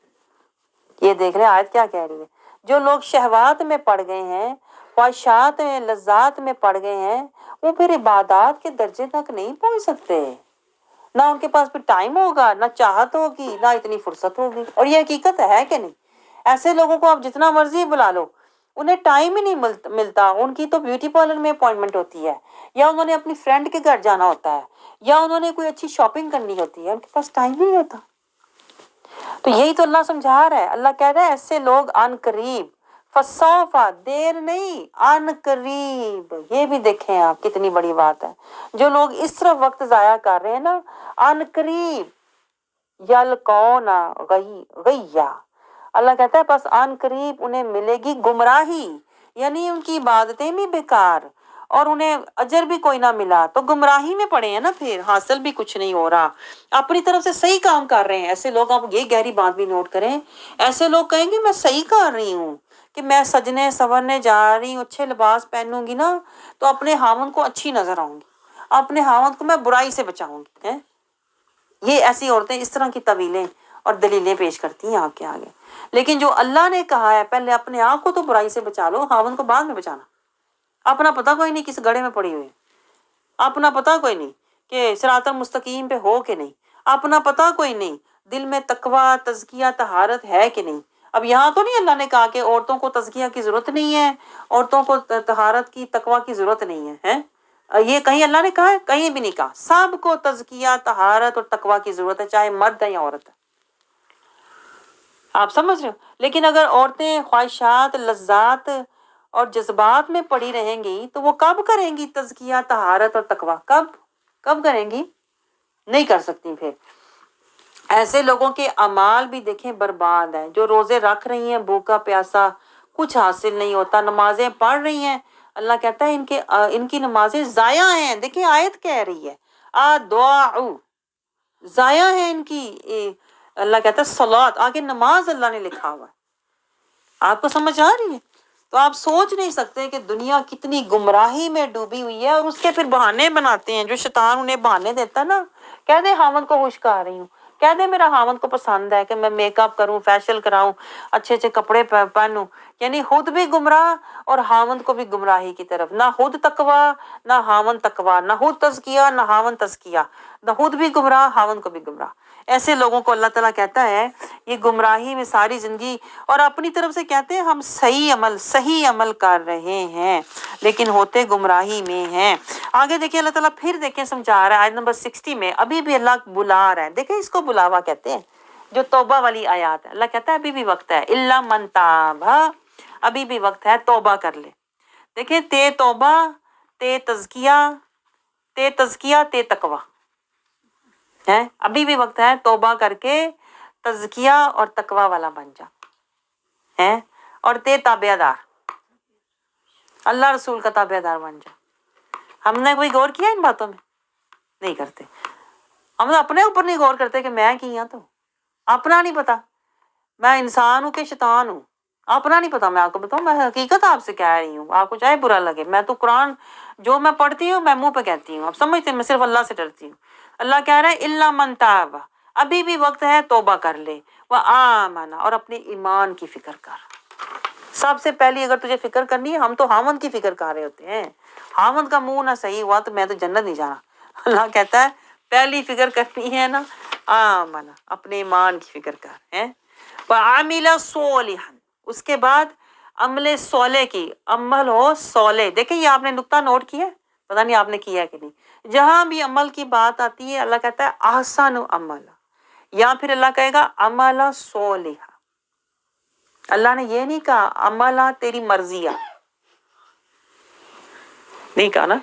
یہ دیکھ رہے ہیں آیت کیا کہہ رہی ہے؟ جو لوگ شہوات میں پڑ گئے ہیں، خواہشات میں، لذات میں پڑ گئے ہیں، وہ پھر عبادات کے درجے تک نہیں پہنچ سکتے، نہ ان کے پاس پھر ٹائم ہوگا، نہ چاہت ہوگی، نہ اتنی فرصت ہوگی۔ اور یہ حقیقت ہے کہ نہیں؟ ایسے لوگوں کو آپ جتنا مرضی بلا لو، انہیں ٹائم ہی نہیں ملتا۔ ان کی تو بیوٹی پارلر میں اپوائنٹمنٹ ہوتی ہے، یا انہوں نے اپنی فرینڈ کے گھر جانا ہوتا ہے، یا انہوں نے کوئی اچھی شاپنگ کرنی ہوتی ہے، ان کے پاس ٹائم نہیں ہوتا۔ تو یہی تو اللہ سمجھا رہا ہے، اللہ کہہ رہا ہے ایسے لوگ عن قریب، فسوفا دیر نہیں، عن قریب، یہ بھی دیکھیں آپ کتنی بڑی بات ہے۔ جو لوگ اس طرح وقت ضائع کر رہے ہیں نا، عن قریب یلقون غیا، اللہ کہتا ہے بس عن قریب انہیں ملے گی گمراہی، یعنی ان کی عبادتیں بھی بیکار اور انہیں اجر بھی کوئی نہ ملا، تو گمراہی میں پڑے ہیں نا، پھر حاصل بھی کچھ نہیں ہو رہا۔ اپنی طرف سے صحیح کام کر رہے ہیں ایسے لوگ، آپ یہ گہری بات بھی نوٹ کریں، ایسے لوگ کہیں گے میں صحیح کر رہی ہوں، کہ میں سجنے سورنے جا رہی ہوں، اچھے لباس پہنوں گی نا تو اپنے خاوند کو اچھی نظر آؤں گی، اپنے خاوند کو میں برائی سے بچاؤں گی۔ یہ ایسی عورتیں اس طرح کی طویلیں اور دلیلیں پیش کرتی ہیں آپ کے آگے۔ لیکن جو اللہ نے کہا ہے پہلے اپنے آپ کو تو برائی سے بچا لو، خاوند کو بعد میں بچانا۔ اپنا پتہ کوئی نہیں کس گڑھے میں پڑی ہوئی، اپنا پتہ کوئی نہیں کہ صراط المستقیم پہ ہو کہ نہیں، اپنا پتہ کوئی نہیں دل میں تقوی تزکیہ طہارت ہے کہ نہیں۔ اب یہاں تو نہیں اللہ نے کہا کہ عورتوں کو تزکیہ کی ضرورت نہیں ہے، عورتوں کو طہارت کی تقوی کی ضرورت نہیں ہے، یہ کہیں اللہ نے کہا ہے؟ کہیں بھی نہیں کہا۔ سب کو تزکیہ طہارت اور تقوی کی ضرورت ہے، چاہے مرد ہے یا عورت ہے۔ آپ سمجھ رہے ہو؟ لیکن اگر عورتیں خواہشات، لذات اور جذبات میں پڑی رہیں گی تو وہ کب کریں گی تزکیہ طہارت اور تقوی؟ کب کریں گی؟ نہیں کر سکتی۔ پھر ایسے لوگوں کے اعمال بھی دیکھیں برباد ہیں، جو روزے رکھ رہی ہیں بھوکا پیاسا، کچھ حاصل نہیں ہوتا، نمازیں پڑھ رہی ہیں، اللہ کہتا ہے ان کی نمازیں ضائع ہیں۔ دیکھیں آیت کہہ رہی ہے دعا ضائع ہے ان کی، اللہ کہتا ہے صلات، آگے نماز اللہ نے لکھا ہوا ہے۔ آپ کو سمجھ آ رہی ہے؟ تو آپ سوچ نہیں سکتے کہ دنیا کتنی گمراہی میں ڈوبی ہوئی ہے، اور اس کے پھر بہانے بناتے ہیں، جو شیطان انہیں بہانے دیتا ہے نا، کہہ دے خاوند کو خوش کر رہی ہوں، کہہ دے میرا خاوند کو پسند ہے کہ میں میک اپ کروں، فیشل کراؤں، اچھے اچھے کپڑے پہنوں، یعنی خود بھی گمراہ اور خاوند کو بھی گمراہی کی طرف، نہ خود تقوی نہ خاوند تقوی، نہ خود تزکیہ نہ خاوند تزکیہ، نہ خود بھی گمراہ خاوند کو بھی گمراہ۔ ایسے لوگوں کو اللہ تعالیٰ کہتا ہے یہ گمراہی میں ساری زندگی، اور اپنی طرف سے کہتے ہیں ہم صحیح عمل کر رہے ہیں، لیکن ہوتے گمراہی میں ہیں۔ آگے دیکھیں اللہ تعالیٰ پھر دیکھیں سمجھا رہا ہے آیت نمبر 60 میں، ابھی بھی اللہ بلا رہا ہے۔ دیکھیں اس کو بلاوا کہتے ہیں، جو توبہ والی آیات ہے۔ اللہ کہتا ہے ابھی بھی وقت ہے، الا من تاب، ابھی بھی وقت ہے، توبہ کر لے۔ دیکھیں تے توبہ، تے تزکیہ، تے تقوی ہے، ابھی بھی وقت ہے، توبہ کر کے تزکیہ اور تقوی والا بن جا ہے، اور تے تابع دار، اللہ رسول کا تابع دار بن جا۔ ہم نے کوئی غور کیا ان باتوں میں؟ نہیں کرتے۔ ہم اپنے اوپر نہیں غور کرتے کہ میں کی ہوں، تو اپنا نہیں پتا، میں انسان ہوں کہ شیطان ہوں، اپنا نہیں پتا۔ میں آپ کو بتاؤں، میں حقیقت آپ سے کہہ رہی ہوں، آپ کو چاہے برا لگے، میں تو قرآن جو میں پڑھتی ہوں میں منہ پہ کہتی ہوں، آپ سمجھتے ہیں میں صرف اللہ سے ڈرتی ہوں۔ اللہ کہہ رہا ہے الا من تاب، ابھی بھی وقت ہے، توبہ کر لے، وآمن، اور اپنے ایمان کی فکر کر۔ سب سے پہلی اگر تجھے فکر کرنی ہے، ہم تو خاوند کی فکر کر رہے ہوتے ہیں، خاوند کا منہ نہ صحیح ہوا تو میں تو جنت نہیں جانا۔ اللہ کہتا ہے پہلی فکر کرنی ہے نا، آمن، اپنے ایمان کی فکر کر ہے، وعمل صالحا، اس کے بعد عمل صالح کی، عمل ہو صالح. دیکھیں یہ آپ نے نقطہ نوٹ کیا ہے، پتہ نہیں آپ نے کیا ہے کہ نہیں. جہاں بھی عمل کی بات آتی ہے اللہ کہتا ہے احسن عمل، یا پھر اللہ کہے گا عمل صالح. اللہ نے یہ نہیں کہا عمل تیری مرضی نہیں کہا نا.